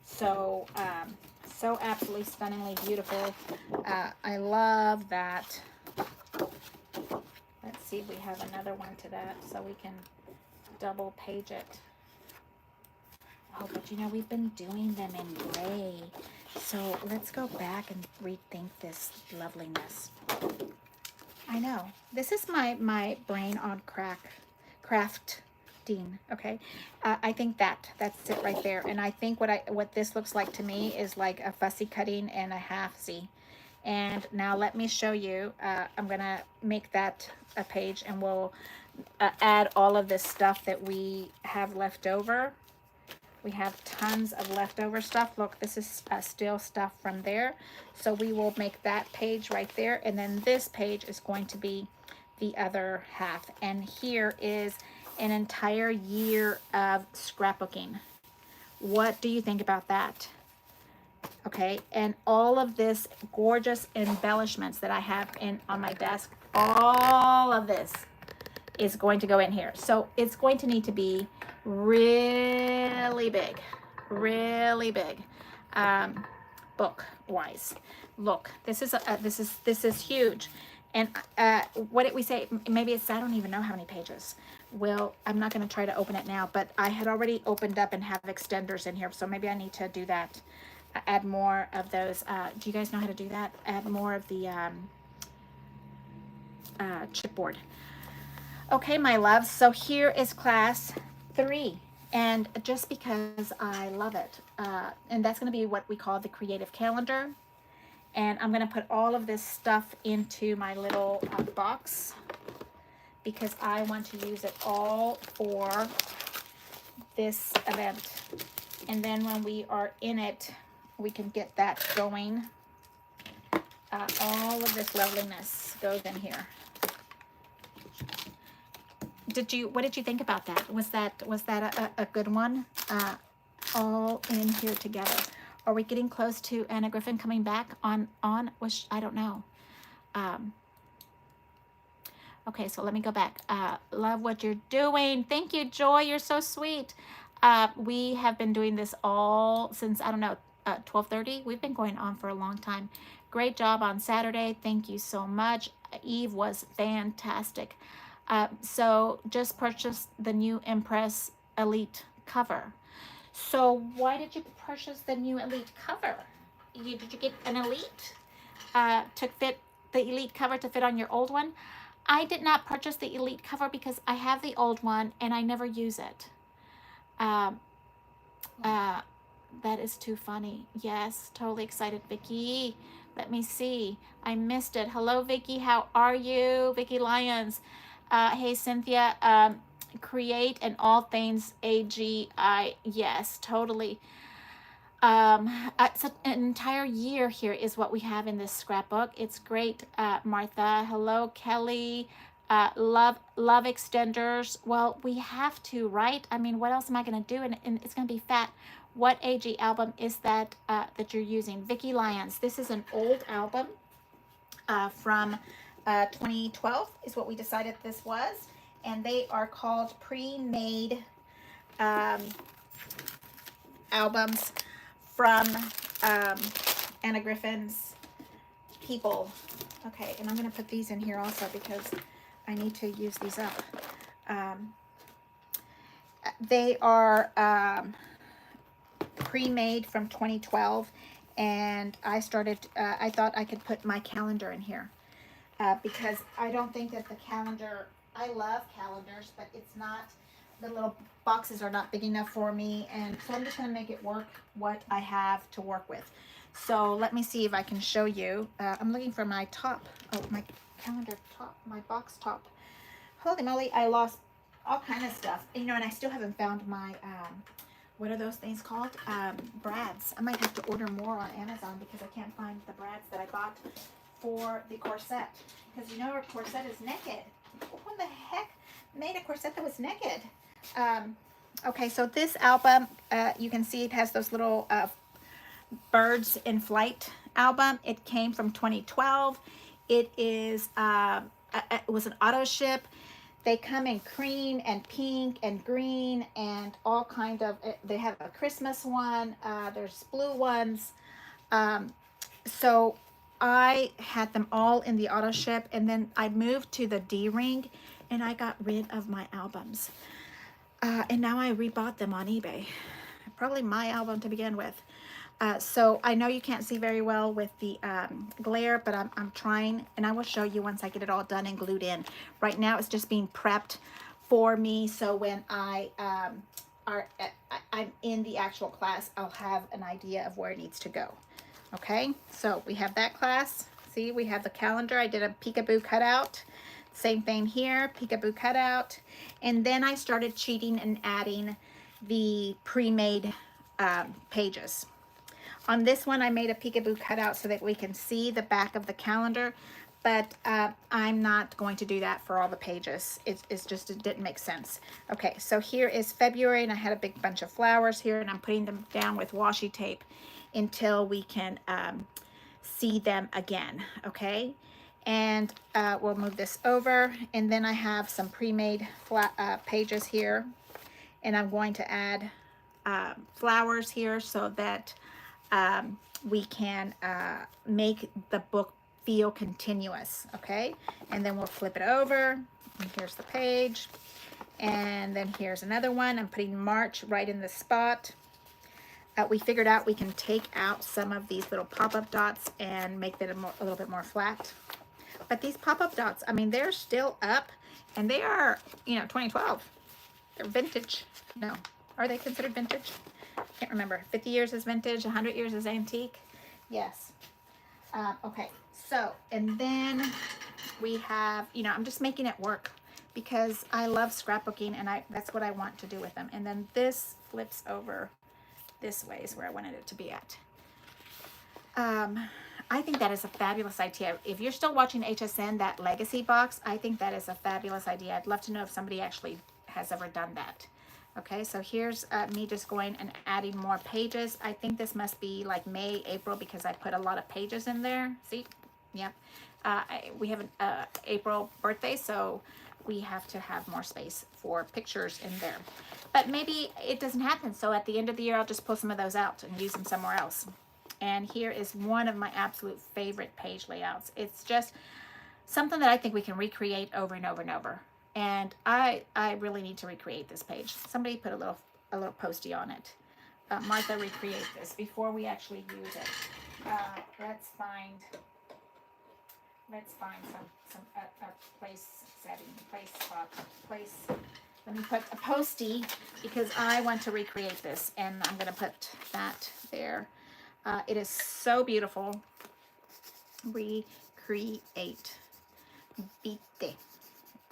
So, so absolutely stunningly beautiful. I love that. Let's see if we have another one to that, so we can double page it. Oh, but you know, we've been doing them in gray. So let's go back and rethink this loveliness. I know. This is my brain on crafting, okay? I think that's it right there. And I think what this looks like to me is like a fussy cutting and a half Z. And now let me show you. I'm going to make that a page, and we'll add all of this stuff that we have left over. We have tons of leftover stuff. Look, this is still stuff from there. So we will make that page right there. And then this page is going to be the other half. And here is an entire year of scrapbooking. What do you think about that? Okay, and all of this gorgeous embellishments that I have on my desk, all of this is going to go in here. So it's going to need to be really big, book wise. Look, this is huge. And what did we say? Maybe it's, I don't even know how many pages. Well, I'm not going to try to open it now, but I had already opened up and have extenders in here, so maybe I need to do that. Add more of those. Do you guys know how to do that? Add more of the chipboard. Okay, my loves, so here is class 3. And just because I love it, and that's going to be what we call the creative calendar. And I'm going to put all of this stuff into my little box because I want to use it all for this event. And then when we are in it, we can get that going. All of this loveliness goes in here. What did you think about that? Was that a good one? All in here together. Are we getting close to Anna Griffin coming back on? Which I don't know. Okay, so let me go back. Love what you're doing. Thank you, Joy. You're so sweet. We have been doing this all since, I don't know, 12:30. We've been going on for a long time. Great job on Saturday. Thank you so much. Eve was fantastic. So just purchased the new Empress Elite cover. So why did you purchase the new Elite cover? Did you get an Elite to fit the Elite cover to fit on your old one? I did not purchase the Elite cover because I have the old one and I never use it. That is too funny. Yes, totally excited, Vicky. Let me see. I missed it. Hello, Vicky. How are you? Vicky Lyons. Hey, Cynthia. Create and all things AGI. Yes, totally. It's an entire year here is what we have in this scrapbook. It's great, Martha. Hello, Kelly. Love extenders. Well, we have to, right? I mean, what else am I going to do? And it's going to be fat. What AG album is that that you're using? Vicky Lyons. This is an old album from 2012 is what we decided this was. And they are called pre-made albums from Anna Griffin's people. Okay, and I'm going to put these in here also because I need to use these up. They are pre-made from 2012, and I thought I could put my calendar in here because I don't think that the calendar, I love calendars, but it's not, the little boxes are not big enough for me, and so I'm just going to make it work what I have to work with. So let me see if I can show you. I'm looking for my top, my calendar top, my box top. Holy moly, I lost all kind of stuff. You know, and I still haven't found my, what are those things called? Brads. I might have to order more on Amazon because I can't find the brads that I bought for the corset. Because you know, our corset is naked. What the heck made a corset that was naked? Okay, so this album, you can see it has those little birds in flight album. It came from 2012. It is, it was an auto ship. They come in cream and pink and green and all kind of, they have a Christmas one. There's blue ones. So I had them all in the auto ship, and then I moved to the D-ring and I got rid of my albums. And now I rebought them on eBay. Probably my album to begin with. So I know you can't see very well with the glare, but I'm trying, and I will show you once I get it all done and glued in. Right now it's just being prepped for me, so when I'm in the actual class, I'll have an idea of where it needs to go. Okay, so we have that class. See, we have the calendar. I did a peekaboo cutout. Same thing here, peekaboo cutout. And then I started cheating and adding the pre-made pages. On this one, I made a peekaboo cutout so that we can see the back of the calendar. but I'm not going to do that for all the pages. It's just, it didn't make sense. Okay, so here is February, and I had a big bunch of flowers here, and I'm putting them down with washi tape until we can see them again, okay? And we'll move this over, and then I have some pre-made pages here, and I'm going to add flowers here so that we can make the book feel continuous, okay? And then we'll flip it over, and here's the page, and then here's another one. I'm putting March right in the spot. We figured out we can take out some of these little pop-up dots and make them a little bit more flat. But these pop-up dots, I mean, they're still up, and they are, you know, 2012. They're vintage. No, are they considered vintage? Can't remember. 50 years is vintage, 100 years is antique. Yes. Okay, so, and then we have, you know, I'm just making it work because I love scrapbooking, and that's what I want to do with them. And then this flips over this way is where I wanted it to be at. I think that is a fabulous idea. If you're still watching HSN, that legacy box, I think that is a fabulous idea. I'd love to know if somebody actually has ever done that. Okay, so here's me just going and adding more pages. I think this must be like May, April, because I put a lot of pages in there. See? Yep. We have an April birthday, so we have to have more space for pictures in there. But maybe it doesn't happen, so at the end of the year, I'll just pull some of those out and use them somewhere else. And here is one of my absolute favorite page layouts. It's just something that I think we can recreate over and over and over. And I really need to recreate this page. Somebody put a little postie on it. Martha, recreate this before we actually use it. Let's find some place setting, place spot, place. Let me put a postie because I want to recreate this, and I'm going to put that there. It is so beautiful. Recreate. Bitte.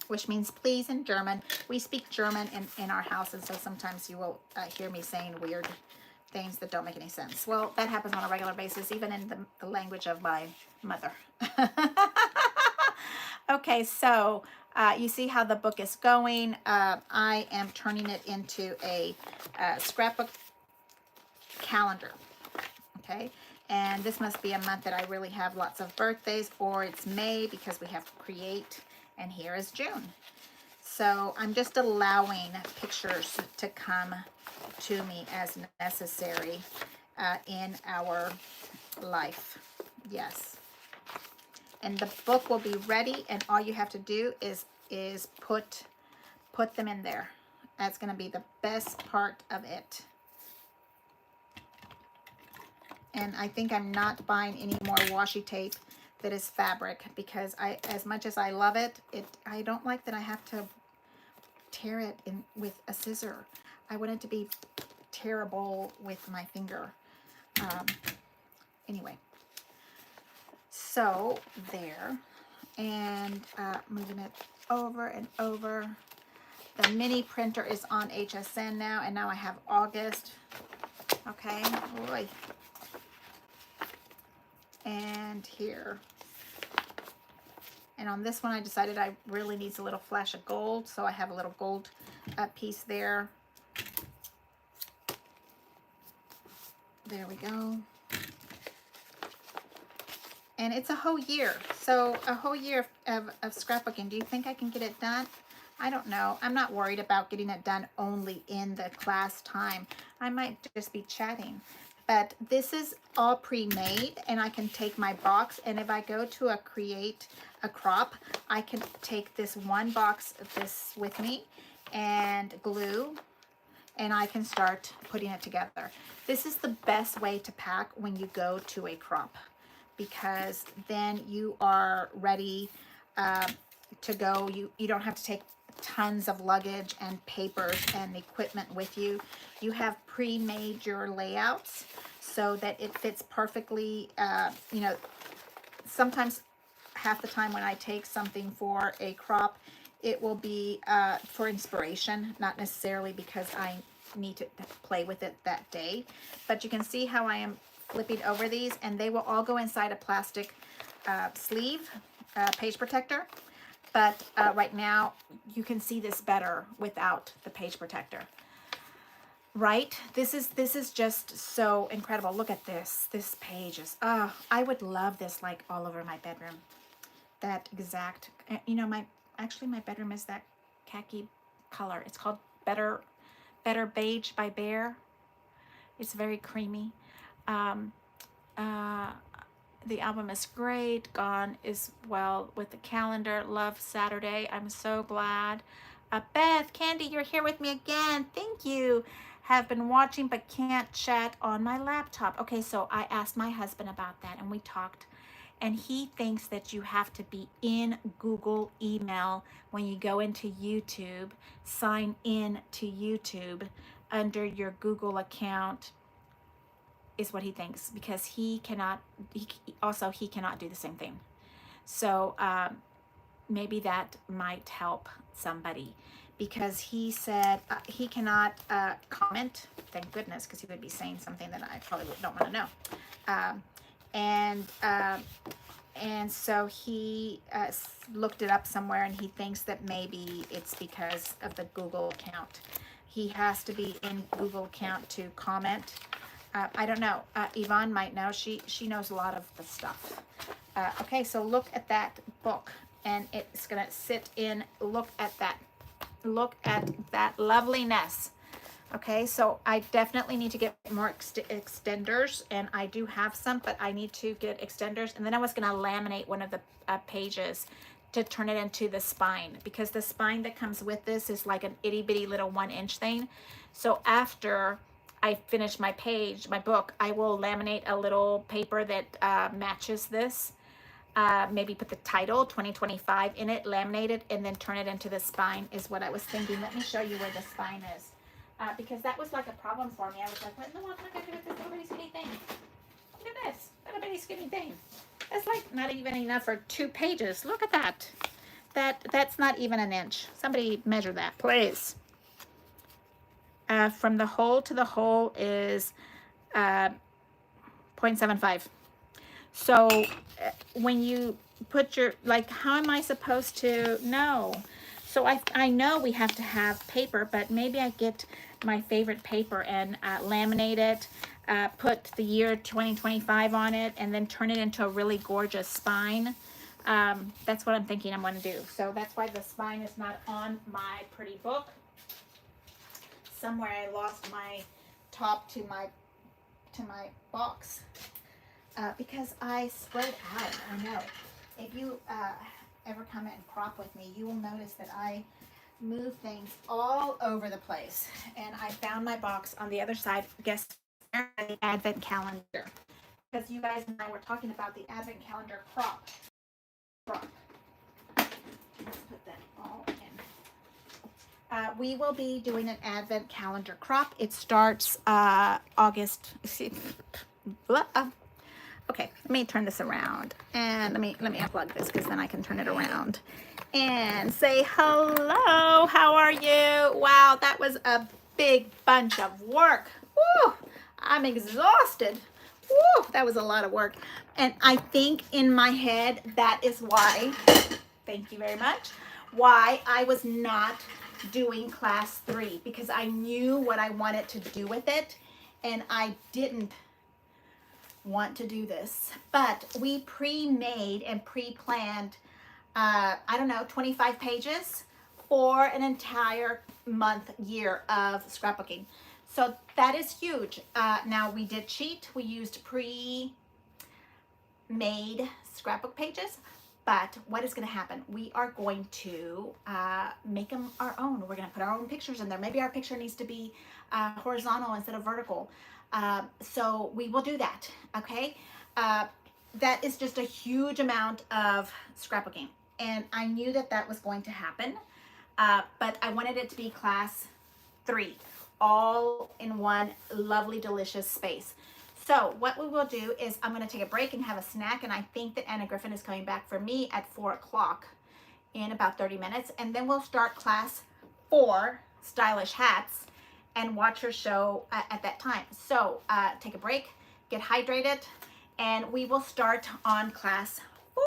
Which means please in German. We speak German in our house, and so sometimes you will hear me saying weird things that don't make any sense. Well, that happens on a regular basis, even in the language of my mother. Okay, so you see how the book is going. I am turning it into a scrapbook calendar. Okay, and this must be a month that I really have lots of birthdays, or it's May because we have to create, and here is June. So I'm just allowing pictures to come to me as necessary in our life. Yes. And the book will be ready, and all you have to do is put them in there. That's going to be the best part of it. And I think I'm not buying any more washi tape that is fabric, because as much as I love it, I don't like that I have to tear it in with a scissor. I want it to be tearable with my finger. Anyway, so there, and moving it over and over. The mini printer is on HSN now, and now I have August. Okay, boy. And here. And on this one, I decided I really needs a little flash of gold, so I have a little gold piece there. There we go. And it's a whole year. So a whole year of scrapbooking. Do you think I can get it done? I don't know. I'm not worried about getting it done only in the class time. I might just be chatting. But this is all pre-made, and I can take my box, and if I go to create a crop, I can take this one box of this with me and glue, and I can start putting it together. This is the best way to pack when you go to a crop, because then you are ready to go. You don't have to take tons of luggage and papers and equipment with you. You have pre-made your layouts so that it fits perfectly. You know, sometimes half the time when I take something for a crop, it will be for inspiration, not necessarily because I need to play with it that day. But you can see how I am flipping over these, and they will all go inside a plastic sleeve. page protector. But right now, you can see this better without the page protector. Right? This is just so incredible. Look at this. This page is, oh, I would love this like all over my bedroom. That exact, you know, my bedroom is that khaki color. It's called Better Beige by Bear. It's very creamy. Um, the album is great. Gone is well with the calendar. Love Saturday. I'm so glad. Beth, Candy, you're here with me again. Thank you. Have been watching but can't chat on my laptop. Okay, so I asked my husband about that and we talked. And he thinks that you have to be in Google email when you go into YouTube, sign in to YouTube under your Google account is what he thinks, because he cannot do the same thing. So maybe that might help somebody, because he said he cannot comment. Thank goodness, because he would be saying something that I probably don't want to know. And so he looked it up somewhere, and he thinks that maybe it's because of the Google account. He has to be in Google account to comment. I don't know. Yvonne might know. She knows a lot of the stuff. Okay, so look at that book, and it's gonna sit in. Look at that. Look at that loveliness. Okay, so I definitely need to get more extenders, and I do have some, but I need to get extenders. And then I was gonna laminate one of the pages to turn it into the spine, because the spine that comes with this is like an itty bitty little 1-inch thing. So after I finish my book, I will laminate a little paper that matches this. Maybe put the title 2025 in it, laminate it, and then turn it into the spine is what I was thinking. Let me show you where the spine is. Because that was like a problem for me. I was like, what in the world am I going to do with this little bitty skinny thing? Look at this little bitty skinny thing. That's like not even enough for 2 pages. Look at that. That's not even an inch. Somebody measure that, please. From the hole to the hole is 0.75. So when you put your, like, how am I supposed to know? So I know we have to have paper, but maybe I get my favorite paper and laminate it, put the year 2025 on it, and then turn it into a really gorgeous spine. That's what I'm thinking I'm going to do. So that's why the spine is not on my pretty book. Somewhere I lost my top to my box because I spread out. I know. If you ever come and crop with me, you will notice that I move things all over the place. And I found my box on the other side. Guess where? The advent calendar. Because you guys and I were talking about the advent calendar crop. Let's put that all in. We will be doing an advent calendar crop. It starts August. Okay, let me turn this around, and let me unplug this, because then I can turn it around and say hello. How are you? Wow, that was a big bunch of work. Woo, I'm exhausted. Woo, that was a lot of work. And I think in my head that is why, thank you very much, why I was not doing class 3, because I knew what I wanted to do with it, and I didn't want to do this. But we pre-made and pre-planned I don't know, 25 pages for an entire year of scrapbooking. So that is huge. Now we did cheat. We used pre-made scrapbook pages, but what is going to happen? We are going to make them our own. We're going to put our own pictures in there. Maybe our picture needs to be horizontal instead of vertical. So we will do that, okay? That is just a huge amount of scrapbooking. And I knew that that was going to happen, but I wanted it to be class 3, all in one lovely, delicious space. So what we will do is I'm going to take a break and have a snack, and I think that Anna Griffin is coming back for me at 4 o'clock in about 30 minutes, and then we'll start class 4, Stylish Hats, and watch her show at that time. So take a break, get hydrated, and we will start on class 4,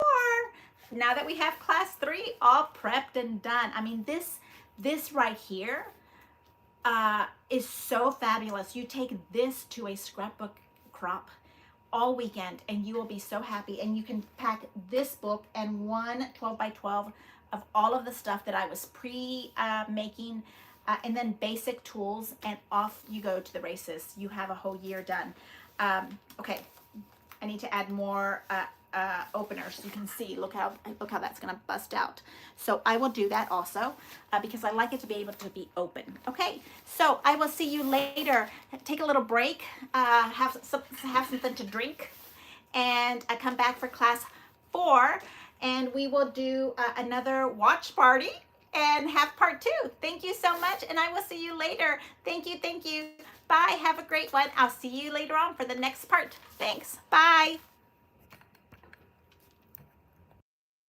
now that we have class 3 all prepped and done, I mean, this right here is so fabulous. You take this to a scrapbook crop all weekend and you will be so happy, and you can pack this book and one 12 by 12 of all of the stuff that I was making, and then basic tools, and off you go to the races. You have a whole year done. Okay, I need to add more openers. You can see, look how that's gonna bust out. So I will do that also because I like it to be able to be open. Okay, so I will see you later. Take a little break, have something to drink, and I come back for class 4, and we will do another watch party and have part 2. Thank you so much, and I will see you later. Thank you. Bye. Have a great one. I'll see you later on for the next part. Thanks. Bye.